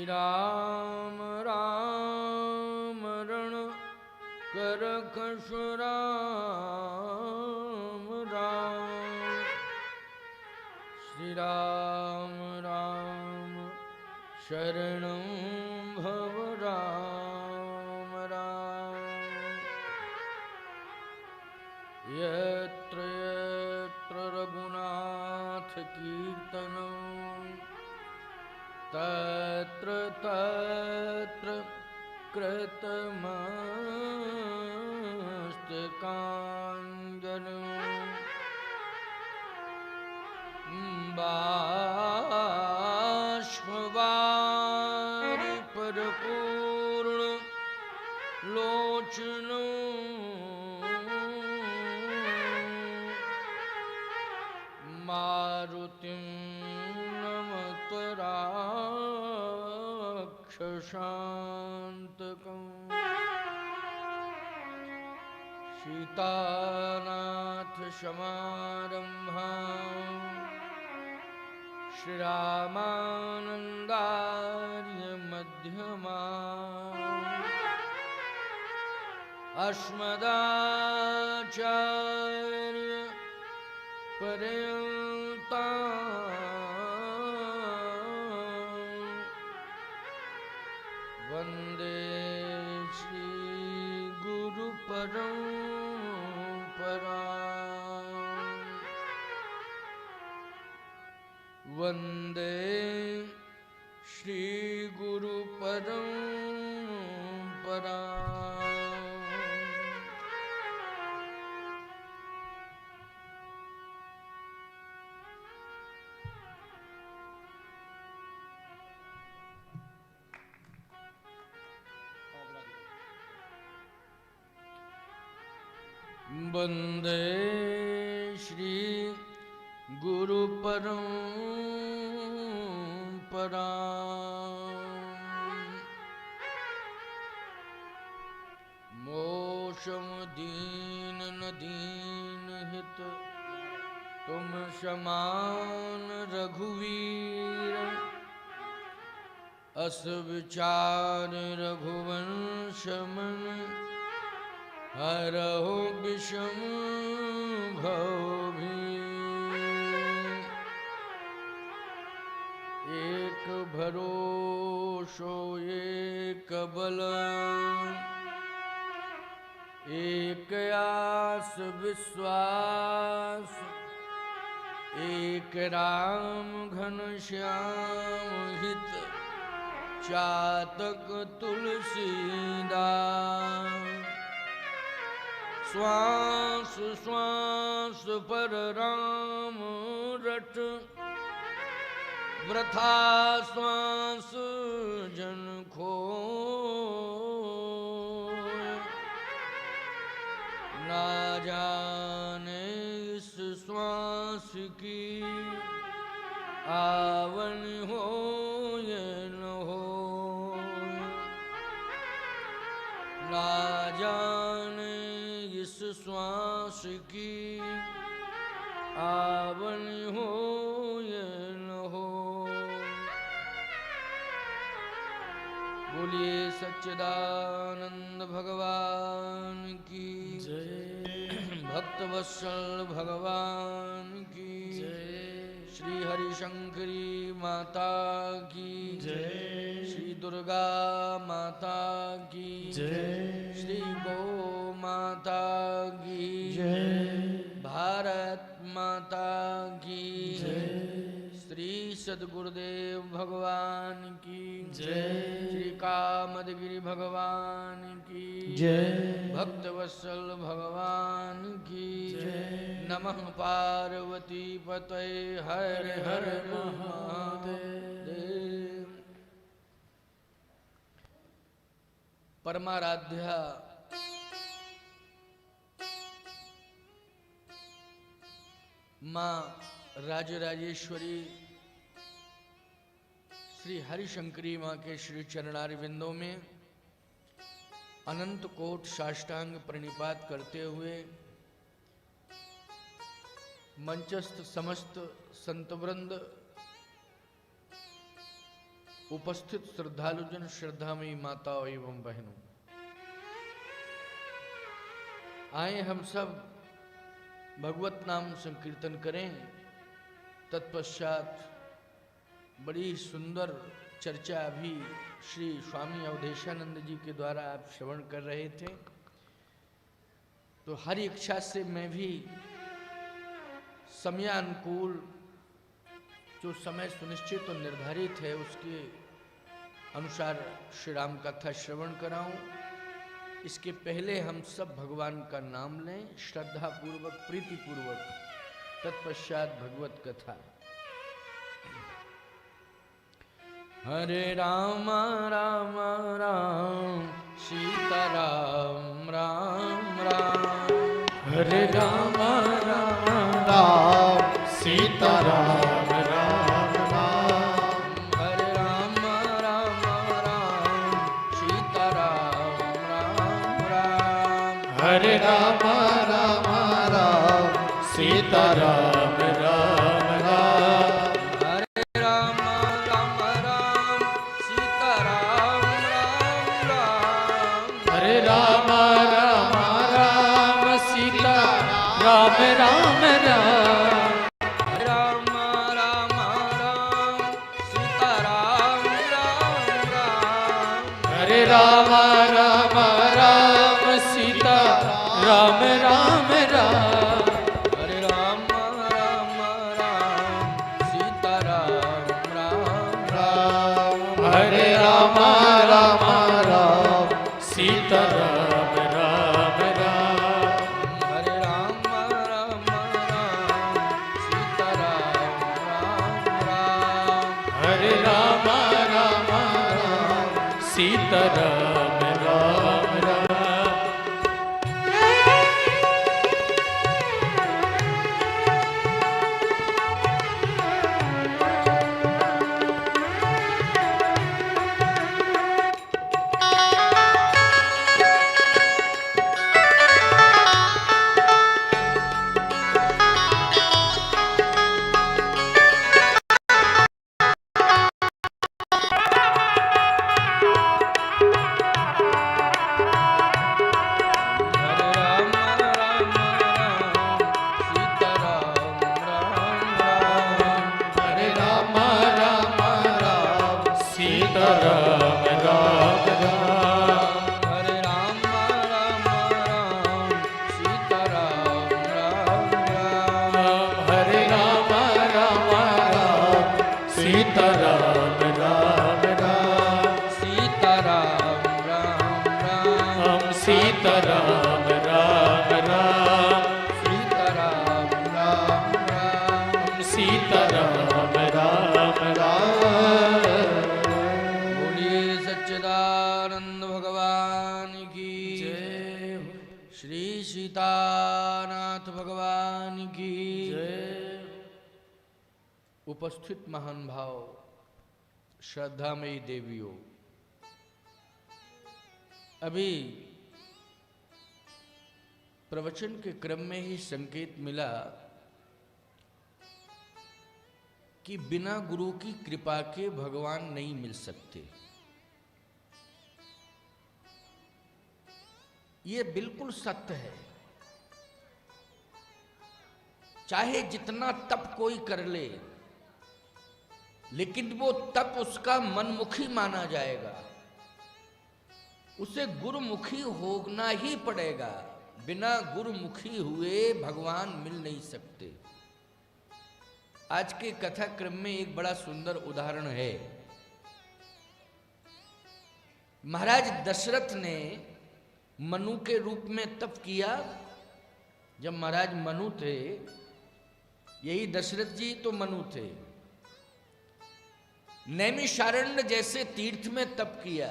राम राम रण करकश राम राम। श्री राम राम शरणं भव राम राम। यत्र यत्र रघुनाथ कीर्तनं तत्र तत्र कृतमस्तकाञ्जलिं बाष्पवारि परिपूर्णलोचनं मारुतिं नमत राक्षसान्तकम्। सीतानाथसमारम्भां श्रीरामानन्दार्यमध्यमाम् अस्मदाचार्यपर्यन्तां वन्दे श्रीगुरुपरम्पराम्। वन्दे श्रीगुरुपरम्पराम्। वन्दे श्री गुरुपरम्पराम्। मोक्षम दीन न दीन हित तुम समान रघुवीर। अस विचार रघुवंश मन हरहु विषम भवभीर। एक भरोसो एक बल एक आस विश्वास। एक राम घनश्याम हित चातक तुलसीदास। श्वास श्वास पर राम रट वृथा श्वास जन खोय। ना जाने इस श्वास की आवन हो ये न हो। ना जाने इस श्वास की आवन हो ये न हो। बोलिए सच्चिदानंद भगवान की जय। भक्तवत्सल भगवान की जय। श्री हरिशंकरी माता की जय। श्री दुर्गा माता की जय। श्री गौ माता की जय। भारत माता की जय। श्री सद्गुरुदेव भगवान की जय। श्री कामदगिरि भगवान की जय। भक्तवत्सल भगवान की जय। नमः पार्वती पतये हर हर महादेव। परमाराध्या माँ राजराजेश्वरी श्री हरिशंकरी माँ के श्री चरणारविंदों में अनंत कोट साष्टांग प्रणिपात करते हुए मंचस्थ समस्त संतवृंद उपस्थित श्रद्धालुजन, श्रद्धामयी माताओं एवं बहनों, आए हम सब भगवत नाम संकीर्तन करें। तत्पश्चात बड़ी सुंदर चर्चा अभी श्री स्वामी अवधेशानंद जी के द्वारा आप श्रवण कर रहे थे, तो हर इच्छा से मैं भी समयानुकूल जो समय सुनिश्चित और निर्धारित है उसके अनुसार श्री राम कथा श्रवण कराऊं। इसके पहले हम सब भगवान का नाम लें श्रद्धा पूर्वक, प्रीति पूर्वक, तत्पश्चात भगवत कथा। हरे राम राम राम सीता राम राम राम, हरे राम राम राम सीता राम राम राम, हरे राम राम राम सीता राम राम राम, हरे राम राम राम सीता राम राम राम, हरे राम राम राम सीता राम राम राम, हरे राम राम राम सीता राम राम राम, राम राम राम सीता राम राम राम, हरे राम राम राम सीता राम राम राम, हरे राम राम राम सीता राम राम राम, हरे राम राम राम सीता राम राम राम, हरे राम राम राम सीता राम राम राम, हरे राम राम राम सीता राम राम राम, हरे राम राम राम सीता राम राम राम, हरे राम राम राम सीता राम राम राम, हरे राम राम राम सीता राम राम राम, हरे राम राम राम सीता राम राम राम, सीता राम राम राम, हम सीता राम राम राम, सीता राम राम राम, हम सीता राम राम राम, बोलिए सच्चिदानंद भगवान की जय हो, श्री सीतानाथ भगवान की जय उपस्थित महान भाव श्रद्धामयी देवियों, अभी प्रवचन के क्रम में ही संकेत मिला कि बिना गुरु की कृपा के भगवान नहीं मिल सकते। ये बिल्कुल सत्य है। चाहे जितना तप कोई कर ले, लेकिन वो तप उसका मनमुखी माना जाएगा, उसे गुरुमुखी होना ही पड़ेगा। बिना गुरुमुखी हुए भगवान मिल नहीं सकते। आज के कथा क्रम में एक बड़ा सुंदर उदाहरण है। महाराज दशरथ ने मनु के रूप में तप किया। जब महाराज मनु थे, यही दशरथ जी तो मनु थे, नैमिषारण्य जैसे तीर्थ में तप किया।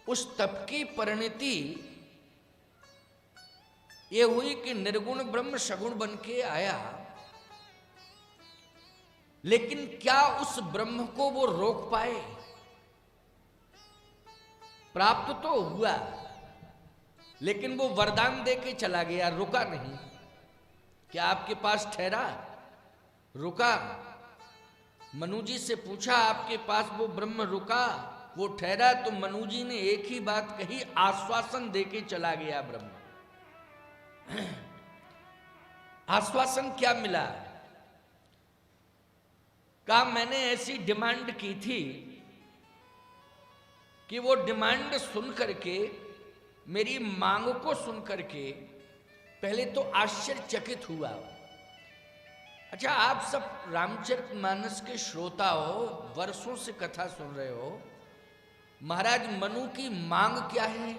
उस तप की परिणति ये हुई कि निर्गुण ब्रह्म सगुण बन के आया। लेकिन क्या उस ब्रह्म को वो रोक पाए? प्राप्त तो हुआ, लेकिन वो वरदान दे के चला गया, रुका नहीं। क्या आपके पास ठहरा? रुका। मनु जी से पूछा आपके पास वो ब्रह्म रुका, वो ठहरा? तो मनु जी ने एक ही बात कही, आश्वासन देके चला गया ब्रह्म। आश्वासन क्या मिला? कहा मैंने ऐसी डिमांड की थी कि वो डिमांड सुन करके, मेरी मांग को सुन करके पहले तो आश्चर्यचकित हुआ। अच्छा, आप सब रामचरितमानस के श्रोता हो, वर्षों से कथा सुन रहे हो। महाराज मनु की मांग क्या है?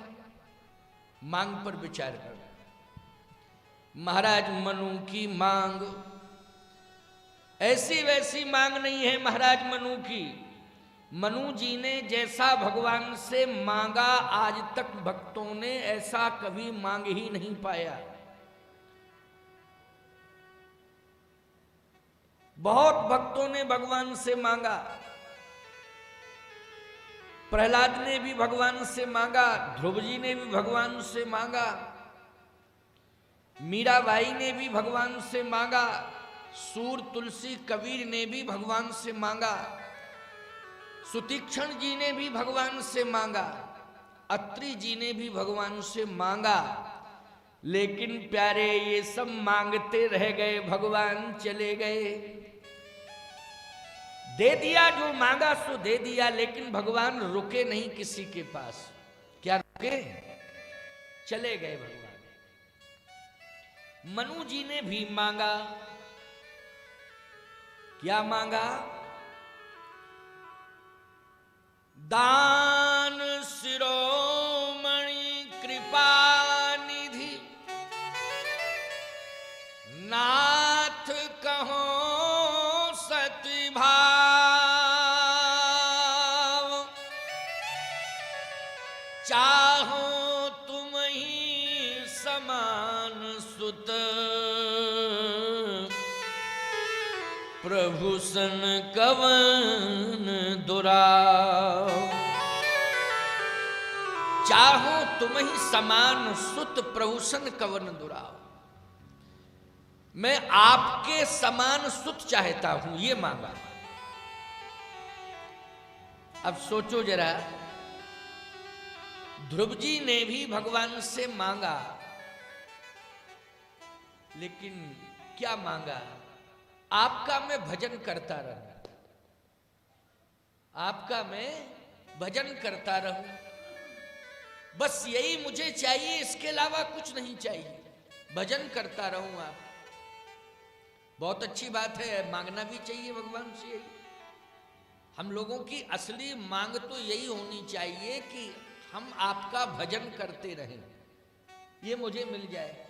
मांग पर विचार करो। महाराज मनु की मांग ऐसी वैसी मांग नहीं है। महाराज मनु की, मनु जी ने जैसा भगवान से मांगा, आज तक भक्तों ने ऐसा कभी मांग ही नहीं पाया। बहुत भक्तों ने भगवान से मांगा। प्रहलाद ने भी भगवान से मांगा, ध्रुव जी ने भी भगवान से मांगा, मीराबाई ने भी भगवान से मांगा, सूर तुलसी कबीर ने भी भगवान से मांगा, सुतीक्षण जी ने भी भगवान से मांगा, अत्रि जी ने भी भगवान से मांगा। लेकिन प्यारे, ये सब मांगते रह गए, भगवान चले गए। दे दिया जो मांगा सो दे दिया, लेकिन भगवान रुके नहीं किसी के पास। क्या रुके? चले गए भगवान। मनु जी ने भी मांगा। क्या मांगा? दान शिरोमणि कृपा निधि, नाथ कहो सति भाव, चाहो तुम ही समान सुत, प्रभु सन कवन दुराव। चाहो तुम ही समान सुत, प्रभु सन कवन दुराव। मैं आपके समान सुत चाहता हूं, ये मांगा। अब सोचो जरा, ध्रुव जी ने भी भगवान से मांगा, लेकिन क्या मांगा? आपका मैं भजन करता रहूं, आपका मैं भजन करता रहूं, बस यही मुझे चाहिए, इसके अलावा कुछ नहीं चाहिए, भजन करता रहूं आप। बहुत अच्छी बात है, मांगना भी चाहिए भगवान से यही। हम लोगों की असली मांग तो यही होनी चाहिए कि हम आपका भजन करते रहें, ये मुझे मिल जाए।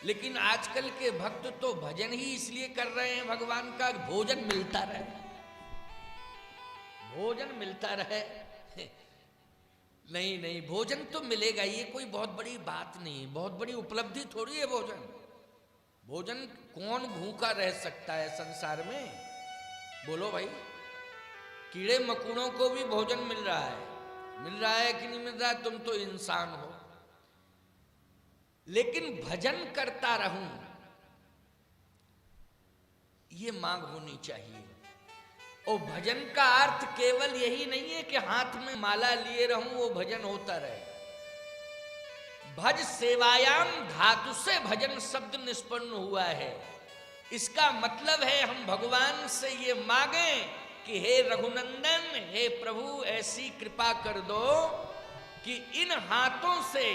लेकिन आजकल के भक्त तो भजन ही इसलिए कर रहे हैं भगवान का, भोजन मिलता रहे, भोजन मिलता रहे। नहीं नहीं, भोजन तो मिलेगा, ये कोई बहुत बड़ी बात नहीं, बहुत बड़ी उपलब्धि थोड़ी है भोजन। भोजन कौन भूखा रह सकता है संसार में? बोलो भाई। कीड़े मकोड़ों को भी भोजन मिल रहा है कि नहीं मिल रहा है? तुम तो इंसान हो। लेकिन भजन करता रहूं, ये मांग होनी चाहिए। और भजन का अर्थ केवल यही नहीं है कि हाथ में माला लिए रहूं, वो भजन होता रहे। भज सेवायाम धातु से भजन शब्द निष्पन्न हुआ है। इसका मतलब है हम भगवान से ये मांगे कि हे रघुनंदन, हे प्रभु, ऐसी कृपा कर दो कि इन हाथों से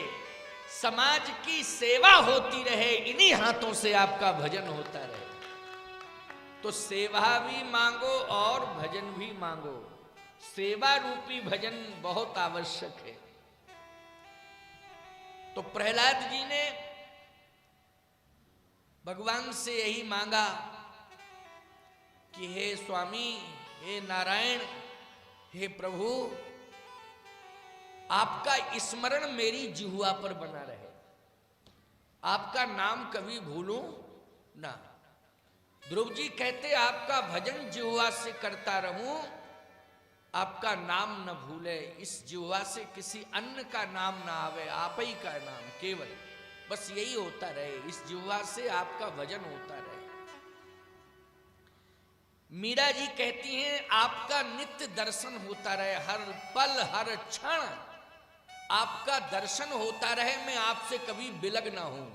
समाज की सेवा होती रहे, इन्हीं हाथों से आपका भजन होता रहे। तो सेवा भी मांगो और भजन भी मांगो। सेवा रूपी भजन बहुत आवश्यक है। तो प्रहलाद जी ने भगवान से यही मांगा कि हे स्वामी, हे नारायण, हे प्रभु, आपका स्मरण मेरी जिह्वा पर बना रहे, आपका नाम कभी भूलूं ना। ध्रुव जी कहते आपका भजन जिह्वा से करता रहूं, आपका नाम न भूले, इस जिह्वा से किसी अन्य का नाम ना आवे, आप ही का नाम केवल, बस यही होता रहे, इस जिह्वा से आपका भजन होता रहे। मीरा जी कहती हैं आपका नित्य दर्शन होता रहे, हर पल हर क्षण आपका दर्शन होता रहे, मैं आपसे कभी विलग ना हूं।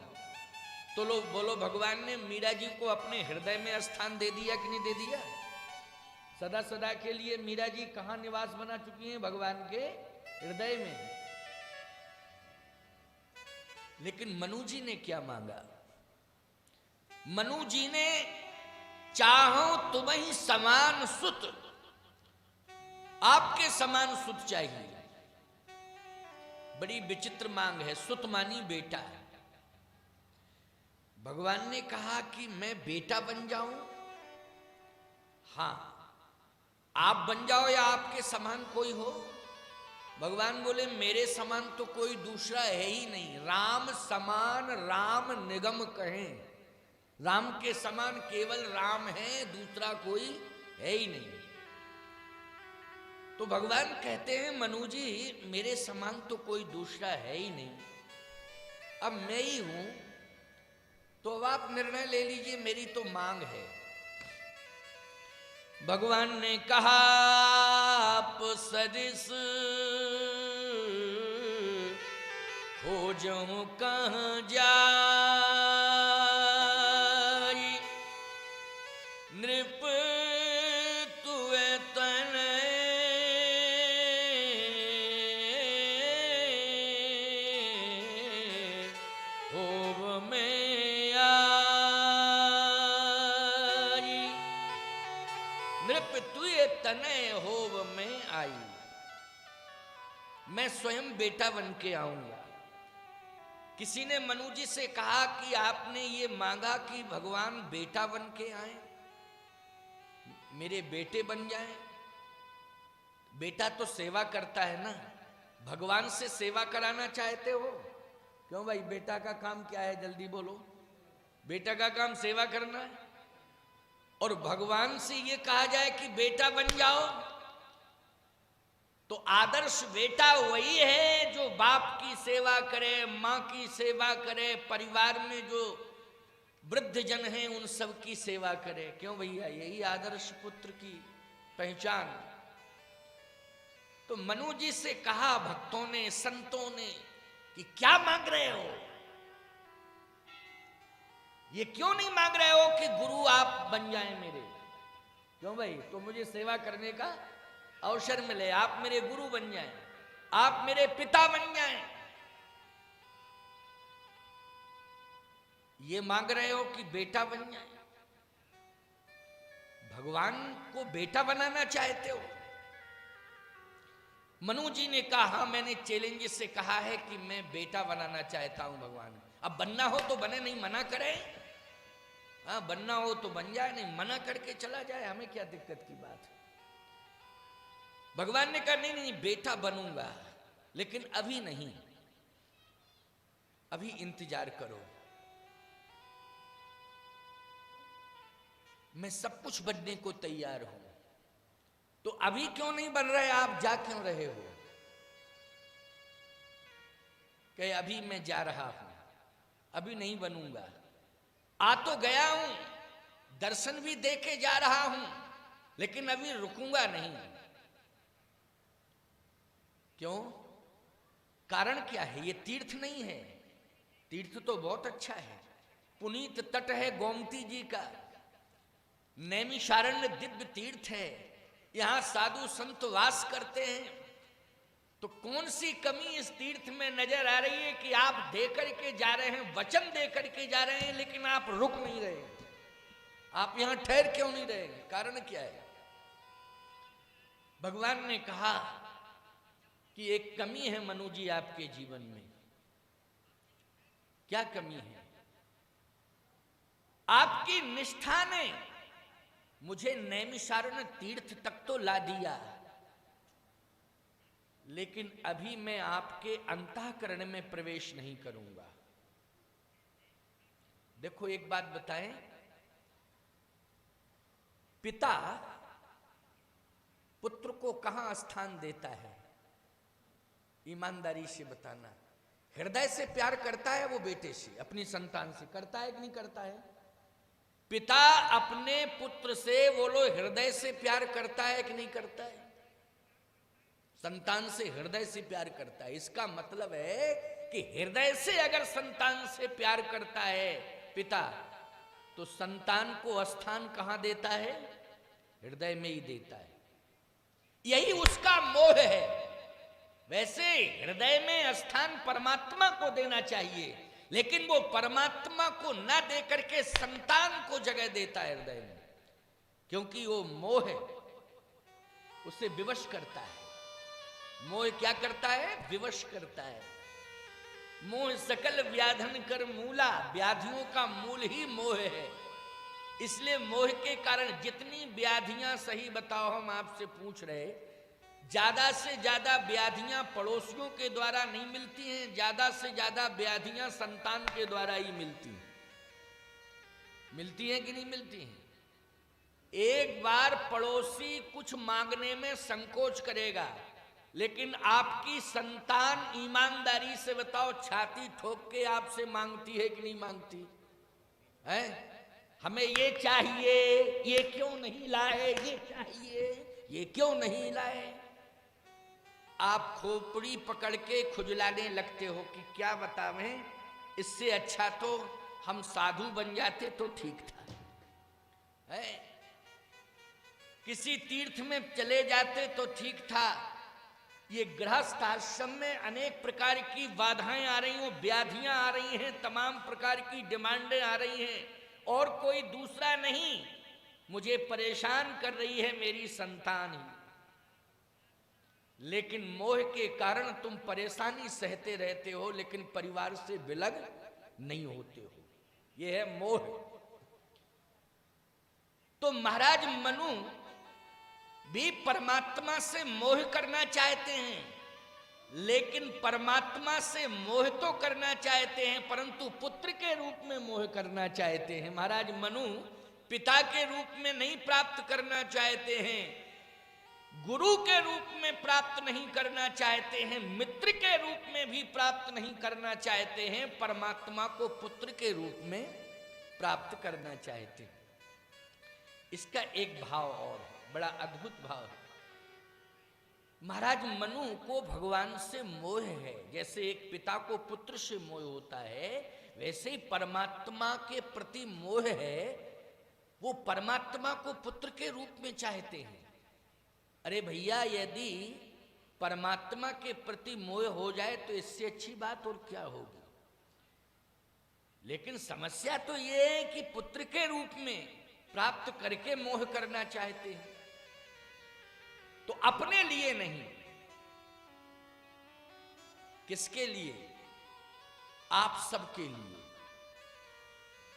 तो लो बोलो, भगवान ने मीरा जी को अपने हृदय में स्थान दे दिया कि नहीं दे दिया? सदा सदा के लिए मीरा जी कहां निवास बना चुकी हैं? भगवान के हृदय में। लेकिन मनु जी ने क्या मांगा? मनु जी ने चाहो तुम्हें समान सुत, आपके समान सुत चाहिए। बड़ी विचित्र मांग है। सुत मानी बेटा। भगवान ने कहा कि मैं बेटा बन जाऊं? हां, आप बन जाओ या आपके समान कोई हो। भगवान बोले मेरे समान तो कोई दूसरा है ही नहीं। राम समान राम निगम कहें। राम के समान केवल राम है, दूसरा कोई है ही नहीं। तो भगवान कहते हैं मनु जी मेरे समान तो कोई दूसरा है ही नहीं, अब मैं ही हूं, तो अब आप निर्णय ले लीजिए, मेरी तो मांग है। भगवान ने कहा आप सरिस खोजूं कहां जाई, नृप तुए तने होव में आई, नृप तुए तने होव में आई। मैं स्वयं बेटा बन के आऊंगा। किसी ने मनु जी से कहा कि आपने ये मांगा कि भगवान बेटा बन के आए, मेरे बेटे बन जाएं। बेटा तो सेवा करता है ना, भगवान से सेवा कराना चाहते हो? क्यों भाई, बेटा का काम क्या है? जल्दी बोलो। बेटा का काम सेवा करना है। और भगवान से ये कहा जाए कि बेटा बन जाओ, तो आदर्श बेटा वही है जो बाप की सेवा करे, मां की सेवा करे, परिवार में जो वृद्ध जन हैं उन सब की सेवा करे। क्यों भैया, यही आदर्श पुत्र की पहचान। तो मनु जी से कहा भक्तों ने, संतों ने कि क्या मांग रहे हो? ये क्यों नहीं मांग रहे हो कि गुरु आप बन जाएं मेरे? क्यों भाई, तो मुझे सेवा करने का अवसर मिले, आप मेरे गुरु बन जाएं, आप मेरे पिता बन जाएं। ये मांग रहे हो कि बेटा बन जाए? भगवान को बेटा बनाना चाहते हो? मनु जी ने कहा हाँ, मैंने चैलेंज से कहा है कि मैं बेटा बनाना चाहता हूं भगवान। अब बनना हो तो बने, नहीं मना करे। हाँ, बनना हो तो बन जाए, नहीं मना करके चला जाए, हमें क्या दिक्कत की बात है। भगवान ने कहा नहीं नहीं, बेटा बनूंगा, लेकिन अभी नहीं, अभी इंतजार करो, मैं सब कुछ बनने को तैयार हूं। तो अभी क्यों नहीं बन रहे आप? जा क्यों रहे हो? कहे अभी मैं जा रहा हूं, अभी नहीं बनूंगा। आ तो गया हूं, दर्शन भी देके जा रहा हूं, लेकिन अभी रुकूंगा नहीं। क्यों? कारण क्या है? ये तीर्थ नहीं है। तीर्थ तो बहुत अच्छा है, पुनीत तट है गोमती जी का, नैमिषारण्य दिव्य तीर्थ है, यहां साधु संत वास करते हैं। तो कौन सी कमी इस तीर्थ में नजर आ रही है कि आप देकर के जा रहे हैं, वचन देकर के जा रहे हैं, लेकिन आप रुक नहीं रहे? आप यहां ठहर क्यों नहीं रहे? कारण क्या है? भगवान ने कहा कि एक कमी है मनु जी आपके जीवन में। क्या कमी है? आपकी निष्ठा ने मुझे नैमिषारण्य तीर्थ तक तो ला दिया, लेकिन अभी मैं आपके अंतःकरण में प्रवेश नहीं करूंगा। देखो एक बात बताएं, पिता पुत्र को कहां स्थान देता है? ईमानदारी से बताना। हृदय से प्यार करता है वो बेटे से, अपनी संतान से, करता है कि नहीं करता है? पिता अपने पुत्र से बोलो हृदय से प्यार करता है कि नहीं करता है? संतान से हृदय से प्यार करता है। इसका मतलब है कि हृदय से अगर संतान से प्यार करता है पिता, तो संतान को स्थान कहां देता है? हृदय में ही देता है। यही उसका मोह है। वैसे हृदय में स्थान परमात्मा को देना चाहिए, लेकिन वो परमात्मा को ना दे करके संतान को जगह देता है हृदय में, क्योंकि वो मोह है, उसे विवश करता है। मोह क्या करता है? विवश करता है। मोह सकल व्याधन कर मूला, व्याधियों का मूल ही मोह है। इसलिए मोह के कारण जितनी व्याधियां, सही बताओ हम आपसे पूछ रहे, ज्यादा से ज्यादा व्याधियां पड़ोसियों के द्वारा नहीं मिलती हैं, ज्यादा से ज्यादा व्याधियां संतान के द्वारा ही मिलती हैं। मिलती हैं कि नहीं मिलती हैं? एक बार पड़ोसी कुछ मांगने में संकोच करेगा, लेकिन आपकी संतान ईमानदारी से बताओ, छाती ठोक के आपसे मांगती है कि नहीं मांगती है? हमें ये चाहिए, ये क्यों नहीं लाए, ये चाहिए, ये क्यों नहीं लाए। आप खोपड़ी पकड़ के खुजलाने लगते हो कि क्या बतावें, इससे अच्छा तो हम साधु बन जाते तो ठीक था, है? किसी तीर्थ में चले जाते तो ठीक था। ये गृहस्थ आश्रम में अनेक प्रकार की बाधाएं आ रही हैं, व्याधियां आ रही हैं, तमाम प्रकार की डिमांडें आ रही हैं, और कोई दूसरा नहीं, मुझे परेशान कर रही है मेरी संतान ही। लेकिन मोह के कारण तुम परेशानी सहते रहते हो, लेकिन परिवार से विलग नहीं होते हो। यह है मोह। तो महाराज मनु भी परमात्मा से मोह करना चाहते हैं, लेकिन परमात्मा से मोह तो करना चाहते हैं, परंतु पुत्र के रूप में मोह करना चाहते हैं। महाराज मनु पिता के रूप में नहीं प्राप्त करना चाहते हैं, गुरु के रूप में प्राप्त नहीं करना चाहते हैं, मित्र के रूप में भी प्राप्त नहीं करना चाहते हैं, परमात्मा को पुत्र के रूप में प्राप्त करना चाहते हैं। इसका एक भाव और है, बड़ा अद्भुत भाव है। महाराज मनु को भगवान से मोह है। जैसे एक पिता को पुत्र से मोह होता है, वैसे ही परमात्मा के प्रति मोह है। वो परमात्मा को पुत्र के रूप में चाहते हैं। अरे भैया, यदि परमात्मा के प्रति मोह हो जाए तो इससे अच्छी बात और क्या होगी। लेकिन समस्या तो ये है कि पुत्र के रूप में प्राप्त करके मोह करना चाहते हैं, तो अपने लिए नहीं, किसके लिए? आप सबके लिए।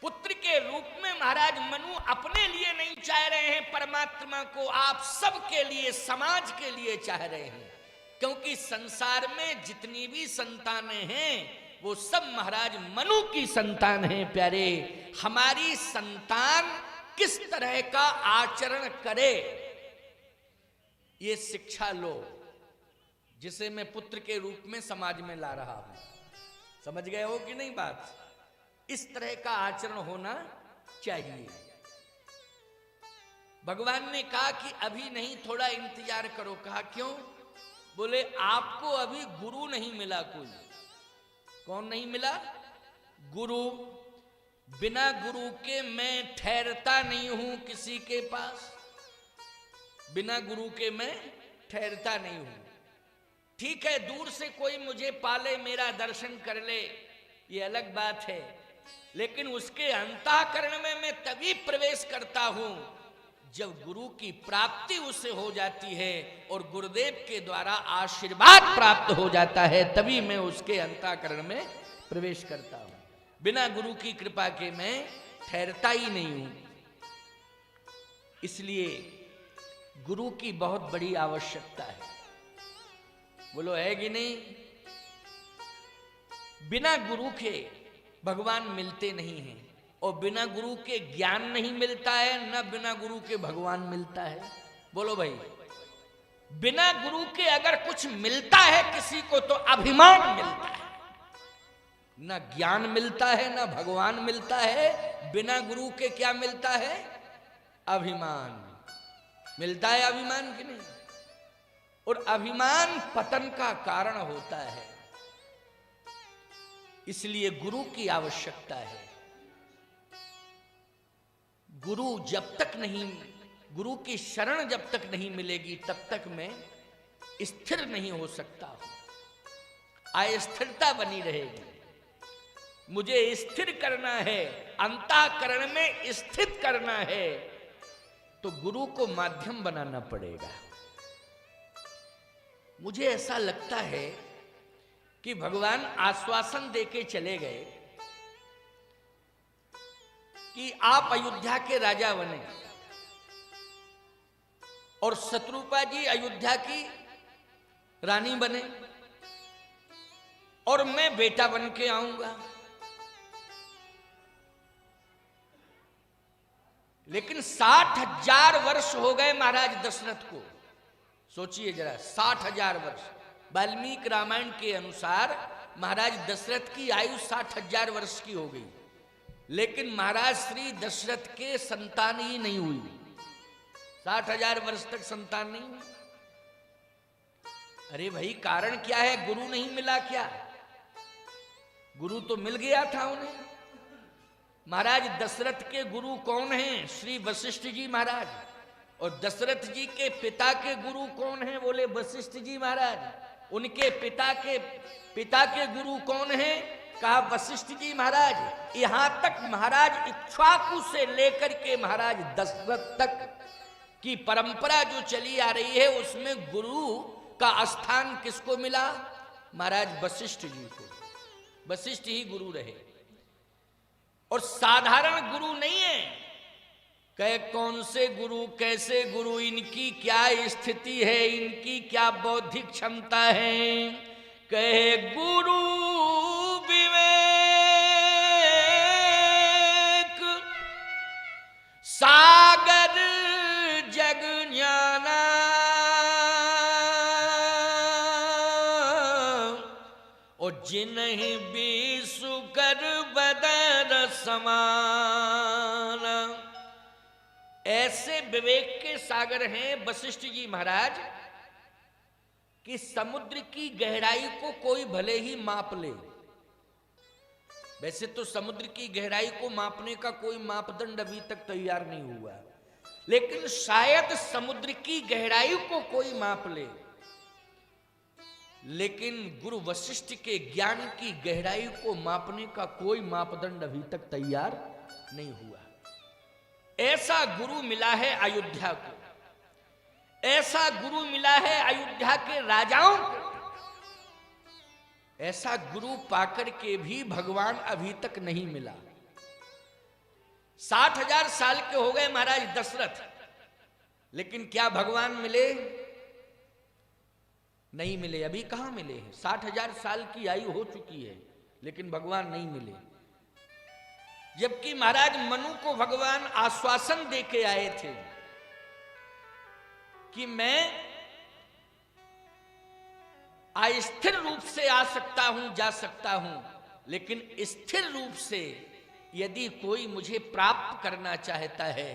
पुत्र के रूप में महाराज मनु अपने लिए नहीं चाह रहे हैं परमात्मा को, आप सबके लिए, समाज के लिए चाह रहे हैं। क्योंकि संसार में जितनी भी संतानें हैं वो सब महाराज मनु की संतान हैं। प्यारे, हमारी संतान किस तरह का आचरण करे, ये शिक्षा लो, जिसे मैं पुत्र के रूप में समाज में ला रहा हूं। समझ गए हो कि नहीं बात? इस तरह का आचरण होना चाहिए। भगवान ने कहा कि अभी नहीं, थोड़ा इंतजार करो। कहा क्यों? बोले आपको अभी गुरु नहीं मिला कोई। कौन नहीं मिला? गुरु। बिना गुरु के मैं ठहरता नहीं हूं किसी के पास। बिना गुरु के मैं ठहरता नहीं हूं। ठीक है, दूर से कोई मुझे पाले, मेरा दर्शन कर ले, ये अलग बात है, लेकिन उसके अंतःकरण में मैं तभी प्रवेश करता हूं जब गुरु की प्राप्ति उसे हो जाती है और गुरुदेव के द्वारा आशीर्वाद प्राप्त हो जाता है, तभी मैं उसके अंतःकरण में प्रवेश करता हूं। बिना गुरु की कृपा के मैं ठहरता ही नहीं हूं। इसलिए गुरु की बहुत बड़ी आवश्यकता है। बोलो है कि नहीं? बिना गुरु के भगवान मिलते नहीं हैं, और बिना गुरु के ज्ञान नहीं मिलता है, न बिना गुरु के भगवान मिलता है। बोलो भाई, बिना गुरु के अगर कुछ मिलता है किसी को तो अभिमान मिलता है। ना ज्ञान मिलता है ना भगवान मिलता है। बिना गुरु के क्या मिलता है? अभिमान मिलता है। अभिमान की नहीं, और अभिमान पतन का कारण होता है। इसलिए गुरु की आवश्यकता है। गुरु की शरण जब तक नहीं मिलेगी तब तक मैं स्थिर नहीं हो सकता हूं। अस्थिरता बनी रहेगी। मुझे स्थिर करना है, अंतःकरण में स्थित करना है, तो गुरु को माध्यम बनाना पड़ेगा। मुझे ऐसा लगता है कि भगवान आश्वासन देके चले गए कि आप अयोध्या के राजा बने और शत्रुपा जी अयोध्या की रानी बने और मैं बेटा बन के आऊंगा। लेकिन 60,000 वर्ष हो गए महाराज दशरथ को। सोचिए जरा, 60,000 वर्ष। वाल्मीकि रामायण के अनुसार महाराज दशरथ की आयु 60,000 वर्ष की हो गई, लेकिन महाराज श्री दशरथ के संतान ही नहीं हुई। 60,000 वर्ष तक संतान नहीं हुई। अरे भाई, कारण क्या है? गुरु नहीं मिला क्या? गुरु तो मिल गया था उन्हें। महाराज दशरथ के गुरु कौन हैं? श्री वशिष्ठ जी महाराज। और दशरथ जी के पिता के गुरु कौन हैं? बोले वशिष्ठ जी महाराज। उनके पिता के गुरु कौन हैं? कहा वशिष्ठ जी महाराज। यहां तक महाराज इक्ष्वाकु से लेकर के महाराज दशरथ तक की परंपरा जो चली आ रही है, उसमें गुरु का स्थान किसको मिला? महाराज वशिष्ठ जी को। वशिष्ठ ही गुरु रहे, और साधारण गुरु नहीं है। कहे कौन से गुरु, कैसे गुरु, इनकी क्या स्थिति है, इनकी क्या बौद्धिक क्षमता है। कहे गुरु विवेक सागर जग ज्ञाना, और जिन्हीं बीसु कर बदर समान। ऐसे विवेक के सागर हैं वशिष्ठ जी महाराज कि समुद्र की गहराई को कोई भले ही माप ले। वैसे तो समुद्र की गहराई को मापने का कोई मापदंड अभी तक तैयार नहीं हुआ, लेकिन शायद समुद्र की गहराई को कोई माप ले। लेकिन गुरु वशिष्ठ के ज्ञान की गहराई को मापने का कोई मापदंड अभी तक तैयार नहीं हुआ। ऐसा गुरु मिला है अयोध्या को, ऐसा गुरु मिला है अयोध्या के राजाओं को। ऐसा गुरु पाकर के भी भगवान अभी तक नहीं मिला। 60,000 साल के हो गए महाराज दशरथ, लेकिन क्या भगवान मिले? नहीं मिले। अभी कहां मिले हैं? 60,000 साल की आयु हो चुकी है, लेकिन भगवान नहीं मिले। जबकि महाराज मनु को भगवान आश्वासन देके आए थे कि मैं अस्थिर रूप से आ सकता हूं, जा सकता हूं, लेकिन स्थिर रूप से यदि कोई मुझे प्राप्त करना चाहता है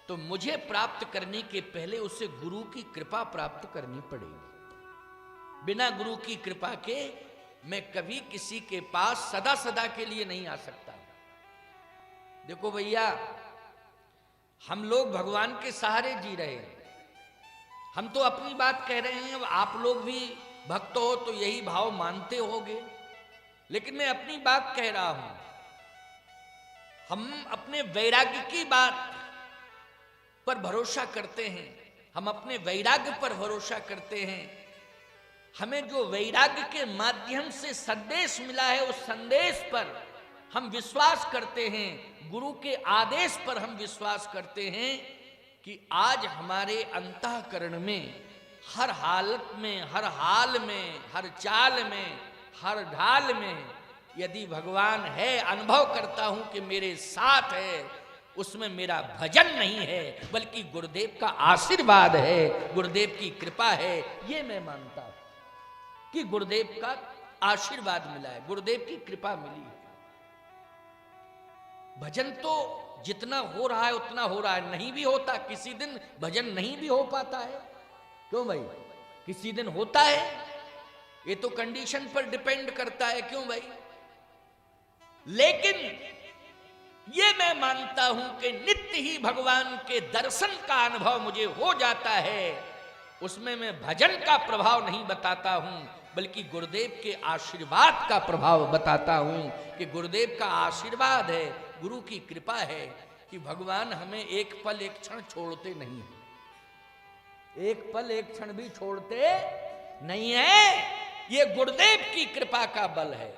तो मुझे प्राप्त करने के पहले उसे गुरु की कृपा प्राप्त करनी पड़ेगी। बिना गुरु की कृपा के मैं कभी किसी के पास सदा सदा के लिए नहीं आ सकता। देखो भैया, हम लोग भगवान के सहारे जी रहे हैं। हम तो अपनी बात कह रहे हैं, आप लोग भी भक्त हो तो यही भाव मानते होगे, लेकिन मैं अपनी बात कह रहा हूं। हम अपने वैराग्य की बात पर भरोसा करते हैं, हम अपने वैराग्य पर भरोसा करते हैं। हमें जो वैराग्य के माध्यम से संदेश मिला है, उस संदेश पर हम विश्वास करते हैं, गुरु के आदेश पर हम विश्वास करते हैं कि आज हमारे अंतःकरण में हर हालत में, हर हाल में, हर चाल में, हर ढाल में यदि भगवान है, अनुभव करता हूं कि मेरे साथ है, उसमें मेरा भजन नहीं है बल्कि गुरुदेव का आशीर्वाद है, गुरुदेव की कृपा है। ये मैं मानता हूं कि गुरुदेव का आशीर्वाद मिला है, गुरुदेव की कृपा मिली है। भजन तो जितना हो रहा है उतना हो रहा है, नहीं भी होता, किसी दिन भजन नहीं भी हो पाता है। क्यों भाई? किसी दिन होता है, ये तो कंडीशन पर डिपेंड करता है। क्यों भाई? लेकिन ये मैं मानता हूं कि नित्य ही भगवान के दर्शन का अनुभव मुझे हो जाता है, उसमें मैं भजन का प्रभाव नहीं बताता हूं, बल्कि गुरुदेव के आशीर्वाद का प्रभाव बताता हूं कि गुरुदेव का आशीर्वाद है, गुरु की कृपा है कि भगवान हमें एक पल एक क्षण छोड़ते नहीं है, एक पल एक क्षण भी छोड़ते नहीं है। ये गुरुदेव की कृपा का बल है,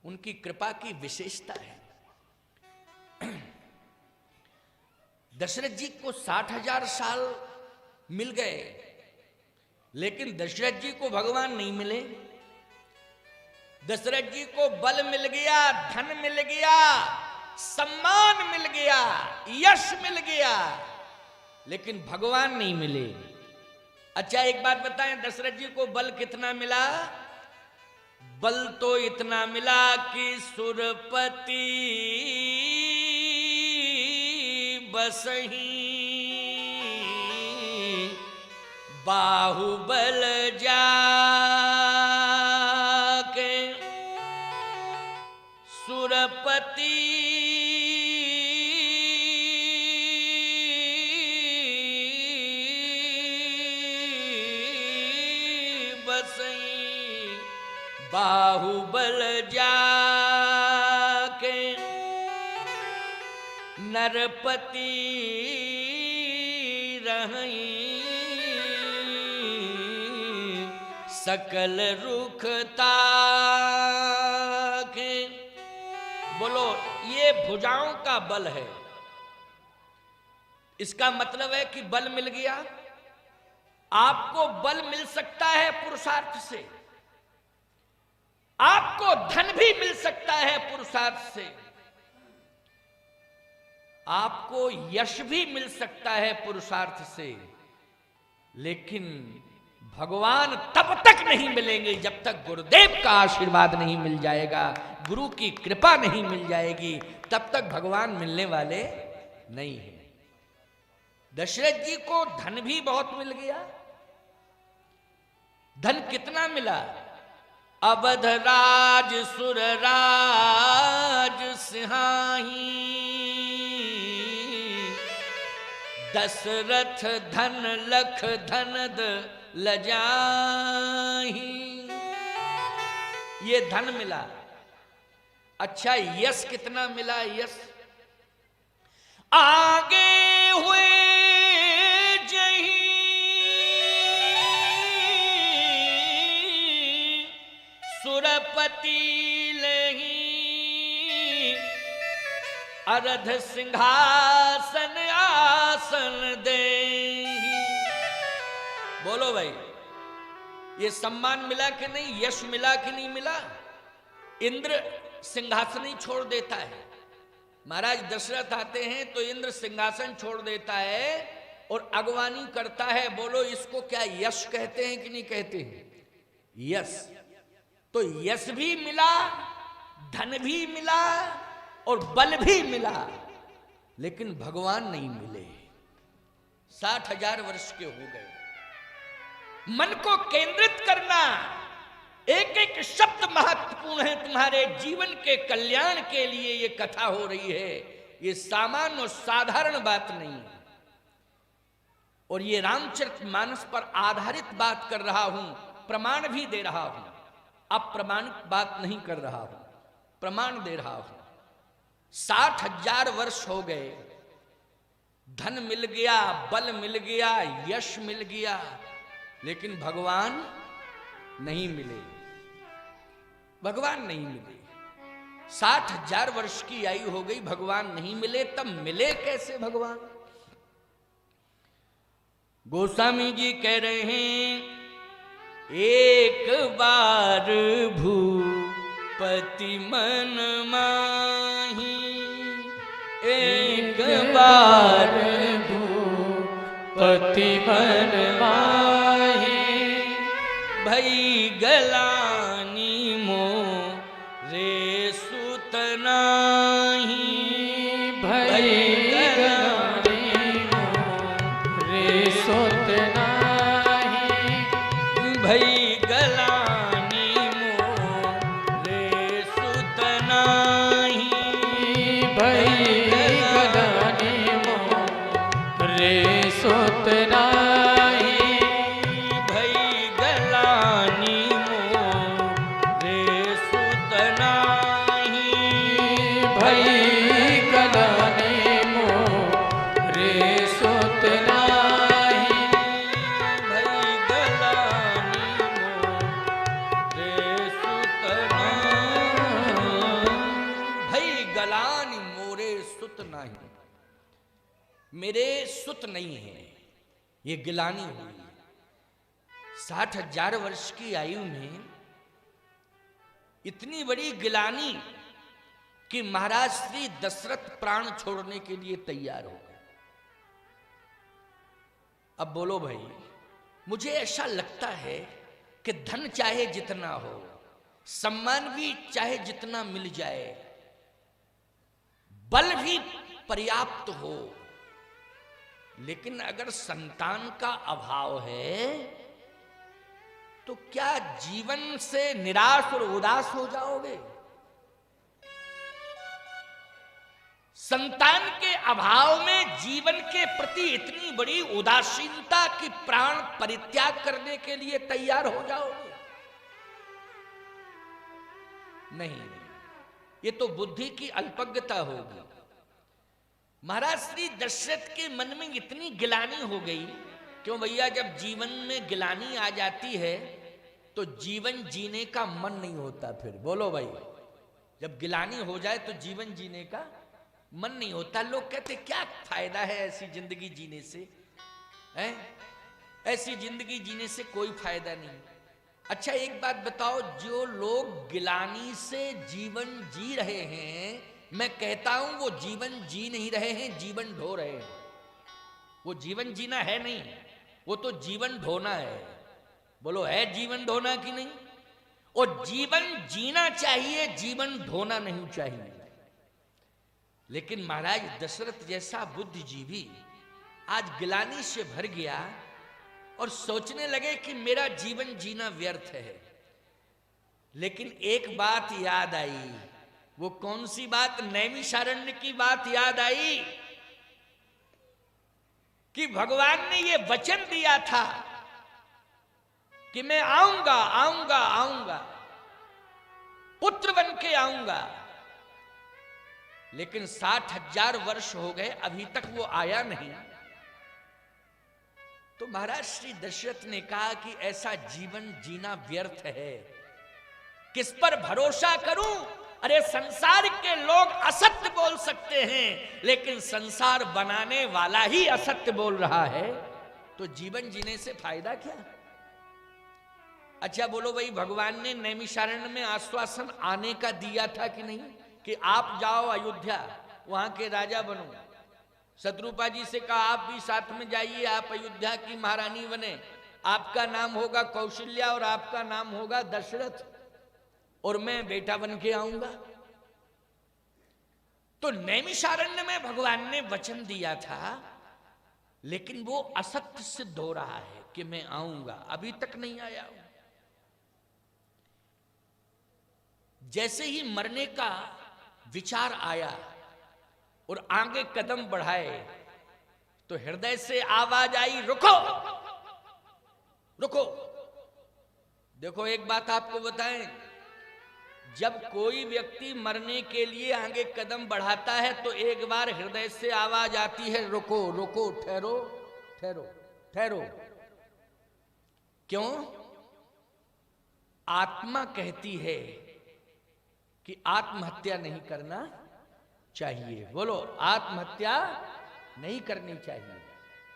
उनकी कृपा की विशेषता है। दशरथ जी को 60,000 साल मिल गए, लेकिन दशरथ जी को भगवान नहीं मिले। दशरथ जी को बल मिल गया, धन मिल गया, सम्मान मिल गया, यश मिल गया, लेकिन भगवान नहीं मिले। अच्छा एक बात बताएं, दशरथ जी को बल कितना मिला? बल तो इतना मिला कि सुरपति बसही बाहुबल जाके सुरपति बसई बाहुबल जाके नरपति रही सकल रुखता के। बोलो, ये भुजाओं का बल है। इसका मतलब है कि बल मिल गया। आपको बल मिल सकता है पुरुषार्थ से, आपको धन भी मिल सकता है पुरुषार्थ से, आपको यश भी मिल सकता है पुरुषार्थ से, लेकिन भगवान तब तक नहीं मिलेंगे जब तक गुरुदेव का आशीर्वाद नहीं मिल जाएगा, गुरु की कृपा नहीं मिल जाएगी, तब तक भगवान मिलने वाले नहीं है। दशरथ जी को धन भी बहुत मिल गया। धन कितना मिला? अवध राज सुर राज सिंहाही दशरथ धन लख धनद लजाही। ये धन मिला। अच्छा यश कितना मिला? यश आगे हुए जही सुरपति लही अरध सिंहासन आसन दे। बोलो भाई, ये सम्मान मिला कि नहीं? यश मिला कि नहीं मिला? इंद्र सिंहासन ही छोड़ देता है। महाराज दशरथ आते हैं तो इंद्र सिंहासन छोड़ देता है और अगवानी करता है। बोलो, इसको क्या यश कहते हैं कि नहीं कहते हैं? यश। तो यश भी मिला, धन भी मिला और बल भी मिला, लेकिन भगवान नहीं मिले। 60,000 वर्ष के हो गए। मन को केंद्रित करना, एक एक शब्द महत्वपूर्ण है। तुम्हारे जीवन के कल्याण के लिए ये कथा हो रही है। ये सामान्य और साधारण बात नहीं है। और ये रामचरितमानस पर आधारित बात कर रहा हूं, प्रमाण भी दे रहा हूं। अप्रमाणित बात नहीं कर रहा हूं, प्रमाण दे रहा हूं। 60,000 वर्ष हो गए, धन मिल गया, बल मिल गया, यश मिल गया, लेकिन भगवान नहीं मिले। भगवान नहीं मिले। 60,000 वर्ष की आयु हो गई, भगवान नहीं मिले। तब मिले कैसे भगवान? गोस्वामी जी कह रहे हैं, एक बार भूपति मन माही, एक बार भूपति मन माही, भई गलानी भई गलानी मोरे सुत नाही, भई गलानी मोरे सुत नाही, भई गलानी मोरे सुत नाही, भई गलानी मोरे सुत नाही, भई गलानी मोरे सुत नाही, भई गलानी मोरे सुत नाही, मेरे सुत नहीं है, ये गिलानी हुई। 60,000 वर्ष की आयु में इतनी बड़ी गिलानी कि महाराज श्री दशरथ प्राण छोड़ने के लिए तैयार हो गए। अब बोलो भाई, मुझे ऐसा लगता है कि धन चाहे जितना हो, सम्मान भी चाहे जितना मिल जाए, बल भी पर्याप्त हो, लेकिन अगर संतान का अभाव है तो क्या जीवन से निराश और उदास हो जाओगे? संतान के अभाव में जीवन के प्रति इतनी बड़ी उदासीनता की प्राण परित्याग करने के लिए तैयार हो जाओगे? नहीं, ये तो बुद्धि की अल्पज्ञता होगी। महाराज श्री दशरथ के मन में इतनी गिलानी हो गई। क्यों भैया, जब जीवन में गिलानी आ जाती है तो जीवन जीने का मन नहीं होता। फिर बोलो भाई, जब गिलानी हो जाए तो जीवन जीने का मन नहीं होता। लोग कहते क्या फायदा है ऐसी जिंदगी जीने से, हैं? ऐसी जिंदगी जीने से कोई फायदा नहीं। अच्छा एक बात बताओ, जो लोग गिलानी से जीवन जी रहे हैं, मैं कहता हूं वो जीवन जी नहीं रहे हैं, जीवन ढो रहे हैं। वो जीवन जीना है नहीं, वो तो जीवन ढोना है। बोलो है जीवन ढोना कि नहीं? और जीवन जीना चाहिए, जीवन ढोना नहीं चाहिए। लेकिन महाराज दशरथ जैसा बुद्धिजीवी आज गिलानी से भर गया और सोचने लगे कि मेरा जीवन जीना व्यर्थ है। लेकिन एक बात याद आई। वो कौन सी बात? नैमिषारण्य की बात याद आई कि भगवान ने ये वचन दिया था कि मैं आऊंगा आऊंगा आऊंगा, पुत्र बन के आऊंगा। लेकिन 60,000 वर्ष हो गए, अभी तक वो आया नहीं। तो महाराज श्री दशरथ ने कहा कि ऐसा जीवन जीना व्यर्थ है, किस पर भरोसा करूं? अरे संसार के लोग असत्य बोल सकते हैं, लेकिन संसार बनाने वाला ही असत्य बोल रहा है, तो जीवन जीने से फायदा क्या? अच्छा बोलो भाई, भगवान ने नैमिषारण्य में आश्वासन आने का दिया था कि नहीं, कि आप जाओ अयोध्या, वहां के राजा बनो। शत्रुपा जी से कहा आप भी साथ में जाइए, आप अयोध्या की महारानी बने, आपका नाम होगा कौशल्या और आपका नाम होगा दशरथ, और मैं बेटा बन के आऊंगा। तो नैमिषारण्य में भगवान ने वचन दिया था, लेकिन वो असत्य सिद्ध हो रहा है कि मैं आऊंगा, अभी तक नहीं आया हूं। जैसे ही मरने का विचार आया और आगे कदम बढ़ाए, तो हृदय से आवाज आई, रुको रुको। देखो एक बात आपको बताएं, जब कोई व्यक्ति मरने के लिए आगे कदम बढ़ाता है तो एक बार हृदय से आवाज आती है, रुको रुको, ठहरो ठहरो ठहरो। क्यों? आत्मा कहती है कि आत्महत्या नहीं करना चाहिए। बोलो, आत्महत्या नहीं करनी चाहिए,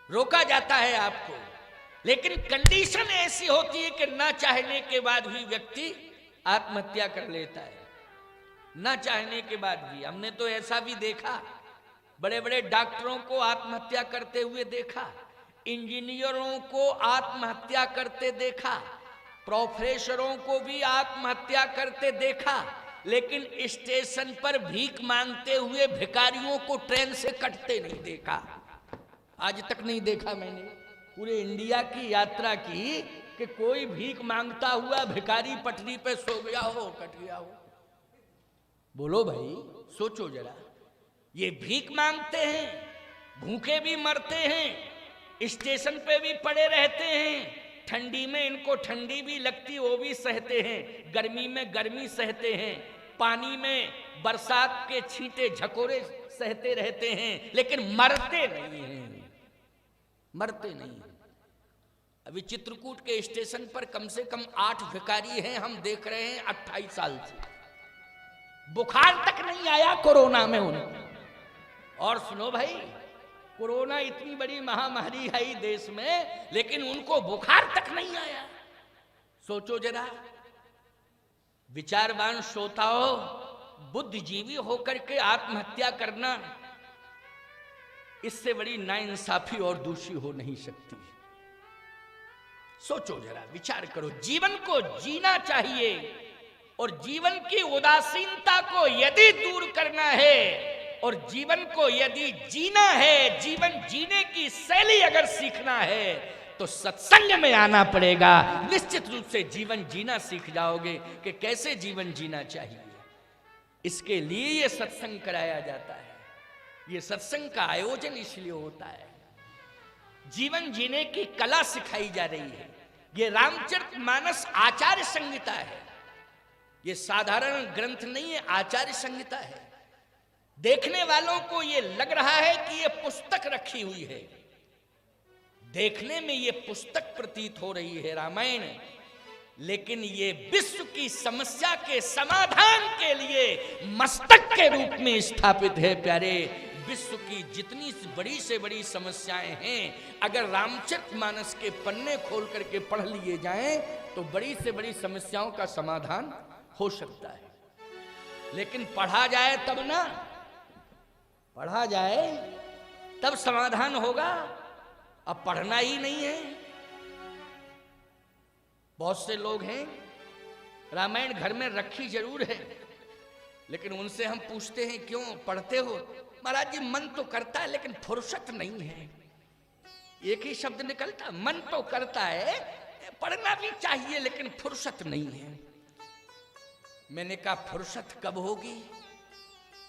रोका जाता है आपको। लेकिन कंडीशन ऐसी होती है कि ना चाहने के बाद भी व्यक्ति आत्महत्या कर लेता है, ना चाहने के बाद भी। हमने तो ऐसा भी देखा, बड़े बड़े डॉक्टरों को आत्महत्या करते हुए देखा, इंजीनियरों को आत्महत्या करते देखा, प्रोफेसरों को भी आत्महत्या करते देखा, लेकिन स्टेशन पर भीख मांगते हुए भिखारियों को ट्रेन से कटते नहीं देखा। आज तक नहीं देखा मैंने। पूरे इंडिया की यात्रा की कि कोई भीख मांगता हुआ भिखारी पटरी पे सो गया हो, कट गया हो? बोलो भाई, सोचो जरा। ये भीख मांगते हैं, भूखे भी मरते हैं, स्टेशन पे भी पड़े रहते हैं, ठंडी में इनको ठंडी भी लगती वो भी सहते हैं, गर्मी में गर्मी सहते हैं, पानी में बरसात के छींटे झकोरे सहते रहते हैं, लेकिन मरते नहीं हैं, मरते नहीं हैं। अभी चित्रकूट के स्टेशन पर कम से कम 8 भिखारी हैं, हम देख रहे हैं 28 साल से, बुखार तक नहीं आया कोरोना में उन्हें। और सुनो भाई, कोरोना इतनी बड़ी महामारी आई देश में, लेकिन उनको बुखार तक नहीं आया। सोचो जरा, विचारवान श्रोताओं, बुद्धिजीवी होकर के आत्महत्या करना, इससे बड़ी नाइंसाफी और दूषी हो नहीं सकती। सोचो जरा, विचार करो। जीवन को जीना चाहिए, और जीवन की उदासीनता को यदि दूर करना है, और जीवन को यदि जीना है, जीवन जीने की शैली अगर सीखना है, तो सत्संग में आना पड़ेगा। निश्चित रूप से जीवन जीना सीख जाओगे कि कैसे जीवन जीना चाहिए। इसके लिए ये सत्संग कराया जाता है, ये सत्संग का आयोजन इसलिए होता है। जीवन जीने की कला सिखाई जा रही है। ये रामचरितमानस आचार्य संहिता है, ये साधारण ग्रंथ नहीं है, आचार्य संहिता है। देखने वालों को ये लग रहा है कि ये पुस्तक रखी हुई है, देखने में ये पुस्तक प्रतीत हो रही है रामायण, लेकिन ये विश्व की समस्या के समाधान के लिए मस्तक के रूप में स्थापित है। प्यारे, विश्व की जितनी बड़ी से बड़ी समस्याएं हैं, अगर रामचरितमानस के पन्ने खोल करके पढ़ लिए जाएं, तो बड़ी से बड़ी समस्याओं का समाधान हो सकता है। लेकिन पढ़ा जाए तब ना, पढ़ा जाए तब समाधान होगा। अब पढ़ना ही नहीं है। बहुत से लोग हैं, रामायण घर में रखी जरूर है, लेकिन उनसे हम पूछते हैं क्यों पढ़ते हो? महाराज जी, मन तो करता है लेकिन फुर्सत नहीं है। एक ही शब्द निकलता, मन तो करता है, पढ़ना भी चाहिए, लेकिन फुर्सत नहीं है। मैंने कहा फुर्सत कब होगी?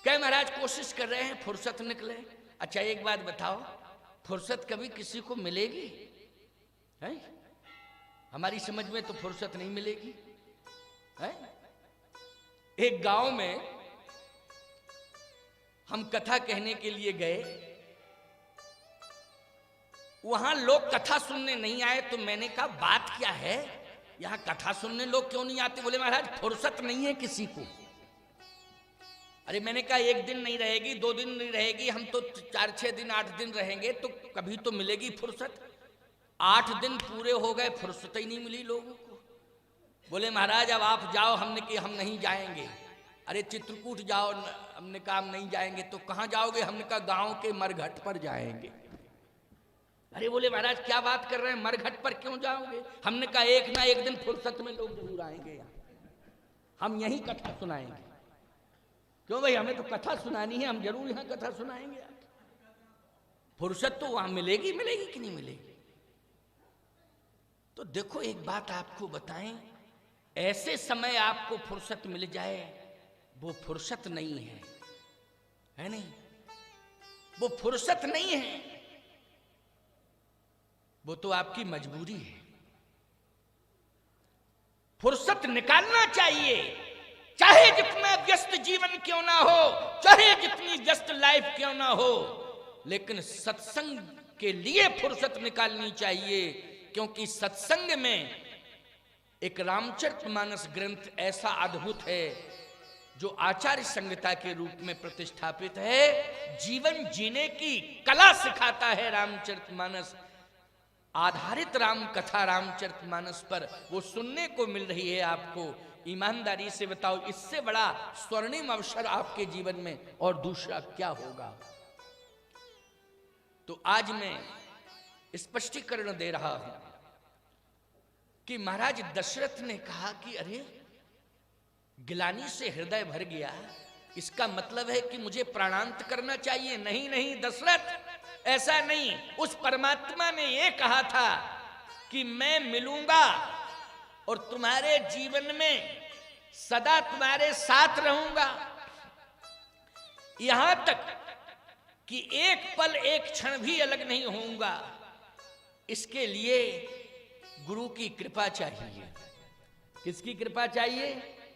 क्या महाराज कोशिश कर रहे हैं फुर्सत निकले। अच्छा एक बात बताओ, फुर्सत कभी किसी को मिलेगी? है? हमारी समझ में तो फुर्सत नहीं मिलेगी। है? एक गांव में हम कथा कहने के लिए गए, वहां लोग कथा सुनने नहीं आए, तो मैंने कहा बात क्या है, यहां कथा सुनने लोग क्यों नहीं आते? बोले महाराज फुर्सत नहीं है किसी को। अरे मैंने कहा 1 दिन नहीं रहेगी, 2 दिन नहीं रहेगी, हम तो 4-6 दिन 8 दिन रहेंगे, तो कभी तो मिलेगी फुर्सत। 8 दिन पूरे हो गए, फुर्सत ही नहीं मिली लोगों को। बोले महाराज अब आप जाओ। हमने कहा हम नहीं जाएंगे। अरे चित्रकूट जाओ। हमने कहा हम नहीं जाएंगे। तो कहाँ जाओगे? हमने कहा गांव के मरघट पर जाएंगे। अरे बोले महाराज क्या बात कर रहे हैं, मरघट पर क्यों जाओगे? हमने कहा एक ना एक दिन फुर्सत में लोग जरूर आएंगे, यहाँ हम यही कथा सुनाएंगे। क्यों भाई, हमें तो कथा सुनानी है, हम जरूर यहाँ कथा सुनाएंगे। फुर्सत तो वहां मिलेगी, मिलेगी कि नहीं मिलेगी? तो देखो एक बात आपको बताएं, ऐसे समय आपको फुर्सत मिल जाए, वो फुर्सत नहीं है नहीं? वो फुर्सत नहीं है, वो तो आपकी मजबूरी है। फुर्सत निकालना चाहिए, चाहे जितना व्यस्त जीवन क्यों ना हो, चाहे जितनी व्यस्त लाइफ क्यों ना हो, लेकिन सत्संग के लिए फुर्सत निकालनी चाहिए। क्योंकि सत्संग में एक रामचरितमानस ग्रंथ ऐसा अद्भुत है जो आचार्य संहिता के रूप में प्रतिष्ठापित है। जीवन जीने की कला सिखाता है रामचरितमानस। आधारित राम कथा रामचरितमानस पर वो सुनने को मिल रही है आपको। ईमानदारी से बताओ, इससे बड़ा स्वर्णिम अवसर आपके जीवन में और दूसरा क्या होगा? तो आज मैं स्पष्टीकरण दे रहा हूं कि महाराज दशरथ ने कहा कि अरे गिलानी से हृदय भर गया, इसका मतलब है कि मुझे प्राणांत करना चाहिए। नहीं नहीं दशरथ, ऐसा नहीं। उस परमात्मा ने यह कहा था कि मैं मिलूंगा और तुम्हारे जीवन में सदा तुम्हारे साथ रहूंगा, यहां तक कि एक पल एक क्षण भी अलग नहीं होऊंगा, इसके लिए गुरु की कृपा चाहिए। किसकी कृपा चाहिए?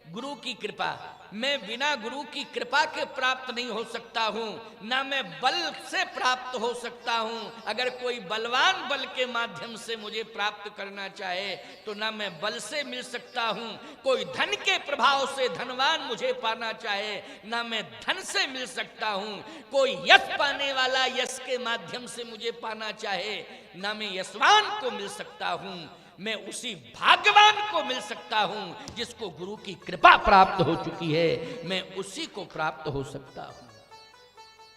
गुरु की कृपा। मैं बिना गुरु की कृपा के प्राप्त नहीं हो सकता हूं, ना मैं बल से प्राप्त हो सकता हूं। अगर कोई बलवान बल के माध्यम से मुझे प्राप्त करना चाहे तो ना मैं बल से मिल सकता हूं, कोई धन के प्रभाव से धनवान मुझे पाना चाहे ना मैं धन से मिल सकता हूं, कोई यश पाने वाला यश के माध्यम से मुझे पाना चाहे ना मैं यशवान को मिल सकता हूं, मैं उसी भाग्यवान को मिल सकता हूं जिसको गुरु की कृपा प्राप्त हो चुकी है, मैं उसी को प्राप्त हो सकता हूं।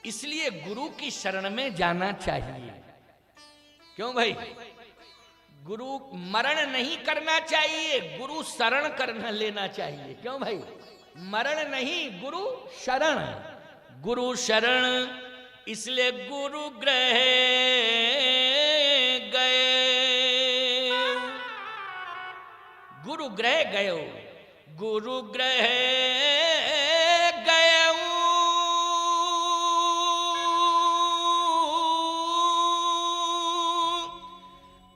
इसलिए गुरु की शरण में जाना चाहिए। क्यों भाई? गुरु मरण नहीं करना चाहिए, गुरु शरण करना लेना चाहिए। क्यों भाई? मरण नहीं, गुरु शरण। गुरु शरण इसलिए गुरु ग्रह गए, गुरु ग्रह गयो, गुरु ग्रह गयो,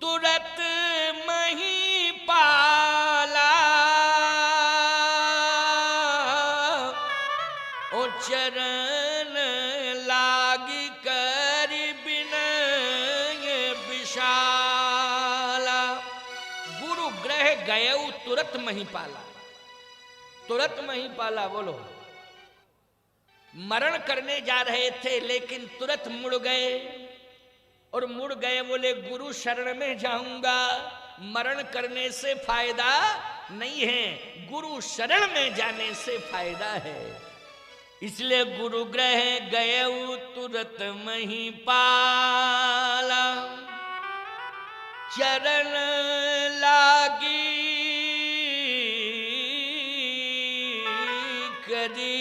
तुरत मही पाला, ओ चरण लागी कर बिनय विशाला। गुरु ग्रह गयऊ तुरत मही पाला, तुरत मही पाला। बोलो, मरण करने जा रहे थे लेकिन तुरत मुड़ गए, और मुड़ गए बोले गुरु शरण में जाऊंगा। मरण करने से फायदा नहीं है, गुरु शरण में जाने से फायदा है। इसलिए गुरु ग्रह गयऊ तुरत मही पाला, चरण लागी करी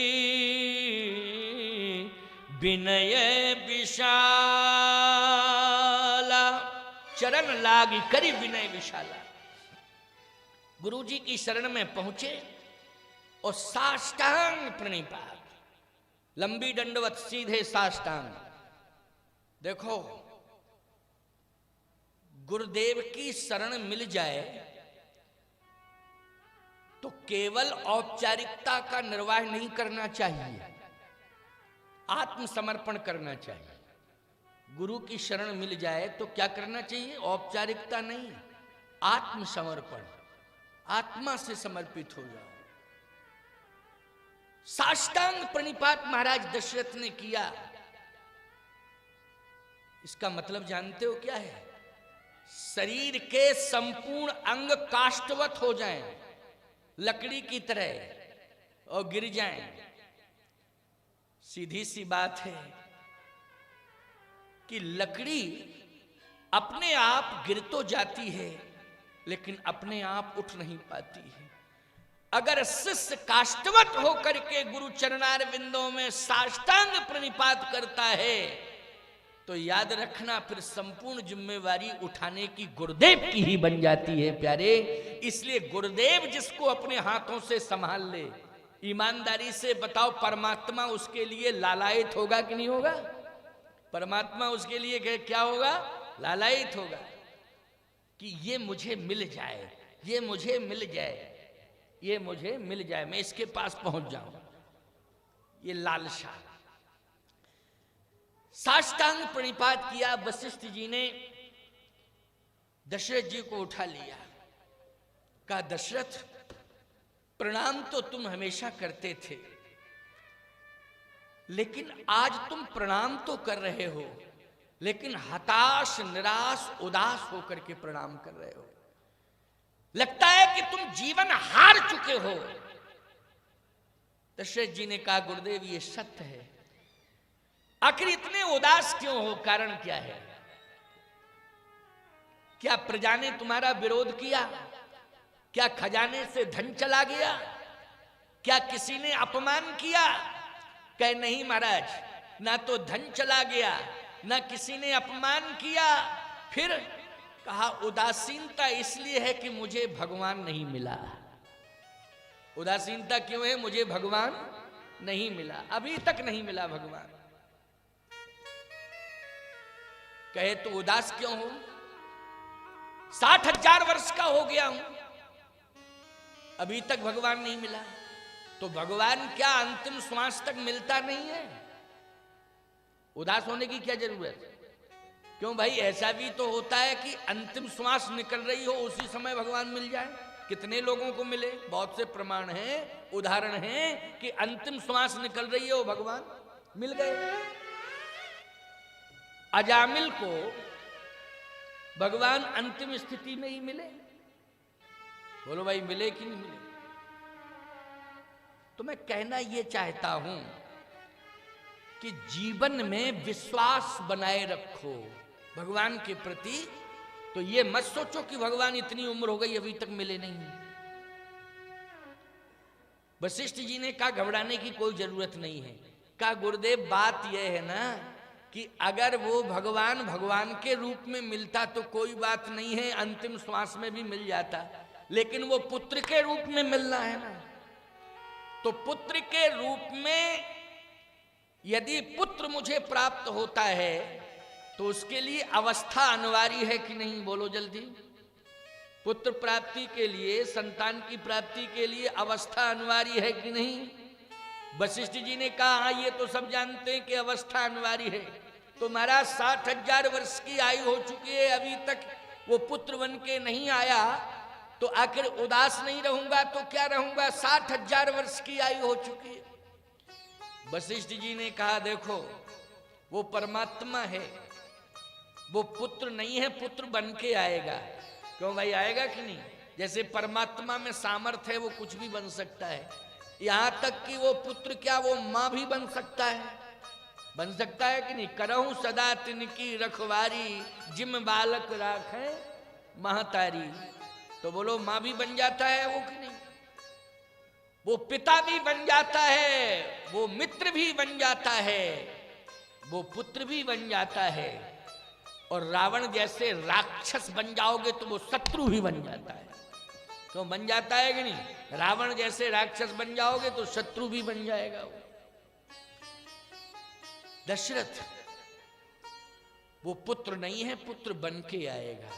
विनय विशाला, चरण लागी करी विनय विशाला। गुरु जी की शरण में पहुंचे और साष्टांग प्रणिपात, लंबी दंडवत, सीधे साष्टांग। देखो, गुरुदेव की शरण मिल जाए तो केवल औपचारिकता का निर्वाह नहीं करना चाहिए, आत्मसमर्पण करना चाहिए। गुरु की शरण मिल जाए तो क्या करना चाहिए? औपचारिकता नहीं, आत्मसमर्पण। आत्मा से समर्पित हो जाओ। साष्टांग प्रणिपात महाराज दशरथ ने किया। इसका मतलब जानते हो क्या है? शरीर के संपूर्ण अंग काष्ठवत हो जाएं, लकड़ी की तरह, और गिर जाएं। सीधी सी बात है कि लकड़ी अपने आप गिर तो जाती है लेकिन अपने आप उठ नहीं पाती है। अगर शिष्य काष्ठवत होकर के गुरु चरणार विंदों में साष्टांग प्रणिपात करता है तो याद रखना फिर संपूर्ण जिम्मेवारी उठाने की गुरुदेव की ही बन जाती है प्यारे। इसलिए गुरुदेव जिसको अपने हाथों से संभाल ले, ईमानदारी से बताओ, परमात्मा उसके लिए लालायित होगा कि नहीं होगा? परमात्मा उसके लिए क्या होगा? लालायित होगा कि ये मुझे मिल जाए, ये मुझे मिल जाए, ये मुझे मिल जाए, मैं इसके पास पहुंच जाऊं। ये लालसा। साष्टांग प्रणिपात किया। वशिष्ठ जी ने दशरथ जी को उठा लिया, कहा दशरथ प्रणाम तो तुम हमेशा करते थे, लेकिन आज तुम प्रणाम तो कर रहे हो लेकिन हताश, निराश, उदास होकर के प्रणाम कर रहे हो। लगता है कि तुम जीवन हार चुके हो। दशरथ जी ने कहा गुरुदेव ये सत्य है। आखिर इतने उदास क्यों हो? कारण क्या है? क्या प्रजा ने तुम्हारा विरोध किया? क्या खजाने से धन चला गया? क्या किसी ने अपमान किया? कहे नहीं महाराज, ना तो धन चला गया, ना किसी ने अपमान किया, कहा उदासीनता इसलिए है कि मुझे भगवान नहीं मिला। उदासीनता क्यों है? मुझे भगवान नहीं मिला, अभी तक नहीं मिला भगवान। कहे तो उदास क्यों हो? 60,000 वर्ष का हो गया हूं, अभी तक भगवान नहीं मिला। तो भगवान क्या अंतिम श्वास तक मिलता नहीं है? उदास होने की क्या जरूरत? क्यों भाई, ऐसा भी तो होता है कि अंतिम श्वास निकल रही हो उसी समय भगवान मिल जाए। कितने लोगों को मिले, बहुत से प्रमाण हैं, उदाहरण हैं कि अंतिम श्वास निकल रही है वो भगवान मिल गए। अजामिल को भगवान अंतिम स्थिति में ही मिले। बोलो भाई, मिले कि नहीं मिले? तो मैं कहना यह चाहता हूं कि जीवन में विश्वास बनाए रखो भगवान के प्रति। तो ये मत सोचो कि भगवान इतनी उम्र हो गई अभी तक मिले नहीं। वशिष्ठ जी ने कहा घबराने की कोई जरूरत नहीं है। कहा गुरुदेव, बात यह है ना कि अगर वो भगवान के रूप में मिलता तो कोई बात नहीं है, अंतिम श्वास में भी मिल जाता, लेकिन वो पुत्र के रूप में मिलना है ना। तो पुत्र के रूप में यदि पुत्र मुझे प्राप्त होता है तो उसके लिए अवस्था अनिवार्य है कि नहीं? बोलो जल्दी। पुत्र प्राप्ति के लिए, संतान की प्राप्ति के लिए अवस्था अनिवार्य है कि नहीं? वशिष्ठ जी ने कहा हाँ, ये तो सब जानते हैं कि अवस्था अनिवार्य है। तो महाराज 60,000 वर्ष की आयु हो चुकी है, अभी तक वो पुत्र बन के नहीं आया, तो आखिर उदास नहीं रहूंगा तो क्या रहूंगा? 60,000 वर्ष की आयु हो चुकी है। वशिष्ठ जी ने कहा देखो, वो परमात्मा है, वो पुत्र नहीं है, पुत्र बन के आएगा। क्यों भाई, आएगा कि नहीं? जैसे परमात्मा में सामर्थ्य है, वो कुछ भी बन सकता है, यहां तक कि वो पुत्र क्या, वो मां भी बन सकता है। बन सकता है कि नहीं? करहूं सदा तिनकी रखवारी, जिम बालक राखे महतारी। तो बोलो, मां भी बन जाता है वो कि नहीं? वो पिता भी बन जाता है, वो मित्र भी बन जाता है, वो पुत्र भी बन जाता है। और रावण जैसे राक्षस बन जाओगे तो वो शत्रु भी बन जाता है। तो बन जाता है कि नहीं? रावण जैसे राक्षस बन जाओगे तो शत्रु भी बन जाएगा वो। दशरथ वो पुत्र नहीं है, पुत्र बन के आएगा।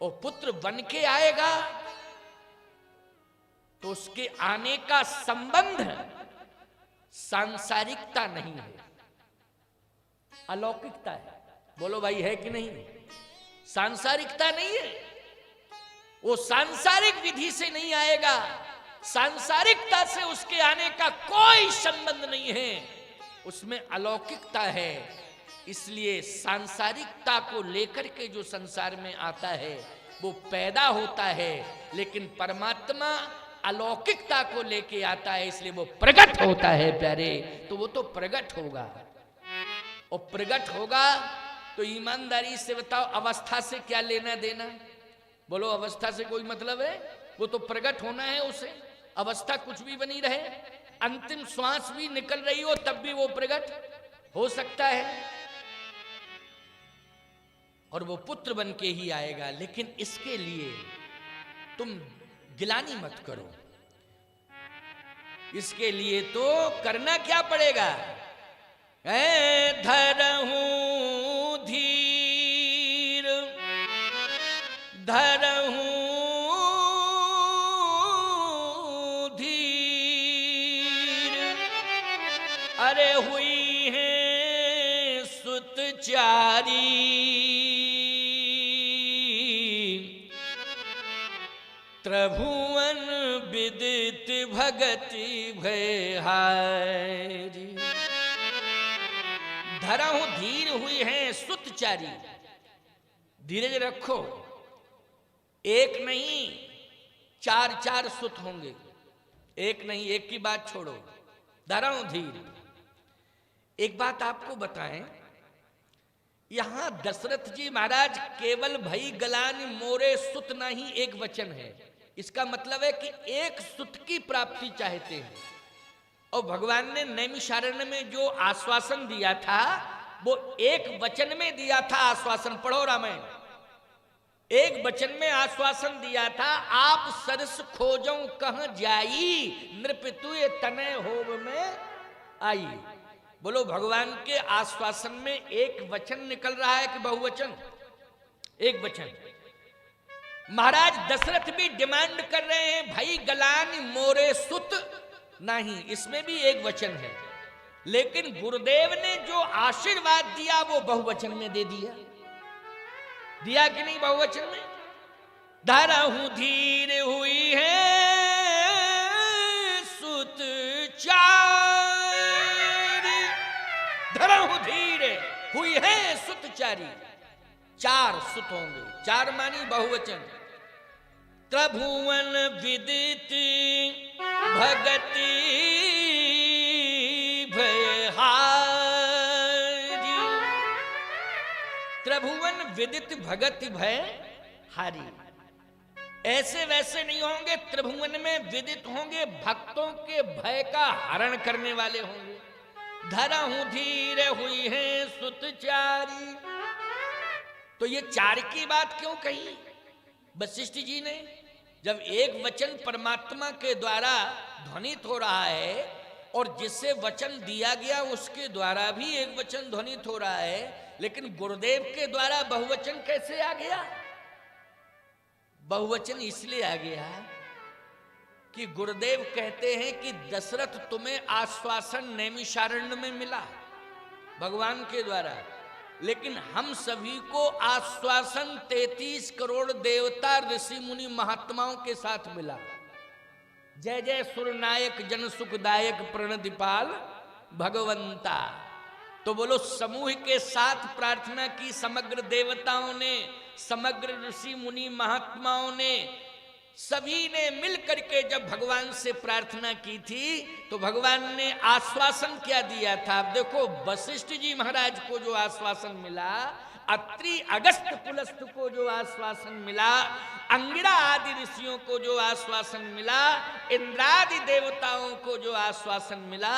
और पुत्र बन के आएगा तो उसके आने का संबंध सांसारिकता नहीं है, अलौकिकता है। बोलो भाई, है कि नहीं? सांसारिकता नहीं है, वो सांसारिक विधि से नहीं आएगा, सांसारिकता से उसके आने का कोई संबंध नहीं है, उसमें अलौकिकता है। इसलिए सांसारिकता को लेकर के जो संसार में आता है वो पैदा होता है, लेकिन परमात्मा अलौकिकता को लेके आता है, इसलिए वो प्रकट होता है प्यारे। तो वो तो प्रकट होगा, और प्रकट होगा तो ईमानदारी से बताओ, अवस्था से क्या लेना देना? बोलो, अवस्था से कोई मतलब है? वो तो प्रकट होना है उसे। अवस्था कुछ भी बनी रहे, अंतिम श्वास भी निकल रही हो तब भी वो प्रकट हो सकता है। और वो पुत्र बन के ही आएगा। लेकिन इसके लिए तुम गिलानी मत करो, इसके लिए तो करना क्या पड़ेगा? धरहूं धीर, धरहूं धीर, अरे हुई है सुतचारी, त्रिभुवन विदित भगति भयहारी। धरहूं धीर हुई है सुतचारी, धीरज रखो। एक नहीं 4 सुत होंगे, एक नहीं, एक की बात छोड़ो। धरहूं धीर। एक बात आपको बताएं, यहां दशरथ जी महाराज केवल भई गलान मोरे सुत नहीं एक वचन है। इसका मतलब है कि एक सुत की प्राप्ति चाहते हैं। और भगवान ने नैमिषारण्य में जो आश्वासन दिया था वो एक वचन में दिया था आश्वासन। पढ़ो रामायण, एक वचन में आश्वासन दिया था, आप सरस खोजों कहां जाई, नृप तुए तनय होव में आई। बोलो, भगवान के आश्वासन में एक वचन निकल रहा है कि बहुवचन? एक वचन। महाराज दशरथ भी डिमांड कर रहे हैं, भाई गलान मोरे सुत नहीं, इसमें भी एक वचन है। लेकिन गुरुदेव ने जो आशीर्वाद दिया वो बहुवचन में दे दिया। दिया कि नहीं बहुवचन में? धरहु धीर हुई है सुत चारी, धरहु धीर हुई है सुत चारी। 4 सुत होंगे, 4 मानी बहुवचन। त्रिभुवन विदित भगति भयहारी, त्रिभुवन विदित भगति भय हारी। ऐसे वैसे नहीं होंगे, त्रिभुवन में विदित होंगे, भक्तों के भय का हरण करने वाले होंगे। धरहु धीर हुई है सुतचारी। तो ये 4 की बात क्यों कही वशिष्ठ जी ने? जब एक वचन परमात्मा के द्वारा ध्वनित हो रहा है और जिससे वचन दिया गया उसके द्वारा भी एक वचन ध्वनित हो रहा है, लेकिन गुरुदेव के द्वारा बहुवचन कैसे आ गया? बहुवचन इसलिए आ गया कि गुरुदेव कहते हैं कि दशरथ तुम्हें आश्वासन नैमिषारण्य में मिला भगवान के द्वारा, लेकिन हम सभी को आश्वासन 33 करोड़ देवता ऋषि मुनि महात्माओं के साथ मिला। जय जय सुरनायक जन सुखदायक प्रणदिपाल भगवंता। तो बोलो, समूह के साथ प्रार्थना की समग्र देवताओं ने, समग्र ऋषि मुनि महात्माओं ने, सभी ने मिल करके जब भगवान से प्रार्थना की थी तो भगवान ने आश्वासन क्या दिया था? अब देखो, वशिष्ठ जी महाराज को जो आश्वासन मिला, अत्रि अगस्त पुलस्त को जो आश्वासन मिला, अंगिरा आदि ऋषियों को जो आश्वासन मिला, इंद्रादि देवताओं को जो आश्वासन मिला,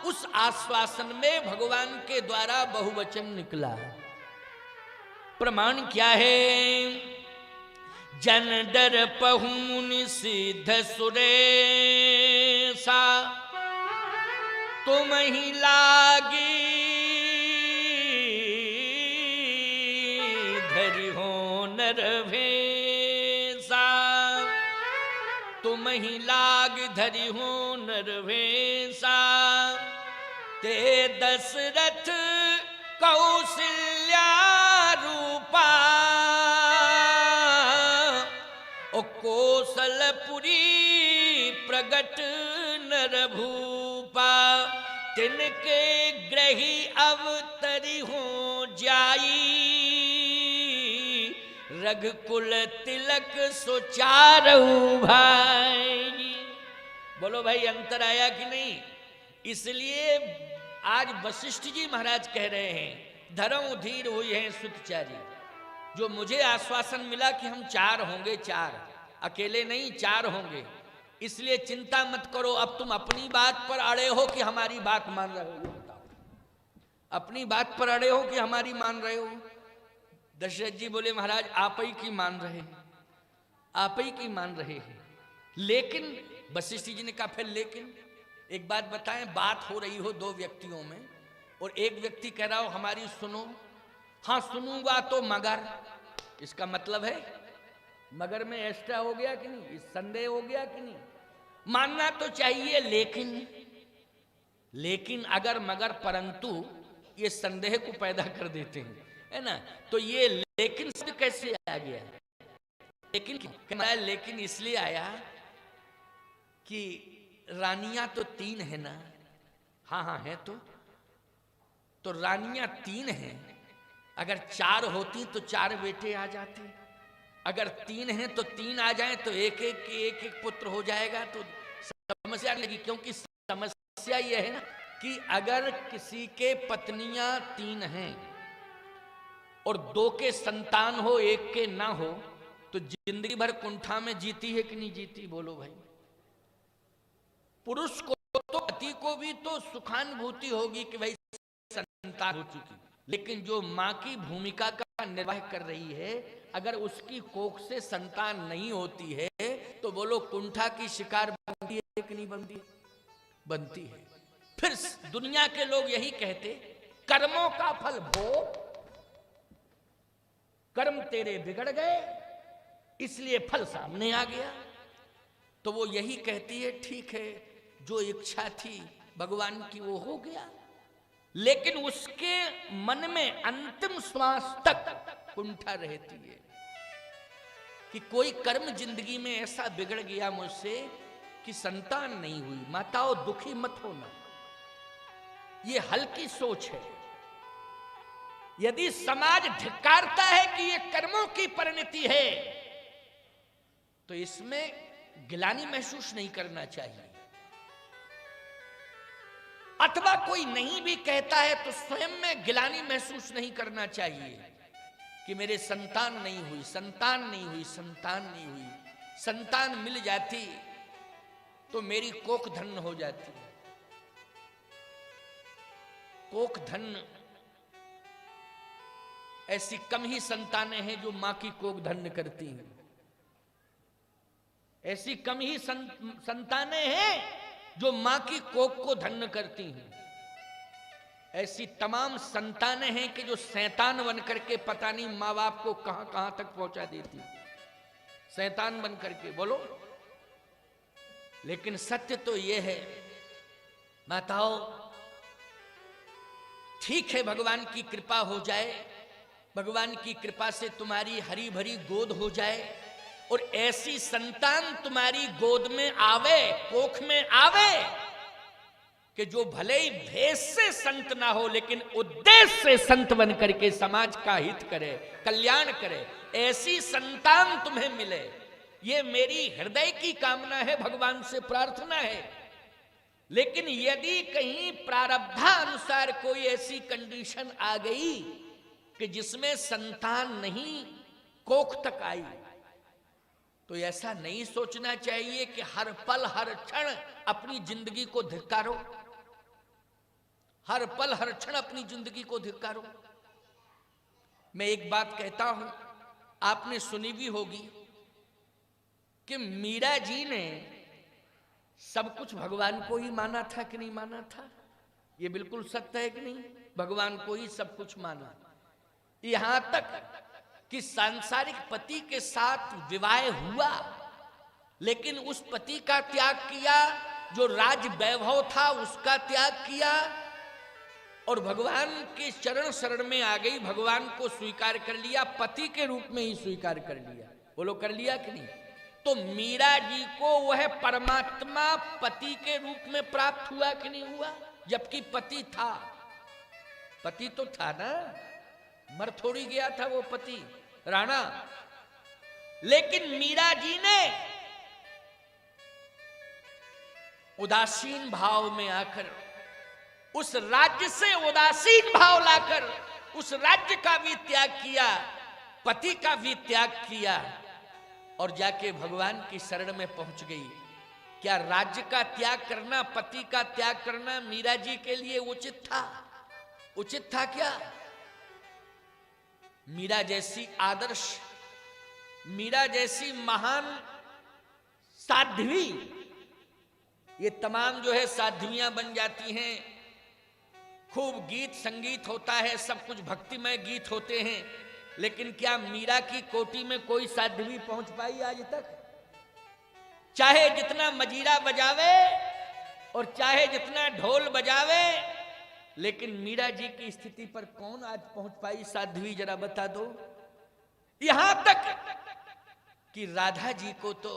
उस आश्वासन में भगवान के द्वारा बहुवचन निकला। प्रमाण क्या है? जन डर पहुन सिद्ध सुरेशा, तुम ही लागी धरि हो नरभेसा, तुम ही लाग धरि हो नरभेसा। ते दशरथ कौशल्या रूपा, कौशलपुरी प्रगट नर भूपा। तिनके ग्रही अवतरी हो जाई, रघुकुल तिलक सुचारु भाई। बोलो भाई, अंतर आया कि नहीं? इसलिए आज वशिष्ठ जी महाराज कह रहे हैं, धरहु धीर हुई है सुतचारी। जो मुझे आश्वासन मिला कि हम 4 होंगे, 4 अकेले नहीं, 4 होंगे, इसलिए चिंता मत करो। अब तुम अपनी बात पर अड़े हो कि हमारी बात मान रहे हो? बताओ, अपनी बात पर अड़े हो कि हमारी मान रहे हो? दशरथ जी बोले, महाराज आप ही की मान रहे हैं, आप ही की मान रहे हैं। लेकिन वशिष्ठ जी ने कहा, फिर लेकिन एक बात बताएं, बात हो रही हो 2 व्यक्तियों में और एक व्यक्ति कह रहा हो हमारी सुनो। हाँ सुनूंगा तो मगर, इसका मतलब है मगर में एक्स्ट्रा हो गया कि नहीं, संदेह हो गया कि नहीं? मानना तो चाहिए, लेकिन अगर मगर परंतु ये संदेह को पैदा कर देते हैं, है ना? तो ये लेकिन कैसे आ गया? लेकिन इसलिए आया कि रानियां तो 3 है ना। हाँ है तो रानियां 3 हैं। अगर 4 होती तो 4 बेटे आ जाते, अगर 3 हैं तो 3 आ जाएं तो एक पुत्र हो जाएगा, तो समस्या लगी। क्योंकि समस्या यह है ना कि अगर किसी के पत्नियां 3 हैं और 2 के संतान हो, 1 के ना हो, तो जिंदगी भर कुंठा में जीती है कि नहीं जीती? बोलो भाई। पुरुष को तो, पति को भी तो सुखानुभूति होगी कि भाई संतान हो चुकी, लेकिन जो मां की भूमिका का निर्वाह कर रही है अगर उसकी कोख से संतान नहीं होती है तो बोलो कुंठा की शिकार बनती है कि नहीं बनती? बनती है। फिर दुनिया के लोग यही कहते, कर्मों का फल भोग, कर्म तेरे बिगड़ गए इसलिए फल सामने आ गया। तो वो यही कहती है, ठीक है, जो इच्छा थी भगवान की वो हो गया, लेकिन उसके मन में अंतिम श्वास तक कुंठा रहती है कि कोई कर्म जिंदगी में ऐसा बिगड़ गया मुझसे कि संतान नहीं हुई। माताओं दुखी मत होना, ये हल्की सोच है। यदि समाज धिक्कारता है कि ये कर्मों की परिणति है तो इसमें गिलानी महसूस नहीं करना चाहिए। अथवा कोई नहीं भी कहता है तो स्वयं में गिलानी महसूस नहीं करना चाहिए कि मेरे संतान नहीं हुई, संतान नहीं हुई, संतान नहीं हुई। संतान मिल जाती तो मेरी कोख धन्य हो जाती। कोख धन्य, ऐसी कम ही संतानें हैं जो मां की कोख धन्य करती हैं। ऐसी कम ही संतानें हैं जो मां की कोख को धन्य करती हैं। ऐसी तमाम संतानें हैं कि जो शैतान बन करके पता नहीं मां बाप को कहां कहां तक पहुंचा देती, शैतान बन करके, बोलो। लेकिन सत्य तो यह है माताओं, ठीक है भगवान की कृपा हो जाए, भगवान की कृपा से तुम्हारी हरी भरी गोद हो जाए और ऐसी संतान तुम्हारी गोद में आवे, कोख में आवे कि जो भले ही भेष से संत ना हो लेकिन उद्देश्य से संत बन करके समाज का हित करे, कल्याण करे, ऐसी संतान तुम्हें मिले। ये मेरी हृदय की कामना है, भगवान से प्रार्थना है। लेकिन यदि कहीं प्रारब्धानुसार कोई ऐसी कंडीशन आ गई कि जिसमें संतान नहीं कोख तक आई, तो ऐसा नहीं सोचना चाहिए कि हर पल हर क्षण अपनी जिंदगी को धिक्कारो, हर पल हर क्षण अपनी जिंदगी को धिक्कारो। मैं एक बात कहता हूं, आपने सुनी भी होगी कि मीरा जी ने सब कुछ भगवान को ही माना था कि नहीं माना था? ये बिल्कुल सत्य है कि नहीं? भगवान को ही सब कुछ माना। यहां तक कि सांसारिक पति के साथ विवाह हुआ, लेकिन उस पति का त्याग किया, जो राज वैभव था उसका त्याग किया और भगवान के चरण शरण में आ गई, भगवान को स्वीकार कर लिया, पति के रूप में ही स्वीकार कर लिया। बोलो कर लिया कि नहीं? तो मीरा जी को वह परमात्मा पति के रूप में प्राप्त हुआ कि नहीं हुआ? जबकि पति था, पति तो था ना, मर थोड़ी गया था वो पति राणा। लेकिन मीरा जी ने उदासीन भाव में आकर, उस राज्य से उदासीन भाव लाकर उस राज्य का भी त्याग किया, पति का भी त्याग किया और जाके भगवान की शरण में पहुंच गई। क्या राज्य का त्याग करना, पति का त्याग करना मीरा जी के लिए उचित था? उचित था क्या? मीरा जैसी आदर्श, मीरा जैसी महान साध्वी, ये तमाम जो है साध्वियां बन जाती हैं, खूब गीत संगीत होता है, सब कुछ भक्तिमय गीत होते हैं, लेकिन क्या मीरा की कोटि में कोई साध्वी पहुंच पाई आज तक? चाहे जितना मजीरा बजावे और चाहे जितना ढोल बजावे, लेकिन मीरा जी की स्थिति पर कौन आज पहुंच पाई साध्वी? जरा बता दो। यहां तक कि राधा जी को तो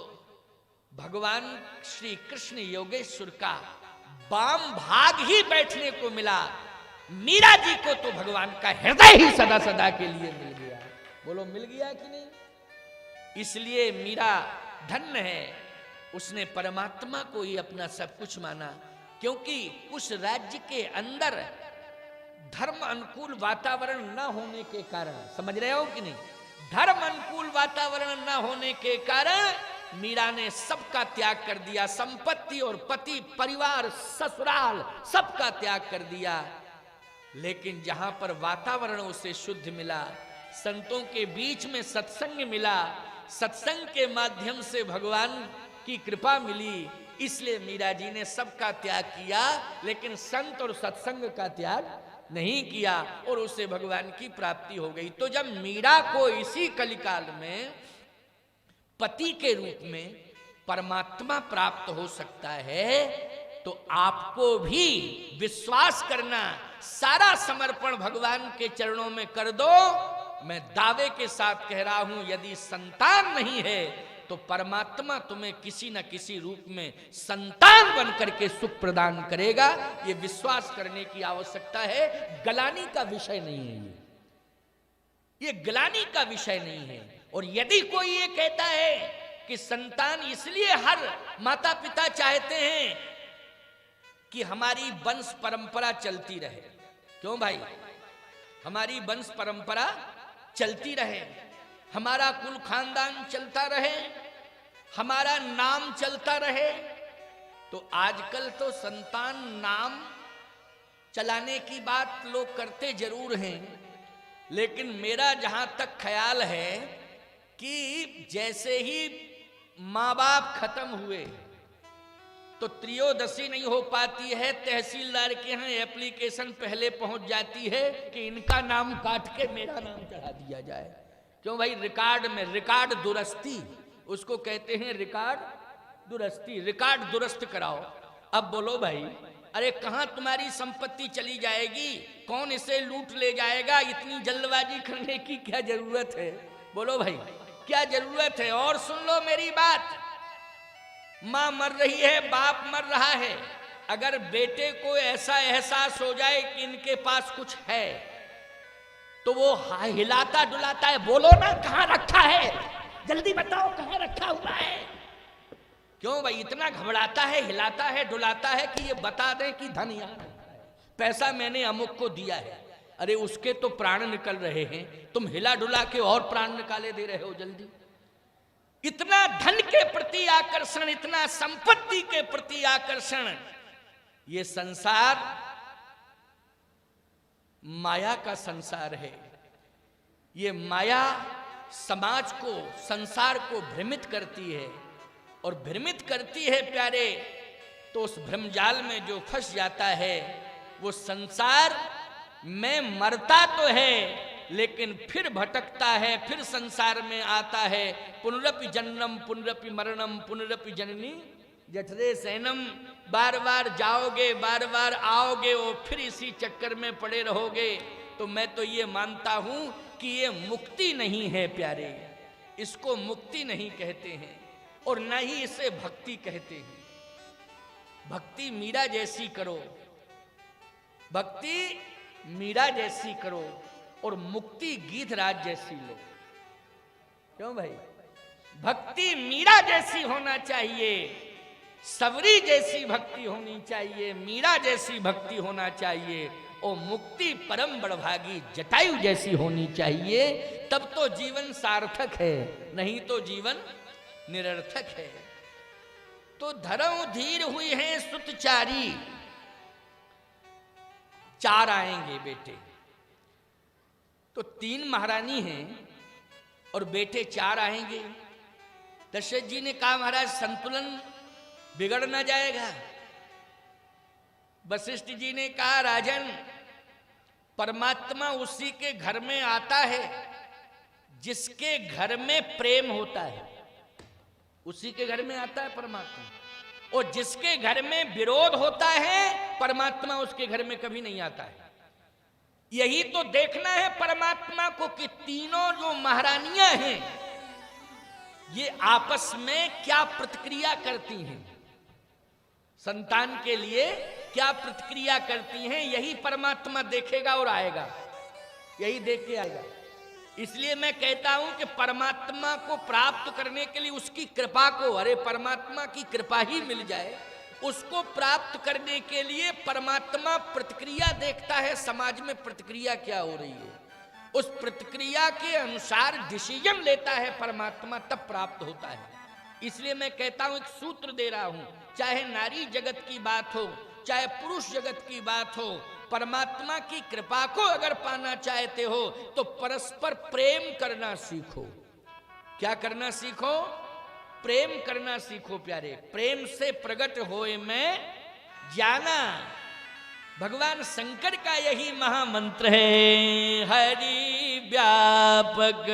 भगवान श्री कृष्ण योगेश्वर का वाम भाग ही बैठने को मिला, मीरा जी को तो भगवान का हृदय ही सदा सदा के लिए मिल गया। बोलो मिल गया कि नहीं? इसलिए मीरा धन्य है, उसने परमात्मा को ही अपना सब कुछ माना, क्योंकि उस राज्य के अंदर धर्म अनुकूल वातावरण न होने के कारण, समझ रहे हो कि नहीं, धर्म अनुकूल वातावरण न होने के कारण मीरा ने सबका त्याग कर दिया, संपत्ति और पति परिवार ससुराल सबका त्याग कर दिया। लेकिन जहां पर वातावरण उसे शुद्ध मिला, संतों के बीच में सत्संग मिला, सत्संग के माध्यम से भगवान की कृपा मिली, इसलिए मीरा जी ने सबका त्याग किया, लेकिन संत और सत्संग का त्याग नहीं किया और उसे भगवान की प्राप्ति हो गई। तो जब मीरा को इसी कलिकाल में पति के रूप में परमात्मा प्राप्त हो सकता है, तो आपको भी विश्वास करना, सारा समर्पण भगवान के चरणों में कर दो। मैं दावे के साथ कह रहा हूं, यदि संतान नहीं है तो परमात्मा तुम्हें किसी न किसी रूप में संतान बन करके सुख प्रदान करेगा। ये विश्वास करने की आवश्यकता है, गलानी का विषय नहीं है ये गलानी का विषय नहीं है। और यदि कोई ये कहता है कि संतान इसलिए हर माता पिता चाहते हैं कि हमारी वंश परंपरा चलती रहे, क्यों भाई, हमारी वंश परंपरा चलती रहे, हमारा कुल खानदान चलता रहे, हमारा नाम चलता रहे, तो आजकल तो संतान नाम चलाने की बात लोग करते जरूर हैं, लेकिन मेरा जहां तक ख्याल है कि जैसे ही माँ बाप खत्म हुए तो त्रयोदशी नहीं हो पाती है, तहसीलदार के यहाँ एप्लीकेशन पहले पहुंच जाती है कि इनका नाम काट के मेरा नाम चढ़ा दिया जाए। क्यों भाई, रिकॉर्ड में रिकॉर्ड दुरुस्ती उसको कहते हैं, रिकॉर्ड दुरुस्ती, रिकॉर्ड दुरुस्त कराओ। अब बोलो भाई, अरे कहां तुम्हारी संपत्ति चली जाएगी, कौन इसे लूट ले जाएगा, इतनी जल्दबाजी करने की क्या जरूरत है? बोलो भाई, क्या जरूरत है? और सुन लो मेरी बात, मां मर रही है, बाप मर रहा है, अगर बेटे को ऐसा एहसास हो जाए कि इनके पास कुछ है तो वो हिलाता डुलाता है, बोलो ना कहां रखा है, जल्दी बताओ कहां रखा हुआ है। क्यों भाई, इतना घबराता है, हिलाता है डुलाता है कि ये बता दें कि धन यहां रखा है, पैसा मैंने अमुक को दिया है। अरे उसके तो प्राण निकल रहे हैं, तुम हिला डुला के और प्राण निकाले दे रहे हो जल्दी। इतना धन के प्रति आकर्षण, इतना संपत्ति के प्रति आकर्षण, ये संसार माया का संसार है। ये माया समाज को, संसार को भ्रमित करती है, और भ्रमित करती है प्यारे, तो उस भ्रमजाल में जो फंस जाता है वो संसार में मरता तो है लेकिन फिर भटकता है, फिर संसार में आता है। पुनरपि जन्मम पुनरपि मरणम पुनरपि जननी जठरे सैनम, बार बार जाओगे, बार बार आओगे और फिर इसी चक्कर में पड़े रहोगे। तो मैं तो ये मानता हूं कि ये मुक्ति नहीं है प्यारे, इसको मुक्ति नहीं कहते हैं और ना ही इसे भक्ति कहते हैं। भक्ति मीरा जैसी करो, भक्ति मीरा जैसी करो, और मुक्ति गीधराज जैसी लो। क्यों भाई, भक्ति मीरा जैसी होना चाहिए, सबरी जैसी भक्ति होनी चाहिए, मीरा जैसी भक्ति होना चाहिए, और मुक्ति परम बड़भागी जटायु जैसी होनी चाहिए। तब तो जीवन सार्थक है, नहीं तो जीवन निरर्थक है। तो धरऊ धीर हुई है सुतचारी, 4 आएंगे बेटे। तो 3 महारानी हैं और बेटे 4 आएंगे। दशरथ जी ने कहा महाराज संतुलन बिगड़ ना जाएगा। वशिष्ठ जी ने कहा राजन, परमात्मा उसी के घर में आता है जिसके घर में प्रेम होता है, उसी के घर में आता है परमात्मा, और जिसके घर में विरोध होता है परमात्मा उसके घर में कभी नहीं आता है। यही तो देखना है परमात्मा को कि तीनों जो महारानियां हैं ये आपस में क्या प्रतिक्रिया करती हैं, संतान के लिए क्या प्रतिक्रिया करती हैं, यही परमात्मा देखेगा और आएगा, यही देख के आएगा। इसलिए मैं कहता हूं कि परमात्मा को प्राप्त करने के लिए उसकी कृपा को, अरे परमात्मा की कृपा ही मिल जाए, उसको प्राप्त करने के लिए परमात्मा प्रतिक्रिया देखता है, समाज में प्रतिक्रिया क्या हो रही है, उस प्रतिक्रिया के अनुसार डिसीजन लेता है परमात्मा, तब प्राप्त होता है। इसलिए मैं कहता हूं, एक सूत्र दे रहा हूं, चाहे नारी जगत की बात हो, चाहे पुरुष जगत की बात हो, परमात्मा की कृपा को अगर पाना चाहते हो तो परस्पर प्रेम करना सीखो। क्या करना सीखो? प्रेम करना सीखो प्यारे। प्रेम से प्रकट होए मैं जाना, भगवान शंकर का यही महामंत्र है। हरि व्यापक,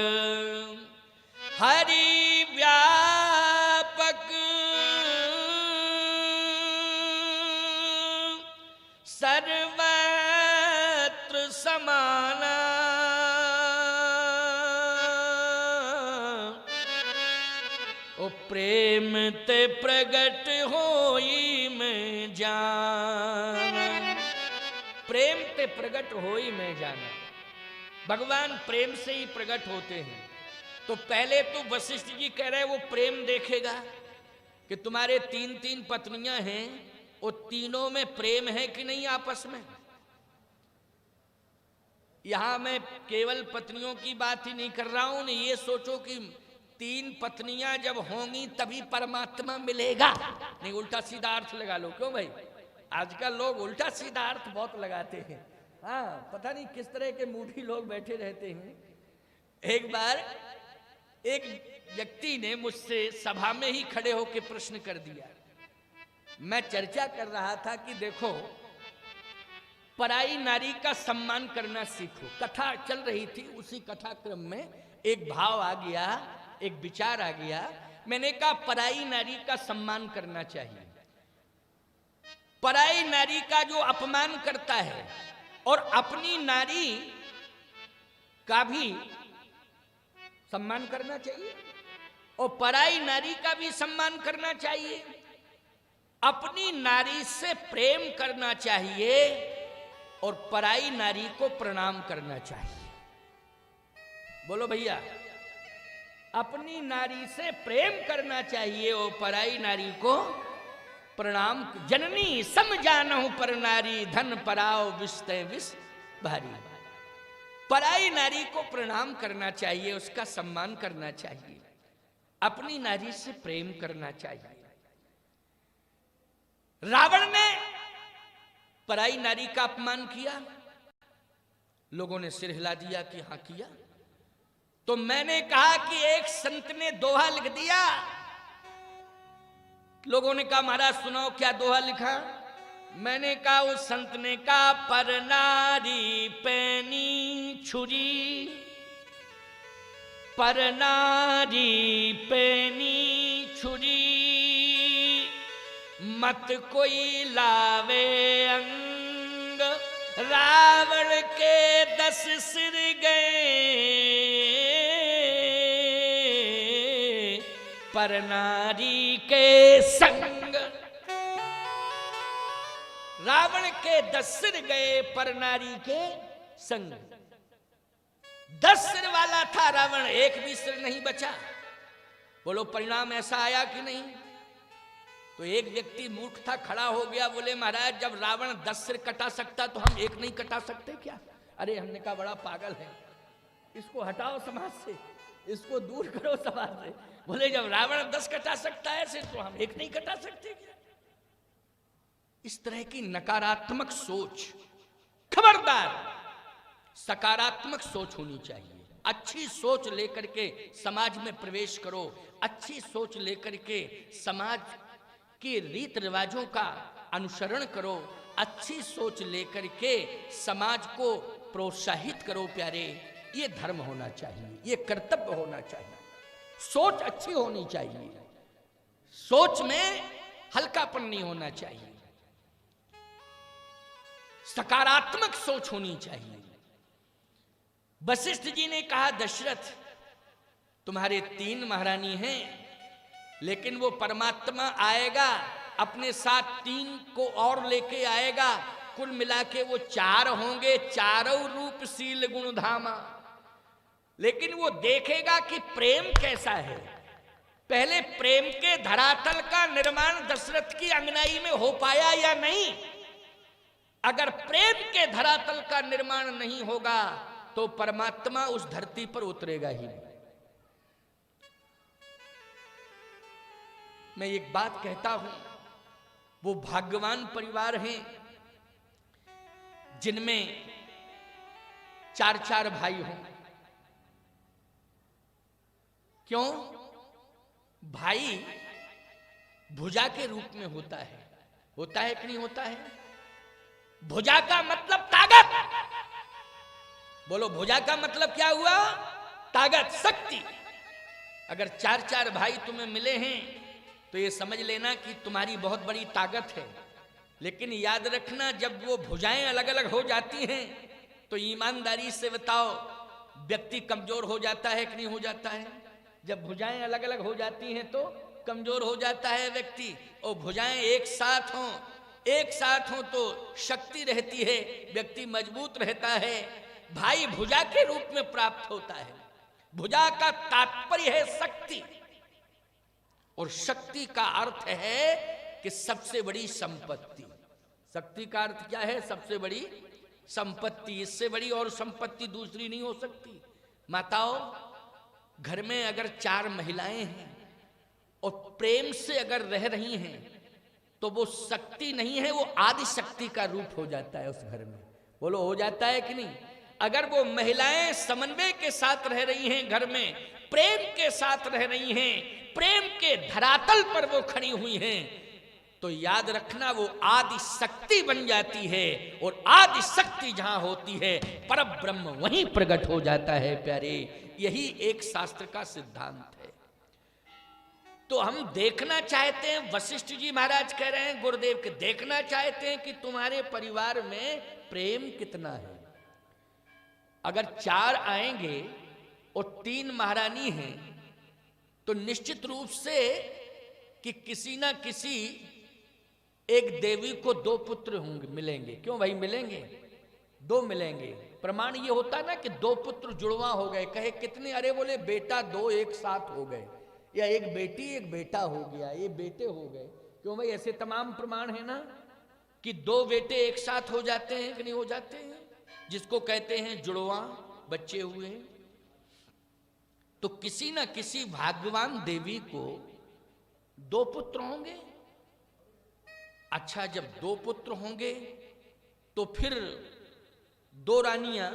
हरि व्यापक, सर्वत्र समाना, ओ प्रेम ते प्रगट होई में जाना। प्रेम ते प्रगट होई में जाना। भगवान प्रेम से ही प्रकट होते हैं। तो पहले तो वशिष्ठ जी कह रहे वो प्रेम देखेगा कि तुम्हारे 3 पत्नियां हैं, वो तीनों में प्रेम है कि नहीं आपस में। यहां मैं केवल पत्नियों की बात ही नहीं कर रहा हूं। ये सोचो कि 3 पत्नियां जब होंगी तभी परमात्मा मिलेगा। नहीं, उल्टा सीधा अर्थ लगा लो। क्यों भाई? आजकल लोग उल्टा सीधा अर्थ बहुत लगाते हैं। हाँ, पता नहीं किस तरह के मूढ़ी लोग बैठे रहते हैं। एक बार एक व्यक्ति ने मुझसे सभा में ही खड़े होकर प्रश्न कर दिया। मैं चर्चा कर रहा था कि देखो, पराई नारी का सम्मान करना सीखो। कथा चल रही थी, उसी कथा क्रम में एक भाव आ गया, एक विचार आ गया। मैंने कहा पराई नारी का सम्मान करना चाहिए। पराई नारी का जो अपमान करता है और अपनी नारी का भी सम्मान करना चाहिए, और पराई नारी का भी सम्मान करना चाहिए। अपनी नारी से प्रेम करना चाहिए और पराई नारी को प्रणाम करना चाहिए। बोलो भैया, अपनी नारी से प्रेम करना चाहिए और पराई नारी को प्रणाम। जननी सम जानहु पर नारी, धन पराओ विषते विष भारी। पराई नारी को प्रणाम करना चाहिए, उसका सम्मान करना चाहिए, अपनी नारी से प्रेम करना चाहिए। रावण ने पराई नारी का अपमान किया, लोगों ने सिर हिला दिया कि हां किया। तो मैंने कहा कि एक संत ने दोहा लिख दिया। लोगों ने कहा महाराज सुनाओ क्या दोहा लिखा। मैंने कहा उस संत ने कहा, पर नारी पैनी छुरी, पर नारी पैनी छुरी, मत कोई लावे अंग, रावण के 10 सिर गए, पर नारी के संग। रावण के 10 सिर गए पर नारी के संग। 10 सिर वाला था रावण, एक भी सिर नहीं बचा। बोलो परिणाम ऐसा आया कि नहीं? तो एक व्यक्ति मूर्ख था, खड़ा हो गया, बोले महाराज जब रावण 10 सिर कटा सकता तो हम एक नहीं कटा सकते क्या? अरे हमने कहा बड़ा पागल है, इसको हटाओ समाज से, इसको दूर करो समाज से। बोले जब रावण 10 कटा सकता है सिर तो हम एक नहीं कटा सकते क्या? इस तरह की नकारात्मक सोच, खबरदार, सकारात्मक सोच होनी चाहिए। अच्छी सोच लेकर के समाज में प्रवेश करो, अच्छी सोच लेकर के समाज के रीत रिवाजों का अनुसरण करो, अच्छी सोच लेकर के समाज को प्रोत्साहित करो प्यारे। ये धर्म होना चाहिए, ये कर्तव्य होना चाहिए। सोच अच्छी होनी चाहिए, सोच में हल्कापन नहीं होना चाहिए, सकारात्मक सोच होनी चाहिए। वशिष्ठ जी ने कहा दशरथ तुम्हारे 3 महारानी हैं, लेकिन वो परमात्मा आएगा अपने साथ 3 को और लेके आएगा, कुल मिला के वो 4 होंगे, चारों रूपशील गुणधामा। लेकिन वो देखेगा कि प्रेम कैसा है। पहले प्रेम के धरातल का निर्माण दशरथ की अंगनाई में हो पाया या नहीं? अगर प्रेम के धरातल का निर्माण नहीं होगा तो परमात्मा उस धरती पर उतरेगा ही नहीं। मैं एक बात कहता हूं, वो भाग्यवान परिवार हैं जिनमें 4-4 भाई हों। क्यों? भाई भुजा के रूप में होता है कि नहीं होता है? भुजा का मतलब ताकत। बोलो, भुजा का मतलब क्या हुआ? ताकत, शक्ति। अगर 4-4 भाई तुम्हें मिले हैं तो ये समझ लेना कि तुम्हारी बहुत बड़ी ताकत है। लेकिन याद रखना, जब वो भुजाएं अलग अलग हो जाती हैं तो ईमानदारी से बताओ, व्यक्ति कमजोर हो जाता है कि नहीं हो जाता है? जब भुजाएं अलग अलग हो जाती हैं तो कमजोर हो जाता है व्यक्ति। और भुजाएं एक साथ हों तो शक्ति रहती है, व्यक्ति मजबूत रहता है। भाई भुजा के रूप में प्राप्त होता है। भुजा का तात्पर्य है शक्ति, और शक्ति का अर्थ है कि सबसे बड़ी संपत्ति। शक्ति का अर्थ क्या है? सबसे बड़ी संपत्ति। इससे बड़ी और संपत्ति दूसरी नहीं हो सकती। माताओं, घर में अगर 4 महिलाएं हैं और प्रेम से अगर रह रही हैं तो वो शक्ति नहीं है, वो आदि शक्ति का रूप हो जाता है उस घर में। बोलो, हो जाता है कि नहीं? अगर वो महिलाएं समन्वय के साथ रह रही हैं, घर में प्रेम के साथ रह रही हैं, प्रेम के धरातल पर वो खड़ी हुई हैं, तो याद रखना वो आदि शक्ति बन जाती है। और आदि शक्ति जहां होती है, परब्रह्म वहीं प्रकट हो जाता है प्यारे। यही एक शास्त्र का सिद्धांत है। तो हम देखना चाहते हैं, वशिष्ठ जी महाराज कह रहे हैं गुरुदेव के, देखना चाहते हैं कि तुम्हारे परिवार में प्रेम कितना है। अगर 4 आएंगे और 3 महारानी हैं तो निश्चित रूप से कि किसी ना किसी एक देवी को 2 पुत्र होंगे, मिलेंगे। क्यों भाई? मिलेंगे, 2 मिलेंगे। प्रमाण ये होता ना कि 2 पुत्र जुड़वा हो गए। कहे कितने? अरे बोले बेटा 2 एक साथ हो गए, या एक बेटी एक बेटा हो गया, ये बेटे हो गए। क्यों भाई? ऐसे तमाम प्रमाण है ना कि 2 बेटे एक साथ हो जाते हैं कि नहीं हो जाते हैं, जिसको कहते हैं जुड़वा बच्चे हुए। तो किसी ना किसी भाग्यवान देवी को 2 पुत्र होंगे। अच्छा, जब 2 पुत्र होंगे तो फिर 2 रानियां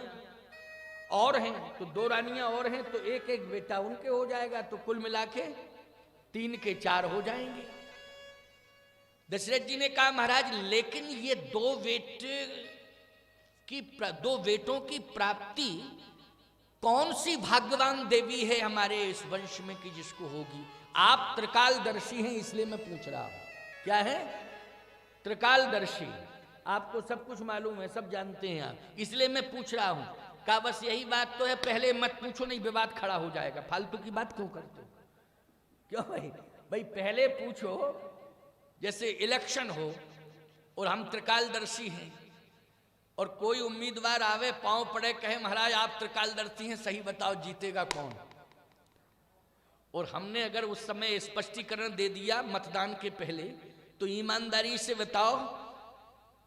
और हैं, तो 2 रानियां और हैं तो एक एक बेटा उनके हो जाएगा, तो कुल मिला के 3 के 4 हो जाएंगे। दशरथ जी ने कहा महाराज, लेकिन ये 2 बेटों की प्राप्ति कौन सी भाग्यवान देवी है हमारे इस वंश में कि जिसको होगी? आप त्रिकालदर्शी हैं इसलिए मैं पूछ रहा हूं। क्या है? त्रिकालदर्शी। आपको सब कुछ मालूम है, सब जानते हैं आप, इसलिए मैं पूछ रहा हूं। का बस यही बात तो है, पहले मत पूछो, नहीं विवाद खड़ा हो जाएगा। फालतू की बात क्यों करते हो? क्यों भाई पहले पूछो। जैसे इलेक्शन हो और हम त्रिकालदर्शी हैं और कोई उम्मीदवार आवे, पांव पड़े, कहे महाराज आप त्रिकालदर्शी हैं, सही बताओ जीतेगा कौन? और हमने अगर उस समय स्पष्टीकरण दे दिया मतदान के पहले, तो ईमानदारी से बताओ,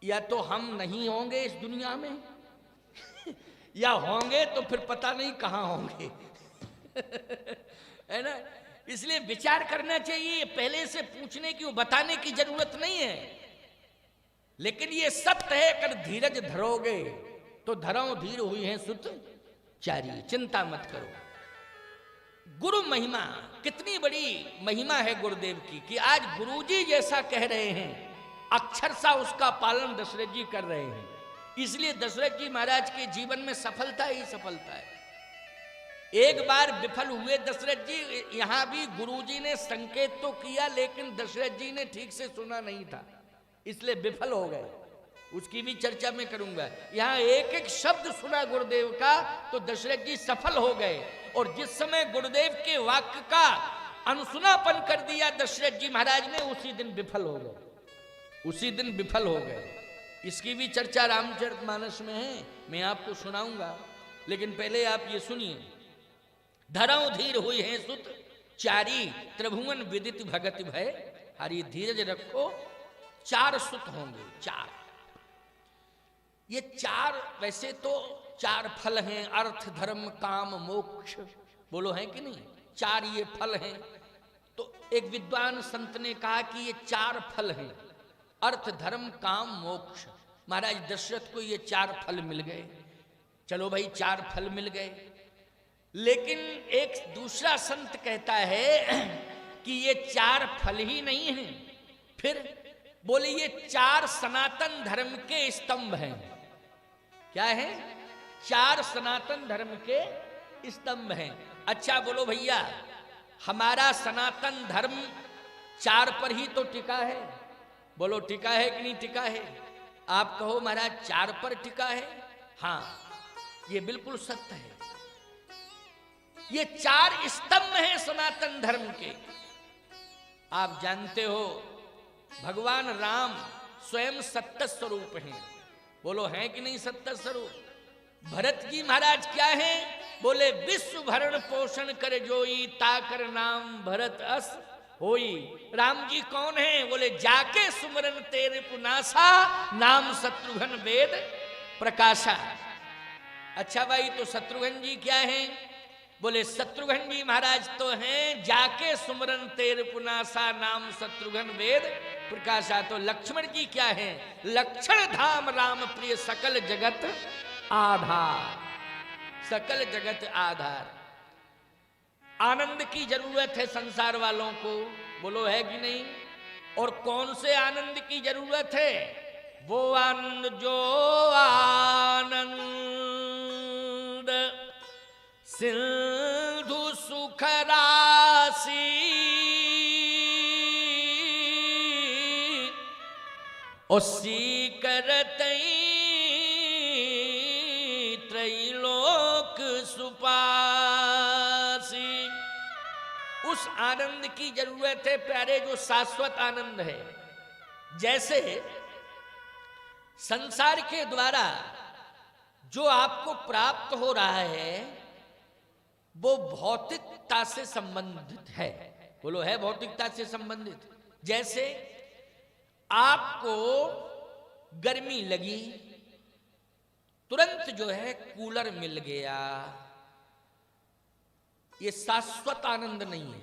या तो हम नहीं होंगे इस दुनिया में या होंगे तो फिर पता नहीं कहां होंगे है ना? इसलिए विचार करना चाहिए, पहले से पूछने की, बताने की जरूरत नहीं है। लेकिन ये सत्य है, अगर धीरज धरोगे तो धरो धीर हुई है सुत चारी, चिंता मत करो। गुरु महिमा, कितनी बड़ी महिमा है गुरुदेव की कि आज गुरुजी जैसा कह रहे हैं, अक्षरशः उसका पालन दशरथ जी कर रहे हैं। इसलिए दशरथ जी महाराज के जीवन में सफलता ही सफलता है। एक बार विफल हुए दशरथ जी, यहां भी गुरुजी ने संकेत तो किया लेकिन दशरथ जी ने ठीक से सुना नहीं था, इसलिए विफल हो गए। उसकी भी चर्चा में करूंगा। यहां एक एक शब्द सुना गुरुदेव का तो दशरथ जी सफल हो गए। और जिस समय गुरुदेव के वाक्य का अनसुनापन कर दिया दशरथ जी महाराज ने, उसी दिन विफल हो गए, उसी दिन विफल हो गए। इसकी भी चर्चा रामचरितमानस में है, मैं आपको सुनाऊंगा। लेकिन पहले आप ये सुनिए। धरौ धीर हुई है सुत चारी, त्रिभुवन विदित भगत भय हरि। धीरज रखो, 4 सुत होंगे, 4। ये 4 वैसे तो 4 फल हैं, अर्थ धर्म काम मोक्ष। बोलो है कि नहीं? 4 ये फल हैं। तो एक विद्वान संत ने कहा कि ये 4 फल हैं, अर्थ धर्म काम मोक्ष। महाराज दशरथ को ये 4 फल मिल गए। चलो भाई 4 फल मिल गए, लेकिन एक दूसरा संत कहता है कि ये 4 फल ही नहीं हैं, फिर बोले ये 4 सनातन धर्म के स्तंभ हैं। क्या है? 4 सनातन धर्म के स्तंभ हैं। अच्छा बोलो भैया, हमारा सनातन धर्म 4 पर ही तो टिका है। बोलो टिका है कि नहीं टिका है? आप कहो महाराज 4 पर टिका है। हाँ, ये बिल्कुल सत्य है। ये 4 स्तंभ हैं सनातन धर्म के। आप जानते हो भगवान राम स्वयं सत्य स्वरूप हैं। बोलो हैं कि नहीं सत्य स्वरूप? भरत जी महाराज क्या हैं? बोले विश्व भरण पोषण कर जोई, ताकर नाम भरत अस होई। राम जी कौन हैं? बोले जाके सुमरन तेरे पुनासा, नाम शत्रुघ्न वेद प्रकाशा। अच्छा भाई, तो शत्रुघ्न जी क्या हैं? बोले शत्रुघ्न जी महाराज तो हैं जाके सुमरन तेरे पुनासा, नाम शत्रुघ्न वेद प्रकाशा। तो लक्ष्मण जी क्या हैं? लक्षण धाम राम प्रिय, सकल जगत आधार। सकल जगत आधार। आनंद की जरूरत है संसार वालों को, बोलो है कि नहीं? और कौन से आनंद की जरूरत है? वो आनंद जो आनंद सिंधु सुख राशि, उसी करतई त्रैलोक सुपासी। उस आनंद की जरूरत है प्यारे, जो शाश्वत आनंद है। जैसे संसार के द्वारा जो आपको प्राप्त हो रहा है वो भौतिकता से संबंधित है। बोलो है भौतिकता से संबंधित। जैसे आपको गर्मी लगी, तुरंत जो है कूलर मिल गया, ये शाश्वत आनंद नहीं है,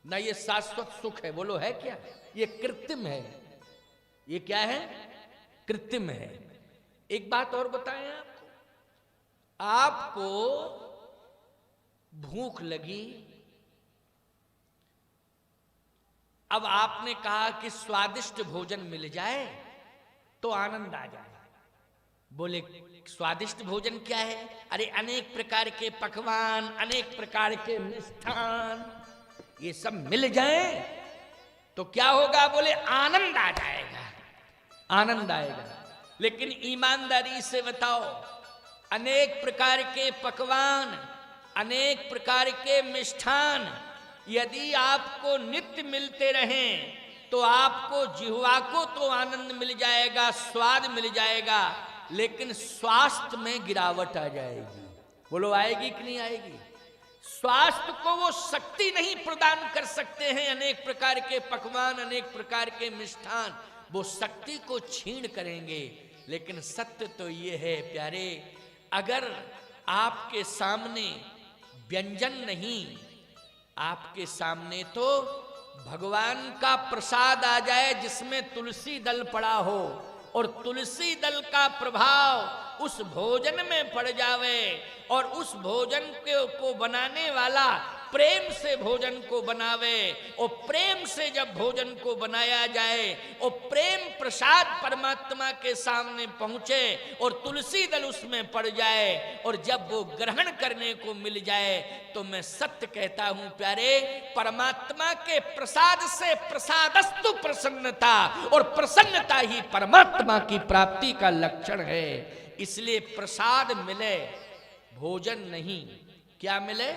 ना ये शाश्वत सुख है। बोलो है क्या? ये कृत्रिम है। ये क्या है? कृत्रिम है। एक बात और बताएं आपको भूख लगी, अब आपने कहा कि स्वादिष्ट भोजन मिल जाए तो आनंद आ जाए। बोले स्वादिष्ट भोजन क्या है? अरे अनेक प्रकार के पकवान, अनेक प्रकार के मिष्ठान, ये सब मिल जाए तो क्या होगा? बोले आनंद आ जाएगा, आनंद आएगा। लेकिन ईमानदारी से बताओ, अनेक प्रकार के पकवान, अनेक प्रकार के मिष्ठान यदि आपको नित्य मिलते रहें तो आपको जिह्वा को तो आनंद मिल जाएगा, स्वाद मिल जाएगा, लेकिन स्वास्थ्य में गिरावट आ जाएगी। बोलो आएगी कि नहीं आएगी? स्वास्थ्य को वो शक्ति नहीं प्रदान कर सकते हैं अनेक प्रकार के पकवान, अनेक प्रकार के मिष्ठान, वो शक्ति को छीन करेंगे। लेकिन सत्य तो ये है प्यारे, अगर आपके सामने व्यंजन नहीं, आपके सामने तो भगवान का प्रसाद आ जाए जिसमें तुलसी दल पड़ा हो, और तुलसी दल का प्रभाव उस भोजन में पड़ जावे, और उस भोजन को बनाने वाला प्रेम से भोजन को बनावे, और प्रेम से जब भोजन को बनाया जाए और प्रेम प्रसाद परमात्मा के सामने पहुंचे और तुलसी दल उसमें पड़ जाए, और जब वो ग्रहण करने को मिल जाए, तो मैं सत्य कहता हूं प्यारे, परमात्मा के प्रसाद से प्रसादस्तु प्रसन्नता, और प्रसन्नता ही परमात्मा की प्राप्ति का लक्षण है। इसलिए प्रसाद मिले, भोजन नहीं। क्या मिले?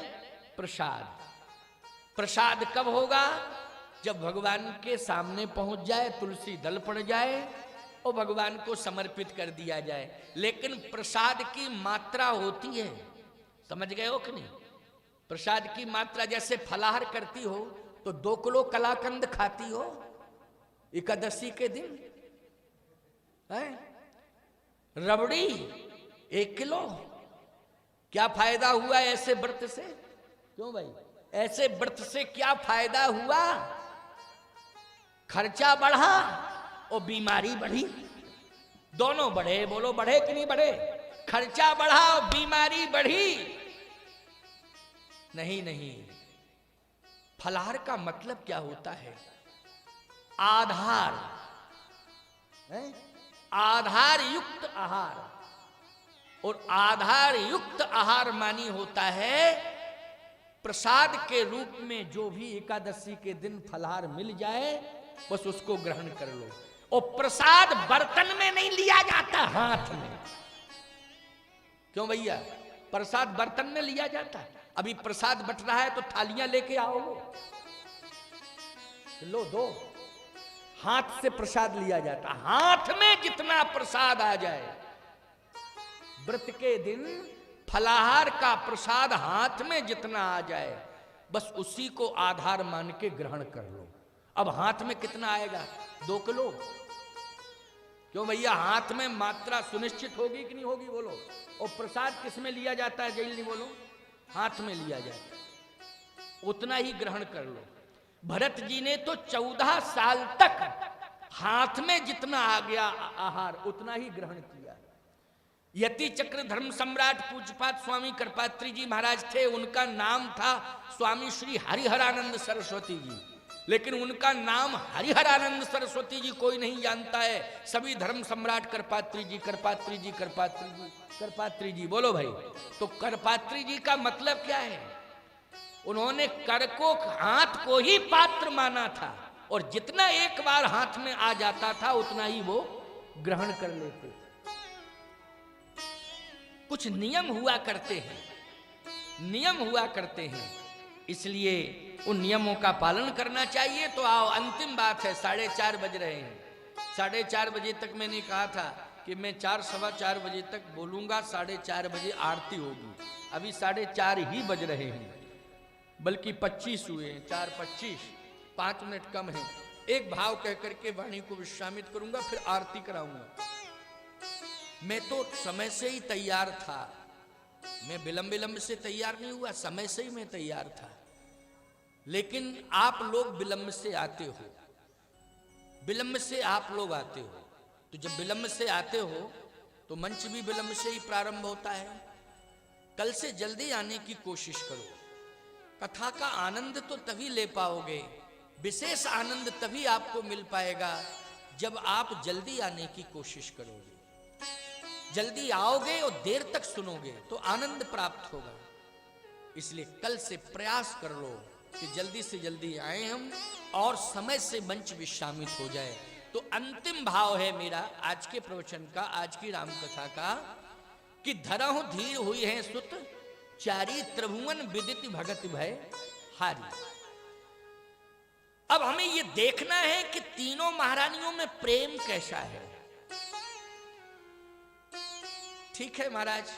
प्रसाद। प्रसाद कब होगा? जब भगवान के सामने पहुंच जाए, तुलसी दल पड़ जाए और भगवान को समर्पित कर दिया जाए। लेकिन प्रसाद की मात्रा होती है, समझ गए हो कि नहीं? प्रसाद की मात्रा, जैसे फलाहार करती हो तो 2 किलो कलाकंद खाती हो एकादशी के दिन, है? रबड़ी 1 किलो। क्या फायदा हुआ ऐसे व्रत से? क्यों भाई, ऐसे व्रत से क्या फायदा हुआ? खर्चा बढ़ा और बीमारी बढ़ी। दोनों बढ़े। बोलो बढ़े कि नहीं बढ़े? खर्चा बढ़ा, बीमारी बढ़ी? नहीं नहीं। फलाहार का मतलब क्या होता है? आधार है? आधार युक्त आहार। और आधार युक्त आहार मानी होता है प्रसाद के रूप में जो भी एकादशी के दिन फलाहार मिल जाए बस उसको ग्रहण कर लो। और प्रसाद बर्तन में नहीं लिया जाता, हाथ में। क्यों भैया? प्रसाद बर्तन में लिया जाता है? अभी प्रसाद बट रहा है तो थालियां लेके आओ, लो दो। हाथ से प्रसाद लिया जाता, हाथ में जितना प्रसाद आ जाए। व्रत के दिन फलाहार का प्रसाद हाथ में जितना आ जाए बस उसी को आधार मान के ग्रहण कर लो। अब हाथ में कितना आएगा? 2 किलो। क्यों भैया? हाथ में मात्रा सुनिश्चित होगी कि नहीं होगी? बोलो। और प्रसाद किस में लिया जाता है? जल्दी बोलो। हाथ में लिया जाता है, उतना ही ग्रहण कर लो। भरत जी ने तो 14 साल तक हाथ में जितना आ गया आहार उतना ही ग्रहण किया। यति चक्र धर्म सम्राट पूज्यपाद स्वामी कृपात्री जी महाराज थे, उनका नाम था स्वामी श्री हरिहरानंद सरस्वती जी। लेकिन उनका नाम हरिहरानंद सरस्वती जी कोई नहीं जानता है। सभी धर्म सम्राट कृपात्री जी, कृपात्री जी, कृपात्री जी, कृपात्री जी। बोलो भाई। तो कृपात्री जी का मतलब क्या है? उन्होंने कर को, हाथ को ही पात्र माना था और जितना एक बार हाथ में आ जाता था उतना ही वो ग्रहण कर लेते थे। कुछ नियम हुआ करते हैं, नियम हुआ करते हैं, इसलिए उन नियमों का पालन करना चाहिए। तो आओ, अंतिम बात है, 4:30 बज रहे हैं। 4:30 बजे तक मैंने कहा था कि मैं 4, सवा 4 बजे तक बोलूंगा, 4:30 बजे आरती होगी। अभी 4:30 ही बज रहे हैं, बल्कि 25 हुए हैं, 4:25, 5 मिनट कम है। एक भाव कह करके वाणी को विश्रामित करूंगा, फिर आरती कराऊंगा। मैं तो समय से ही तैयार था, मैं विलंब से तैयार नहीं हुआ, समय से ही मैं तैयार था। लेकिन आप लोग विलंब से आते हो, विलंब से आप लोग आते हो। तो जब विलंब से आते हो तो मंच भी विलंब से ही प्रारंभ होता है। कल से जल्दी आने की कोशिश करो। कथा का आनंद तो तभी ले पाओगे, विशेष आनंद तभी आपको मिल पाएगा जब आप जल्दी आने की कोशिश करोगे। जल्दी आओगे और देर तक सुनोगे तो आनंद प्राप्त होगा। इसलिए कल से प्रयास कर लो कि जल्दी से जल्दी आए हम और समय से मंच विश्रामित हो जाए। तो अंतिम भाव है मेरा आज के प्रवचन का, आज की राम कथा का, कि धरहु धीर हुई है सुत, चारी त्रिभुवन विदित भगत भय हारी। अब हमें यह देखना है कि तीनों महारानियों में प्रेम कैसा है। ठीक है महाराज,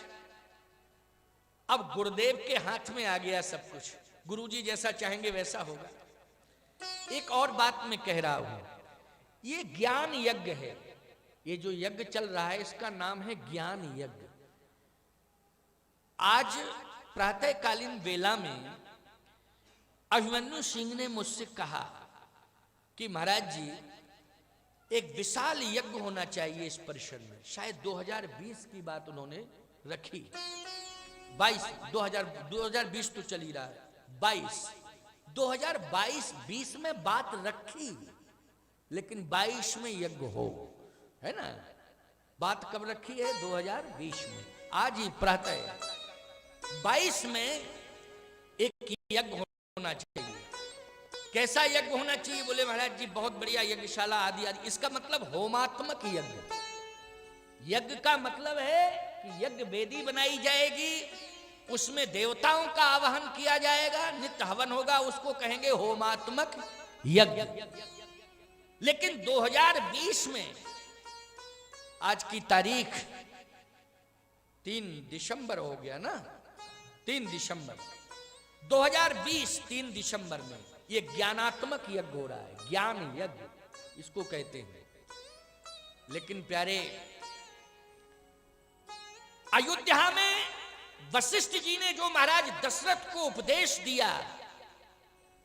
अब गुरुदेव के हाथ में आ गया सब कुछ, गुरुजी जैसा चाहेंगे वैसा होगा। एक और बात मैं कह रहा हूं, ये ज्ञान यज्ञ है। ये जो यज्ञ चल रहा है इसका नाम है ज्ञान यज्ञ। आज प्रातःकालीन वेला में अभिमन्यु सिंह ने मुझसे कहा कि महाराज जी एक विशाल यज्ञ होना चाहिए इस परिसर में। शायद 2020 की बात उन्होंने रखी, 2020 तो चल ही रहा है, 2022 में बात रखी, लेकिन 22 में यज्ञ हो, है ना। बात कब रखी है? 2020 में। आज ही प्रातः 22 में एक यज्ञ होना चाहिए। कैसा यज्ञ होना चाहिए? बोले महाराज जी बहुत बढ़िया यज्ञशाला आदि आदि। इसका मतलब होमात्मक यज्ञ। यज्ञ का मतलब है कि यज्ञ वेदी बनाई जाएगी, उसमें देवताओं का आवाहन किया जाएगा, नित्य हवन होगा, उसको कहेंगे होमात्मक यज्ञ। लेकिन 2020 में आज की तारीख 3 दिसंबर हो गया ना, 3 दिसंबर 2020, 3 दिसंबर में ये ज्ञानात्मक यज्ञ हो रहा है। ज्ञान यज्ञ इसको कहते हैं। लेकिन प्यारे, अयोध्या में वशिष्ठ जी ने जो महाराज दशरथ को उपदेश दिया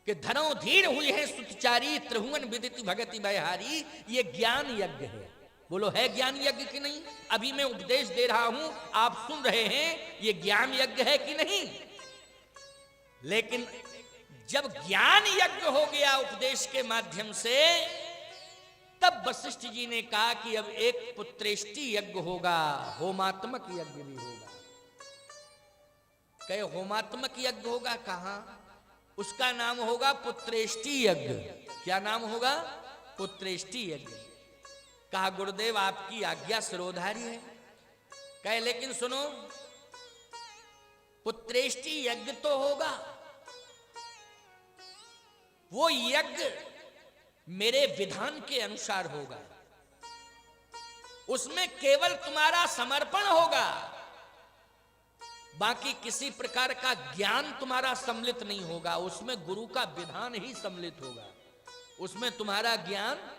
कि धनोधीर हुई है सुतचारी त्रिभुवन विदित भगति भयहारी, ये ज्ञान यज्ञ है। बोलो है ज्ञान यज्ञ कि नहीं? अभी मैं उपदेश दे रहा हूं, आप सुन रहे हैं, ये ज्ञान यज्ञ है कि नहीं? लेकिन जब ज्ञान यज्ञ हो गया उपदेश के माध्यम से, तब वशिष्ठ जी ने कहा कि अब एक पुत्रेष्टि यज्ञ होगा, होमात्मक यज्ञ भी होगा। कहे होमात्मक यज्ञ होगा, कहां? उसका नाम होगा पुत्रेष्टि यज्ञ। क्या नाम होगा? पुत्रेष्टि यज्ञ। कहा गुरुदेव आपकी आज्ञा सिरोधारी है। कहे लेकिन सुनो, पुत्रेष्टि यज्ञ तो होगा, वो यज्ञ मेरे विधान के अनुसार होगा, उसमें केवल तुम्हारा समर्पण होगा, बाकी किसी प्रकार का ज्ञान तुम्हारा सम्मिलित नहीं होगा। उसमें गुरु का विधान ही सम्मिलित होगा, उसमें तुम्हारा ज्ञान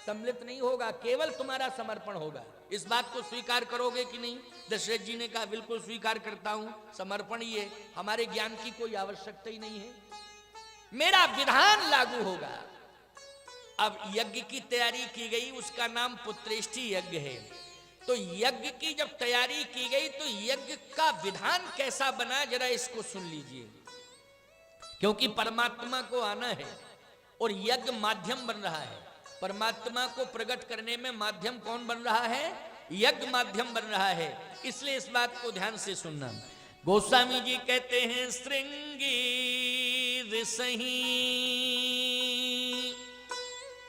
सम्मिलित नहीं होगा, केवल तुम्हारा समर्पण होगा। इस बात को स्वीकार करोगे कि नहीं? दशरथ जी ने कहा बिल्कुल स्वीकार करता हूं, समर्पण ही है, हमारे ज्ञान की कोई आवश्यकता ही नहीं है, मेरा विधान लागू होगा। अब यज्ञ की तैयारी की गई, उसका नाम पुत्रेष्टि यज्ञ है। तो यज्ञ की जब तैयारी की गई तो यज्ञ का विधान कैसा बना, जरा इसको सुन लीजिए। क्योंकि परमात्मा को आना है और यज्ञ माध्यम बन रहा है। परमात्मा को प्रकट करने में माध्यम कौन बन रहा है? यज्ञ माध्यम बन रहा है। इसलिए इस बात को ध्यान से सुनना। गोस्वामी जी कहते हैं श्रृंगी ऋषहि,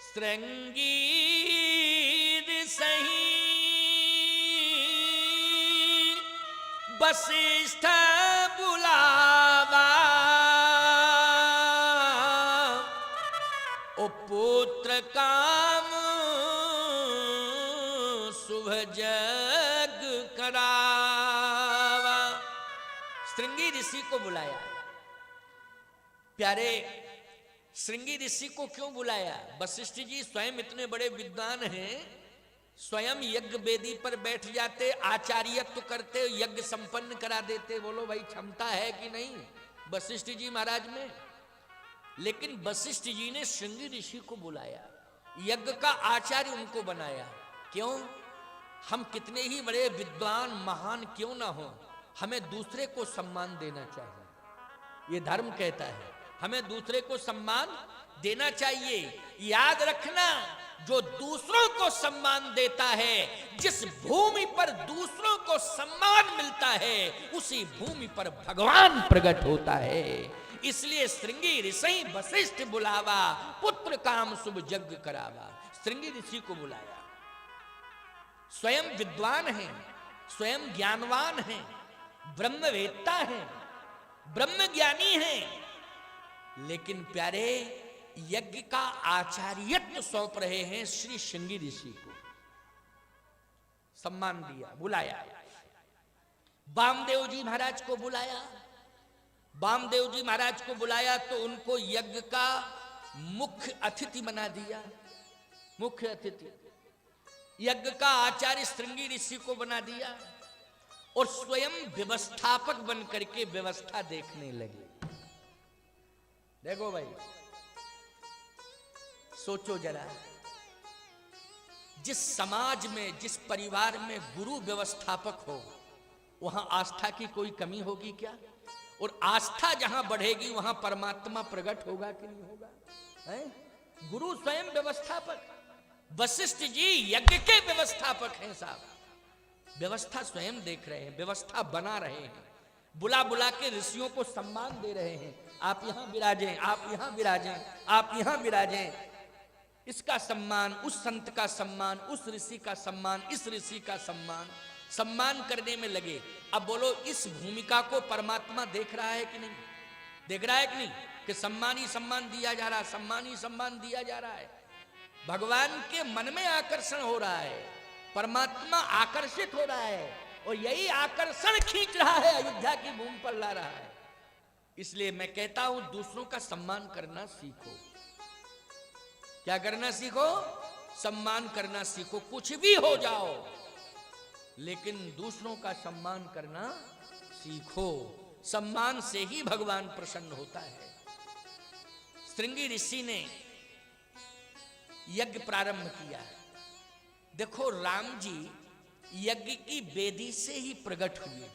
श्रृंगी ऋषहि वशिष्ठ बुलावा, ओ पुत्र काम शुभ जग करावा। श्रृंगी ऋषि को बुलाया। प्यारे, श्रृंगी ऋषि को क्यों बुलाया? वशिष्ठ जी स्वयं इतने बड़े विद्वान हैं, स्वयं यज्ञ वेदी पर बैठ जाते, आचार्यत्व करते, यज्ञ संपन्न करा देते। बोलो भाई क्षमता है कि नहीं वशिष्ठ जी महाराज में? लेकिन वशिष्ठ जी ने श्रृंगी ऋषि को बुलाया, यज्ञ का आचार्य उनको बनाया। क्यों? हम कितने ही बड़े विद्वान महान क्यों ना हो, हमें दूसरे को सम्मान देना चाहिए। ये धर्म कहता है हमें दूसरे को सम्मान देना चाहिए। याद रखना, जो दूसरों को सम्मान देता है, जिस भूमि पर दूसरों को सम्मान मिलता है, उसी भूमि पर भगवान प्रकट होता है। इसलिए श्रृंगी ऋषि वशिष्ठ बुलावा, पुत्र काम शुभ यज्ञ करावा। श्रृंगी ऋषि को बुलाया। स्वयं विद्वान हैं, स्वयं ज्ञानवान हैं, ब्रह्मवेत्ता हैं, ब्रह्म ज्ञानी हैं, लेकिन प्यारे यज्ञ का आचार्यत्व सौंप रहे हैं श्री श्रृंगी ऋषि को। सम्मान दिया, बुलाया। वामदेव जी महाराज को बुलाया। वामदेव जी महाराज को बुलाया तो उनको यज्ञ का मुख्य अतिथि बना दिया। मुख्य अतिथि, यज्ञ का आचार्य श्रृंगी ऋषि को बना दिया और स्वयं व्यवस्थापक बन करके व्यवस्था देखने लगे। देखो भाई, सोचो जरा, जिस समाज में, जिस परिवार में गुरु व्यवस्थापक हो, वहां आस्था की कोई कमी होगी क्या? और आस्था जहां बढ़ेगी वहां परमात्मा प्रकट होगा कि नहीं होगा? है? गुरु स्वयं व्यवस्थापक। वशिष्ठ जी यज्ञ के व्यवस्थापक हैं साहब। व्यवस्था स्वयं देख रहे हैं, व्यवस्था बना रहे हैं, बुला बुला के ऋषियों को सम्मान दे रहे हैं। आप यहां विराजें, आप यहां विराजें, आप यहां विराजें। इसका सम्मान, उस संत का सम्मान, उस ऋषि का सम्मान, इस ऋषि का सम्मान, सम्मान करने में लगे। अब बोलो, इस भूमिका को परमात्मा देख रहा है कि नहीं? देख रहा है कि नहीं कि सम्मान ही सम्मान दिया जा रहा है, सम्मान ही सम्मान दिया जा रहा है। भगवान के मन में आकर्षण हो रहा है, परमात्मा आकर्षित हो रहा है, और यही आकर्षण खींच रहा है, अयोध्या की भूमि पर ला रहा है। इसलिए मैं कहता हूं, दूसरों का सम्मान करना सीखो। क्या करना सीखो? सम्मान करना सीखो। कुछ भी हो जाओ, लेकिन दूसरों का सम्मान करना सीखो। सम्मान से ही भगवान प्रसन्न होता है। श्रृंगी ऋषि ने यज्ञ प्रारंभ किया। देखो राम जी यज्ञ की वेदी से ही प्रकट हुए।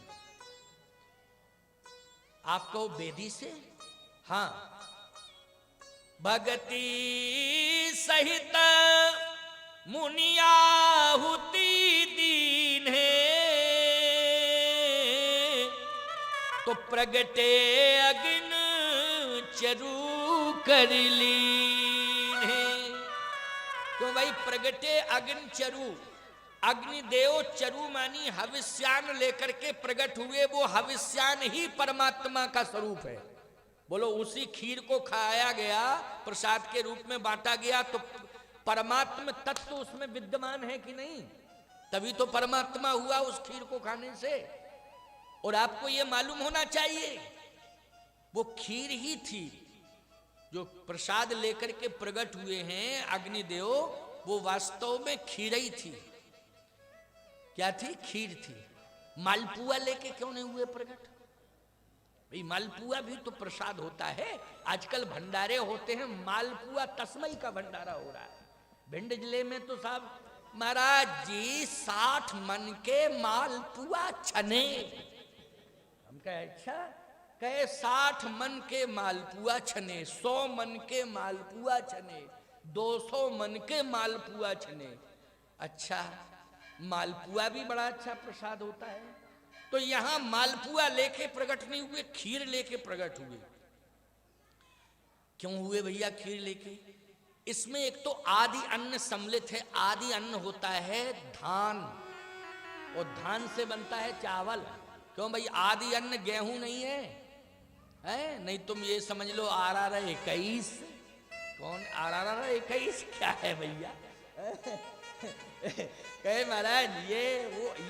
आप कहो वेदी से? हां, भगति सहित मुनियाहुति दीन है, तो प्रगटे अग्न चरु कर लीन है। तो भाई प्रगटे अग्नि चरु, अग्निदेव चरु मानी हविष्यान लेकर के प्रकट हुए। वो हविष्यान ही परमात्मा का स्वरूप है। बोलो, उसी खीर को खाया गया, प्रसाद के रूप में बांटा गया, तो परमात्मा तत्व उसमें विद्यमान है कि नहीं? तभी तो परमात्मा हुआ उस खीर को खाने से। और आपको यह मालूम होना चाहिए, वो खीर ही थी जो प्रसाद लेकर के प्रकट हुए हैं अग्निदेव, वो वास्तव में खीर ही थी। क्या थी? खीर थी। मालपुआ लेके क्यों नहीं हुए प्रकट? भाई मालपुआ भी तो प्रसाद होता है। आजकल भंडारे होते हैं, मालपुआ तस्मई का भंडारा हो रहा है। भिंड जिले में तो साहब महाराज जी 60 मन के मालपुआ छने। हम कहे अच्छा, कहे 60 मन के मालपुआ छने, 100 मन के मालपुआ छने, 200 मन के मालपुआ छने। अच्छा, मालपुआ भी बड़ा अच्छा प्रसाद होता है। तो यहां मालपुआ लेके प्रकट नहीं हुए, खीर लेके प्रकट हुए। क्यों हुए भैया खीर लेके? इसमें एक तो आदि अन्न सम्मिलित है। आदि अन्न होता है धान, और धान से बनता है चावल। क्यों भाई? आदि अन्न गेहूं नहीं है, है? नहीं तुम ये समझ लो RR 21। कौन RR 21 क्या है भैया? कहे महाराज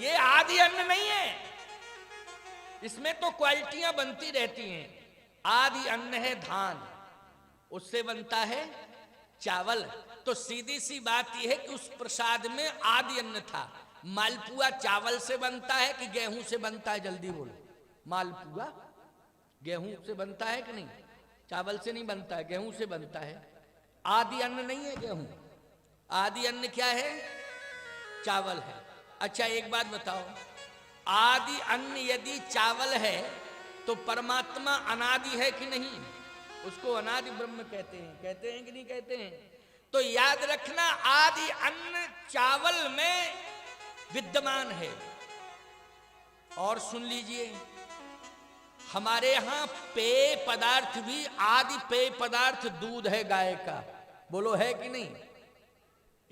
ये आदि अन्न नहीं है, इसमें तो क्वालिटियां बनती रहती हैं। आदि अन्न है धान, उससे बनता है चावल। तो सीधी सी बात यह है कि उस प्रसाद में आदि अन्न था। मालपुआ चावल से बनता है कि गेहूं से बनता है? जल्दी बोलो। मालपुआ गेहूं से बनता है कि नहीं? चावल से नहीं बनता है, गेहूं से बनता है। आदि अन्न नहीं है गेहूं, आदि अन्न क्या है? चावल है। अच्छा एक बात बताओ, आदि अन्न यदि चावल है तो परमात्मा अनादि है कि नहीं? उसको अनादि ब्रह्म कहते हैं कि नहीं कहते हैं? तो याद रखना, आदि अन्न चावल में विद्यमान है। और सुन लीजिए, हमारे यहां पेय पदार्थ भी आदि पेय पदार्थ दूध है गाय का। बोलो है कि नहीं?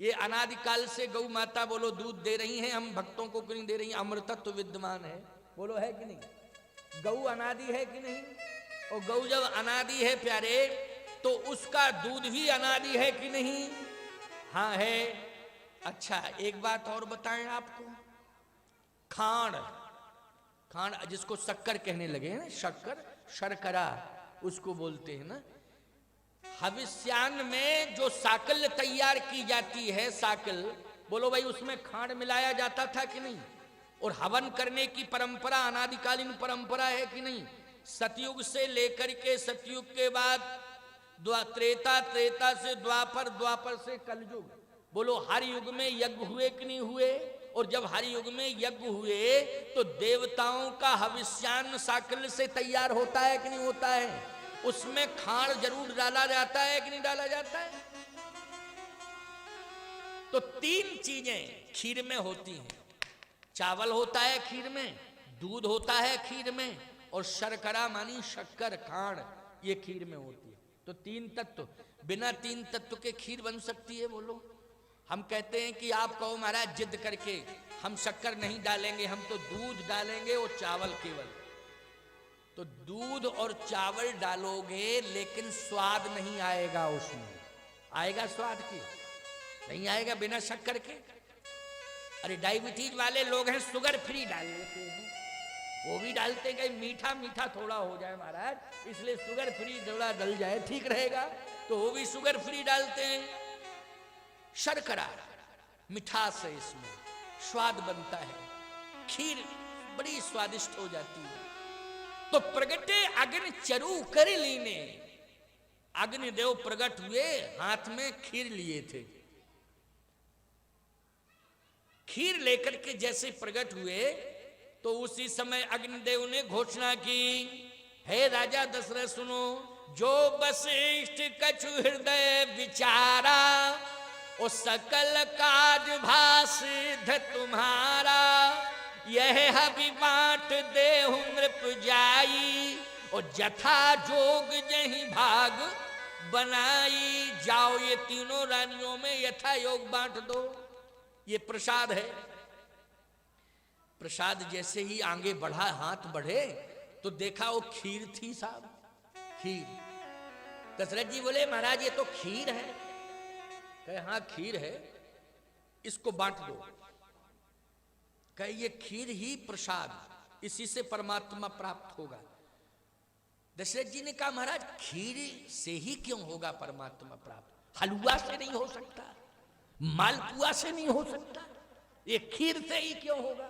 ये अनादिकाल से गौ माता बोलो दूध दे रही हैं, हम भक्तों को क्यों दे रही हैं? अमृतत्व विद्यमान है। बोलो है कि नहीं? गौ अनादि है कि नहीं? और गौ जब अनादि है प्यारे, तो उसका दूध भी अनादि है कि नहीं? हाँ है। अच्छा एक बात और बताएं आपको, खांड, खांड जिसको शक्कर कहने लगे हैं, शक्कर, शर्करा उसको बोलते हैं ना। हविष्यान में जो साकल तैयार की जाती है, साकल, बोलो भाई उसमें खांड मिलाया जाता था कि नहीं? और हवन करने की परंपरा अनादिकालीन परंपरा है कि नहीं? सतयुग से लेकर के सतयुग के बाद त्रेता, त्रेता से द्वापर, द्वापर से कलयुग, बोलो हर युग में यज्ञ हुए कि नहीं हुए? और जब हर युग में यज्ञ हुए तो देवताओं का हविष्यान साकल से तैयार होता है कि नहीं होता है? उसमें खांड जरूर डाला जाता है कि नहीं डाला जाता है? तो 3 चीजें खीर में होती हैं। चावल होता है खीर में, दूध होता है खीर में, और शर्करा मानी शक्कर, खांड, ये खीर में होती है। तो 3 तत्व, बिना 3 तत्व के खीर बन सकती है? बोलो। हम कहते हैं कि आप कहो महाराज जिद करके हम शक्कर नहीं डालेंगे, हम तो दूध डालेंगे और चावल केवल। तो दूध और चावल डालोगे लेकिन स्वाद नहीं आएगा उसमें। आएगा स्वाद की? नहीं आएगा बिना शक्कर के। अरे डायबिटीज वाले लोग हैं, शुगर फ्री डाल लेते हैं, वो भी डालते हैं कि मीठा मीठा थोड़ा हो जाए महाराज, इसलिए शुगर फ्री थोड़ा डल जाए ठीक रहेगा, तो वो भी शुगर फ्री डालते हैं। शर्करा, मिठास है इसमें, स्वाद बनता है, खीर बड़ी स्वादिष्ट हो जाती है। तो प्रगटे अग्नि चरु कर लीने, अग्निदेव प्रकट हुए, हाथ में खीर लिए थे। खीर लेकर के जैसे प्रकट हुए तो उसी समय अग्निदेव ने घोषणा की, हे राजा दशरथ सुनो, जो वशिष्ठ कछु हृदय विचारा, ओ सकल काज भासिद्ध तुम्हारा, यह हबि बांट देहु नृप जाई, और जथा जोग जहि भाग बनाई। जाओ ये तीनों रानियों में यथा योग बांट दो। ये प्रसाद है। प्रसाद जैसे ही आगे बढ़ा, हाथ बढ़े तो देखा वो खीर थी साहब, खीर। दशरथ जी बोले महाराज ये तो खीर है। कहे हाँ खीर है, इसको बांट दो। कहे ये खीर ही प्रसाद, इसी से परमात्मा प्राप्त होगा। दशरथ जी ने कहा महाराज खीर से ही क्यों होगा परमात्मा प्राप्त? हलवा से नहीं हो सकता, मालपुआ से नहीं हो सकता, ये खीर से ही क्यों होगा?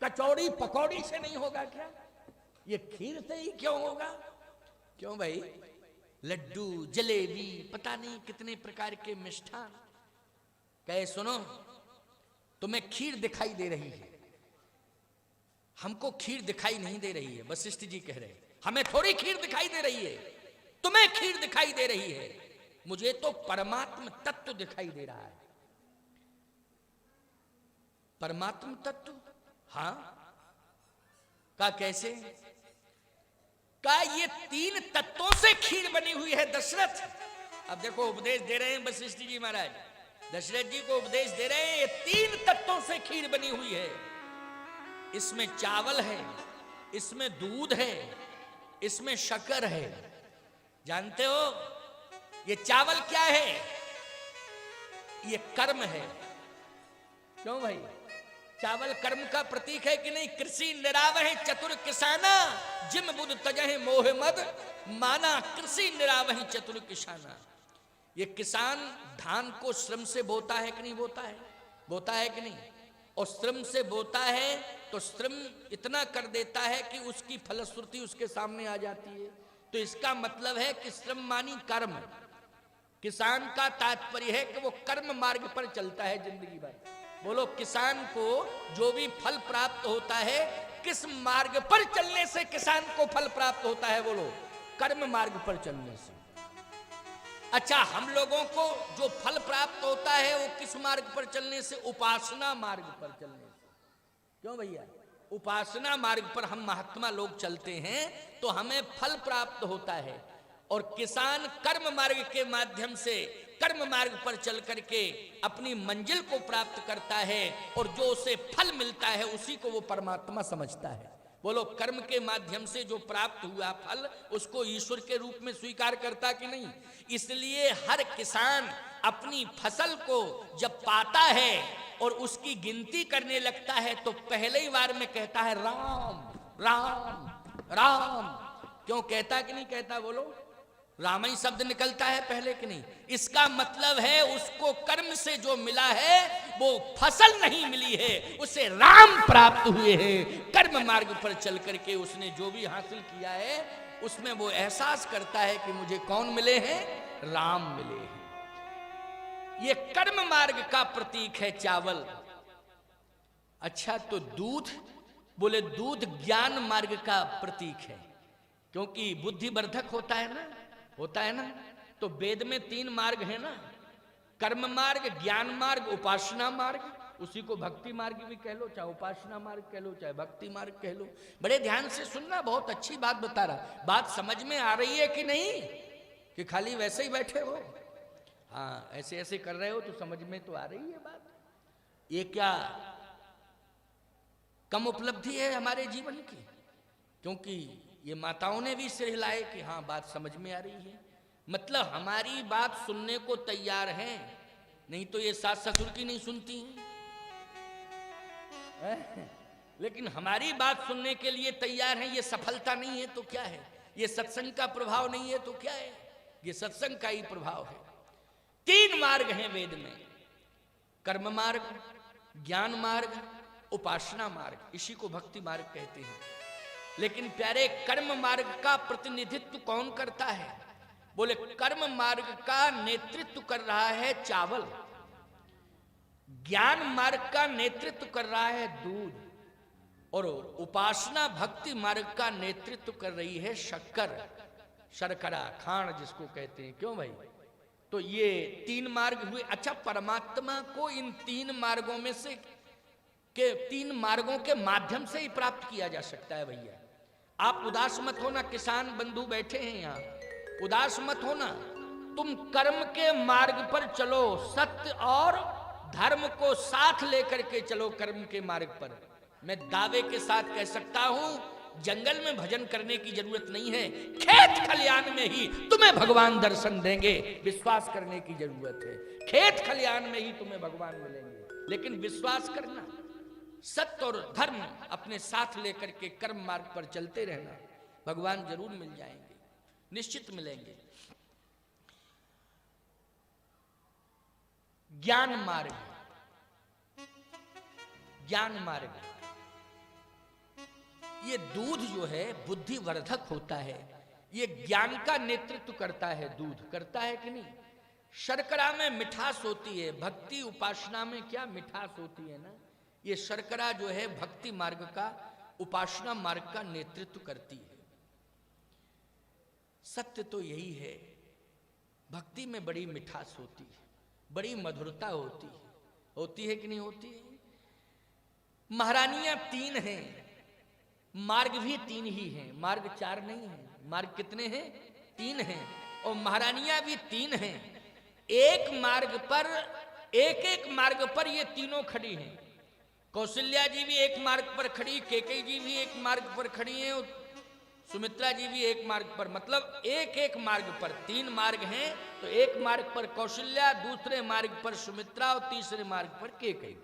कचौड़ी पकौड़ी से नहीं होगा क्या? ये खीर से ही क्यों होगा? क्यों भाई? लड्डू, जलेबी, पता नहीं कितने प्रकार के मिष्ठान। कहे सुनो, तुम्हें खीर दिखाई दे रही है, हमको खीर दिखाई नहीं दे रही है। वशिष्ठ जी कह रहे हैं हमें थोड़ी खीर दिखाई दे रही है, तुम्हें खीर दिखाई दे रही है, मुझे तो परमात्म तत्व दिखाई दे रहा है। परमात्म तत्व? हाँ। का कैसे? का ये तीन तत्वों से खीर बनी हुई है दशरथ। अब देखो उपदेश दे रहे हैं वशिष्ठ जी महाराज, दशरथ जी को उपदेश दे रहे हैं, ये तीन तत्वों से खीर बनी हुई है। इसमें चावल है, इसमें दूध है, इसमें शक्कर है। जानते हो ये चावल क्या है? ये कर्म है। क्यों भाई? चावल कर्म का प्रतीक है कि नहीं? कृषि निरावह चतुर किसाना, जिम बुध तजह मोह मद माना, कृषि निरावह चतुर किसाना। ये किसान धान को श्रम से बोता है कि नहीं बोता है? बोता है कि नहीं? और श्रम से बोता है तो श्रम इतना कर देता है कि उसकी फलश्रुति उसके सामने आ जाती है। तो इसका मतलब है कि श्रम मानी कर्म। किसान का तात्पर्य है कि वो कर्म मार्ग पर चलता है जिंदगी भर। बोलो किसान को जो भी फल प्राप्त होता है, किस मार्ग पर चलने से किसान को फल प्राप्त होता है? बोलो कर्म मार्ग पर चलने से। अच्छा, हम लोगों को जो फल प्राप्त होता है वो किस मार्ग पर चलने से? उपासना मार्ग पर चलने से। क्यों भैया? उपासना मार्ग पर हम महात्मा लोग चलते हैं तो हमें फल प्राप्त होता है, और किसान कर्म मार्ग के माध्यम से कर्म मार्ग पर चल करके अपनी मंजिल को प्राप्त करता है, और जो उसे फल मिलता है उसी को वो परमात्मा समझता है। बोलो कर्म के माध्यम से जो प्राप्त हुआ फल उसको ईश्वर के रूप में स्वीकार करता कि नहीं? इसलिए हर किसान अपनी फसल को जब पाता है और उसकी गिनती करने लगता है तो पहले ही बार में कहता है राम राम राम। क्यों कहता कि नहीं कहता? बोलो राम ही शब्द निकलता है पहले कि नहीं? इसका मतलब है उसको कर्म से जो मिला है वो फसल नहीं मिली है, उसे राम प्राप्त हुए हैं। कर्म मार्ग पर चल करके उसने जो भी हासिल किया है उसमें वो एहसास करता है कि मुझे कौन मिले हैं? राम मिले हैं। ये कर्म मार्ग का प्रतीक है चावल। अच्छा, तो दूध? बोले दूध ज्ञान मार्ग का प्रतीक है, क्योंकि बुद्धिवर्धक होता है ना, होता है ना। तो वेद में 3 मार्ग है ना, कर्म मार्ग, ज्ञान मार्ग, उपासना मार्ग। उसी को भक्ति मार्ग भी कह लो, चाहे उपासना मार्ग कह लो, चाहे भक्ति मार्ग कह लो। बड़े ध्यान से सुनना, बहुत अच्छी बात बता रहा। बात समझ में आ रही है कि नहीं, कि खाली वैसे ही बैठे हो? हाँ, ऐसे ऐसे कर रहे हो तो समझ में तो आ रही है बात। ये क्या कम उपलब्धि है हमारे जीवन की? क्योंकि ये माताओं ने भी सिर हिलाए कि हाँ बात समझ में आ रही है। मतलब हमारी बात सुनने को तैयार हैं, नहीं तो ये सास ससुर की नहीं सुनती हैं। लेकिन हमारी बात सुनने के लिए तैयार हैं, ये सफलता नहीं है तो क्या है? ये सत्संग का प्रभाव नहीं है तो क्या है? ये सत्संग का ही प्रभाव है। 3 मार्ग हैं वेद में, कर्म मार्ग, ज्ञान मार्ग, उपासना मार्ग। इसी को भक्ति मार्ग कहते हैं। लेकिन प्यारे, कर्म मार्ग का प्रतिनिधित्व कौन करता है? बोले कर्म मार्ग का नेतृत्व कर रहा है चावल। ज्ञान मार्ग का नेतृत्व कर रहा है दूध, और उपासना भक्ति मार्ग का नेतृत्व कर रही है शक्कर, शर्करा, खाण जिसको कहते हैं। क्यों भाई? तो ये 3 मार्ग हुए। अच्छा, परमात्मा को इन 3 मार्गों में से के 3 मार्गों के माध्यम से ही प्राप्त किया जा सकता है। भैया आप उदास मत होना, किसान बंधु बैठे हैं यहाँ, उदास मत होना। तुम कर्म के मार्ग पर चलो, सत्य और धर्म को साथ लेकर के चलो कर्म के मार्ग पर। मैं दावे के साथ कह सकता हूं, जंगल में भजन करने की जरूरत नहीं है, खेत खलियान में ही तुम्हें भगवान दर्शन देंगे। विश्वास करने की जरूरत है, खेत खलियान में ही तुम्हें भगवान मिलेंगे। लेकिन विश्वास करना, सत्य और धर्म अपने साथ लेकर के कर्म मार्ग पर चलते रहना, भगवान जरूर मिल जाएंगे, निश्चित मिलेंगे। ज्ञान मार्ग, ज्ञान मार्ग, ये दूध जो है बुद्धिवर्धक होता है, ये ज्ञान का नेतृत्व करता है। दूध करता है कि नहीं? शर्करा में मिठास होती है, भक्ति उपासना में क्या मिठास होती है ना। ये शर्करा जो है भक्ति मार्ग का, उपासना मार्ग का नेतृत्व करती है। सत्य तो यही है, भक्ति में बड़ी मिठास होती है, बड़ी मधुरता होती है कि नहीं होती है? महारानियां 3 हैं, मार्ग भी 3 ही हैं, मार्ग 4 नहीं है। मार्ग कितने हैं? 3 हैं, और महारानियां भी 3 हैं। एक मार्ग पर, एक मार्ग पर ये तीनों खड़ी हैं। कौशल्या जी भी एक मार्ग पर खड़ी, कैकेयी जी भी एक मार्ग पर खड़ी हैं, और सुमित्रा जी भी एक मार्ग पर। मतलब एक मार्ग पर 3 मार्ग हैं, तो एक मार्ग पर कौशल्या, दूसरे मार्ग पर सुमित्रा, और तीसरे मार्ग पर कैकेयी।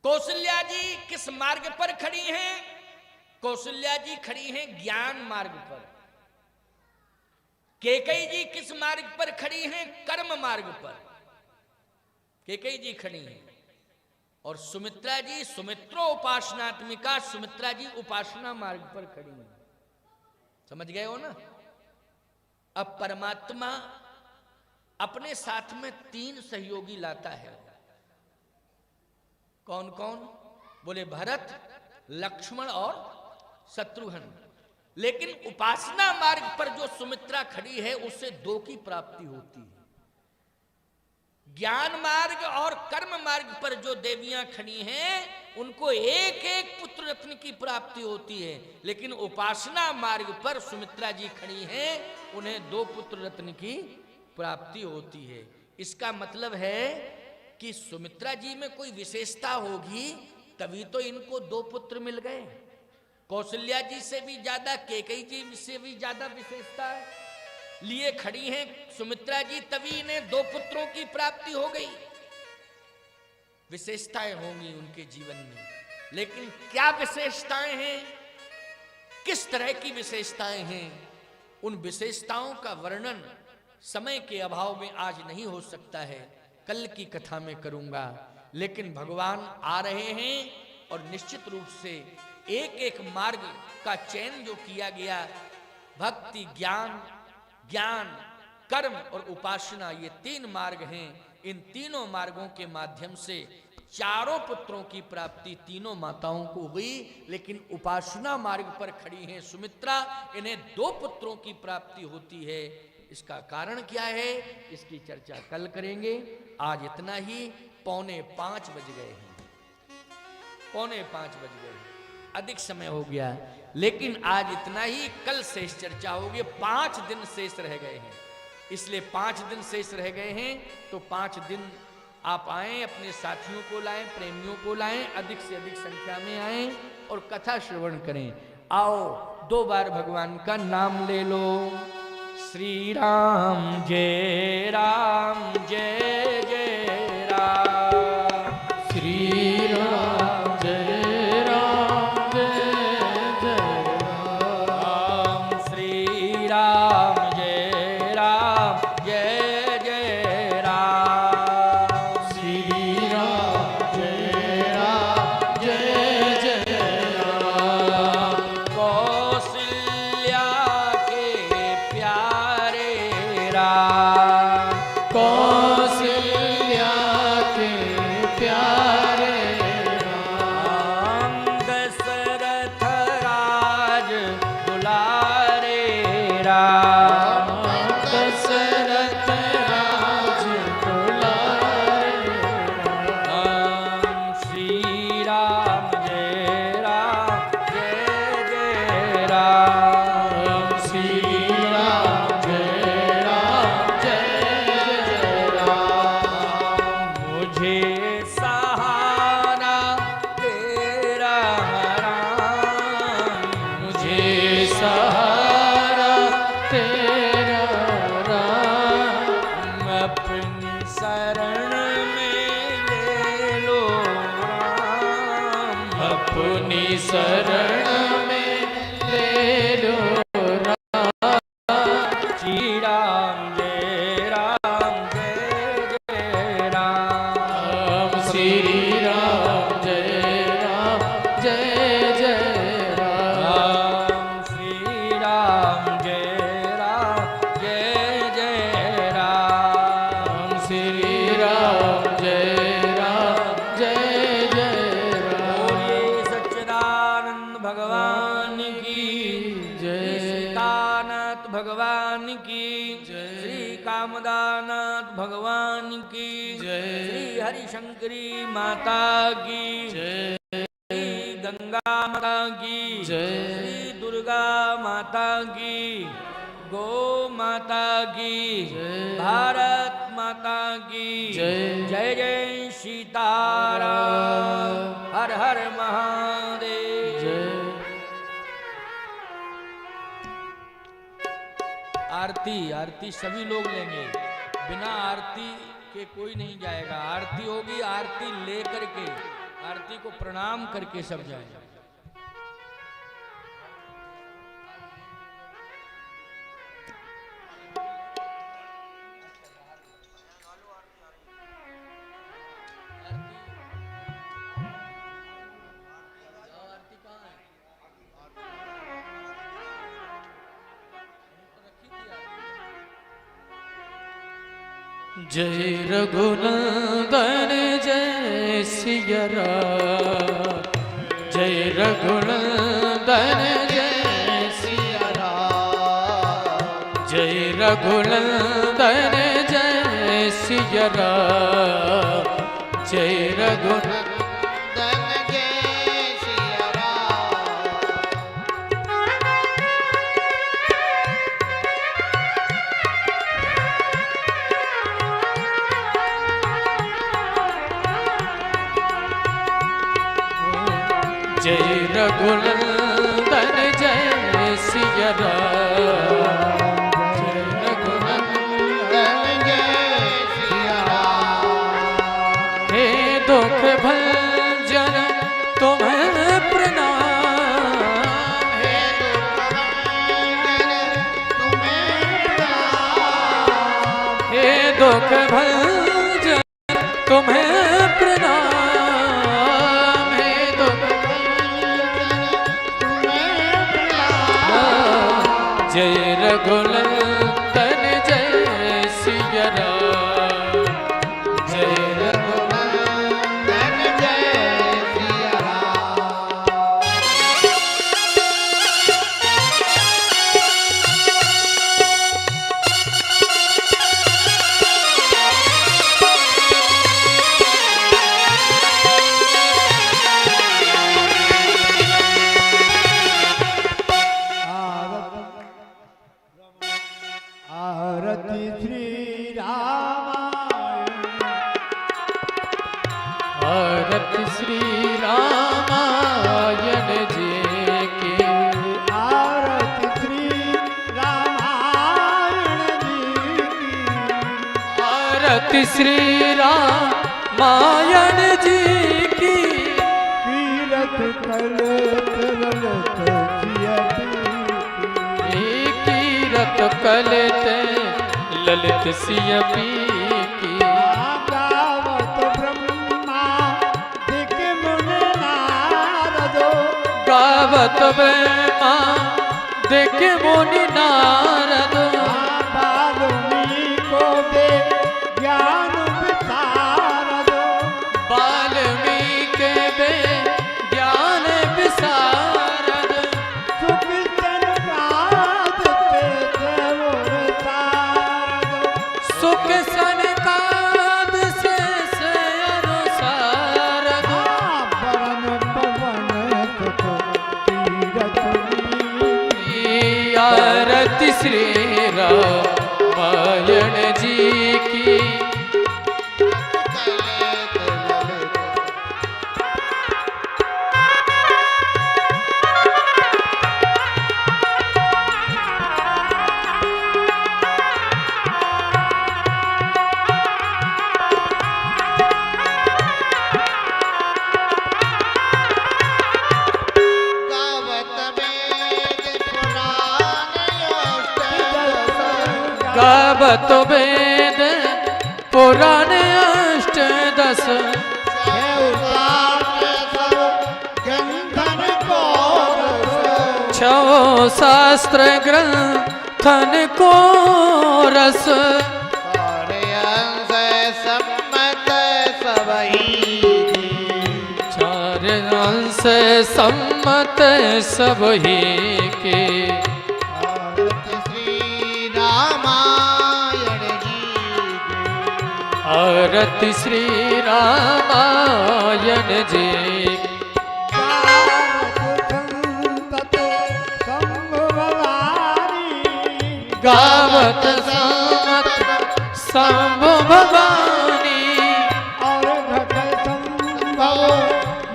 कौशल्या जी किस मार्ग पर खड़ी हैं? कौशल्या जी खड़ी हैं ज्ञान मार्ग पर। कैकेयी जी किस मार्ग पर खड़ी हैं? कर्म मार्ग पर कैकेयी जी खड़ी हैं। और सुमित्रा जी, सुमित्रो उपासनात्मिका, सुमित्रा जी उपासना मार्ग पर खड़ी हैं। समझ गए हो ना? अब परमात्मा अपने साथ में 3 सहयोगी लाता है। कौन कौन? बोले भरत, लक्ष्मण और शत्रुघ्न। लेकिन उपासना मार्ग पर जो सुमित्रा खड़ी है, उससे 2 की प्राप्ति होती है। ज्ञान मार्ग और कर्म मार्ग पर जो देवियां खड़ी हैं, उनको एक पुत्र रत्न की प्राप्ति होती है। लेकिन उपासना मार्ग पर सुमित्रा जी खड़ी हैं, उन्हें 2 पुत्र रत्न की प्राप्ति होती है। इसका मतलब है कि सुमित्रा जी में कोई विशेषता होगी, तभी तो इनको 2 पुत्र मिल गए। कौशल्या जी से भी ज्यादा, कैकेयी जी से भी ज्यादा विशेषता लिए खड़ी हैं सुमित्रा जी, तभी इन्हें 2 पुत्रों की प्राप्ति हो गई। विशेषताएं होंगी उनके जीवन में, लेकिन क्या विशेषताएं हैं, किस तरह की विशेषताएं हैं, उन विशेषताओं का वर्णन समय के अभाव में आज नहीं हो सकता है, कल की कथा में करूंगा। लेकिन भगवान आ रहे हैं, और निश्चित रूप से एक मार्ग का चयन जो किया गया, भक्ति, ज्ञान, कर्म और उपासना, ये 3 मार्ग हैं। इन तीनों मार्गों के माध्यम से 4 पुत्रों की प्राप्ति तीनों माताओं को हुई। लेकिन उपासना मार्ग पर खड़ी हैं सुमित्रा, इन्हें 2 पुत्रों की प्राप्ति होती है। इसका कारण क्या है, इसकी चर्चा कल करेंगे। आज इतना ही। 4:45 बज गए हैं, 4:45 बज गए हैं, अधिक समय हो गया, लेकिन आज इतना ही। कल शेष चर्चा होगी। 5 दिन शेष रह गए हैं, इसलिए 5 दिन शेष रह गए हैं, तो 5 दिन आप आएं, अपने साथियों को लाएं, प्रेमियों को लाएं, अधिक से अधिक संख्या में आएं और कथा श्रवण करें। आओ 2 बार भगवान का नाम ले लो। श्री राम जय राम, जय जय राम। श्री राम जय राम, जय जय राम। श्री राम जय राम, जय जय राम। श्री राम जय राम, जय जय राम। कौशल्या के प्यारे राम, कौशल्या के शरण में ले लो श्री राम जय राम जय जय राम। श्री राम जय जय राम। श्री राम जय जय राम। श्री राम जय जय राम। बोलिए सच्चिदानंद भगवान की जय। सीतानाथ भगवान की जय। श्री कामदानाथ भगवान की जय। श्री हरिशंकरी माता की जय श्री गंगा माता की जय। श्री दुर्गा माता की गौ माता की जय। भारत माता की जय। जय जय सीताराम हर हर महादेव। जय। आरती आरती सभी लोग लेंगे, बिना आरती के कोई नहीं जाएगा। आरती होगी, आरती लेकर के आरती को प्रणाम करके सब जाएगा। जय रघुनंदन जय सिया राम। जय रघुनंदन जय सिया राम। जय रघुनंदन जय सिया राम। जय रघुनंदन जय सिया राम। जय रघुनंदन जय सिया राम। जय रघुनंदन जय सिया राम। हे दुख भंजन तुम्हें प्रणाम। हे दुख भंजन तुम्हें प्रणाम। हे दुख भंजन तुम्हें प्रणाम। जय रघुनंदन जय सिया राम। जय रघुनंदन जय सिया राम। आरती श्री रामायण। आरती श्री रामायण जी की। आरती श्री रामायण जी की। आरती श्री रामायण जी की। कीरत कलत ललत सियती की। कीरत कलत ललित सिया पी की। गावत ब्रह्मा दिक मुन नारदो। गावत ब्रह्मा दिक मुनि नारद। वाल्मीको दे ज्ञान विशारद। वाल्मीकि बे ज्ञान विशारद। सुख सनकाद से देवर तारद। सुख सनकाद से अनुसारद। परम पवन सुख तीरथ नी। आरती श्री रामायण जी की। गावत वेद पुराण अष्टदश छो शास्त्र ग्रंथन को रस चार अंश सम्मत सबही के आरती श्री रामायण जी गावत संत शंभु भवानी और घट संभव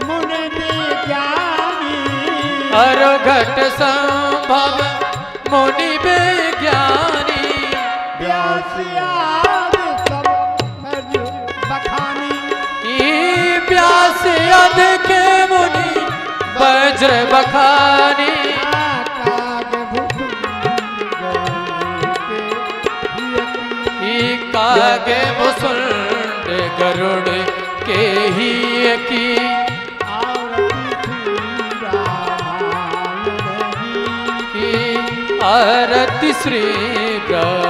मुनि विज्ञानी हर घट संभव मुनि विज्ञानी व्यास आदि सब मज बखानी ई व्यास आदि के मुनि वज्र बखानी कागे मुसुंड गरुड़ के ही की आरती श्री रामायण की आरती श्री राम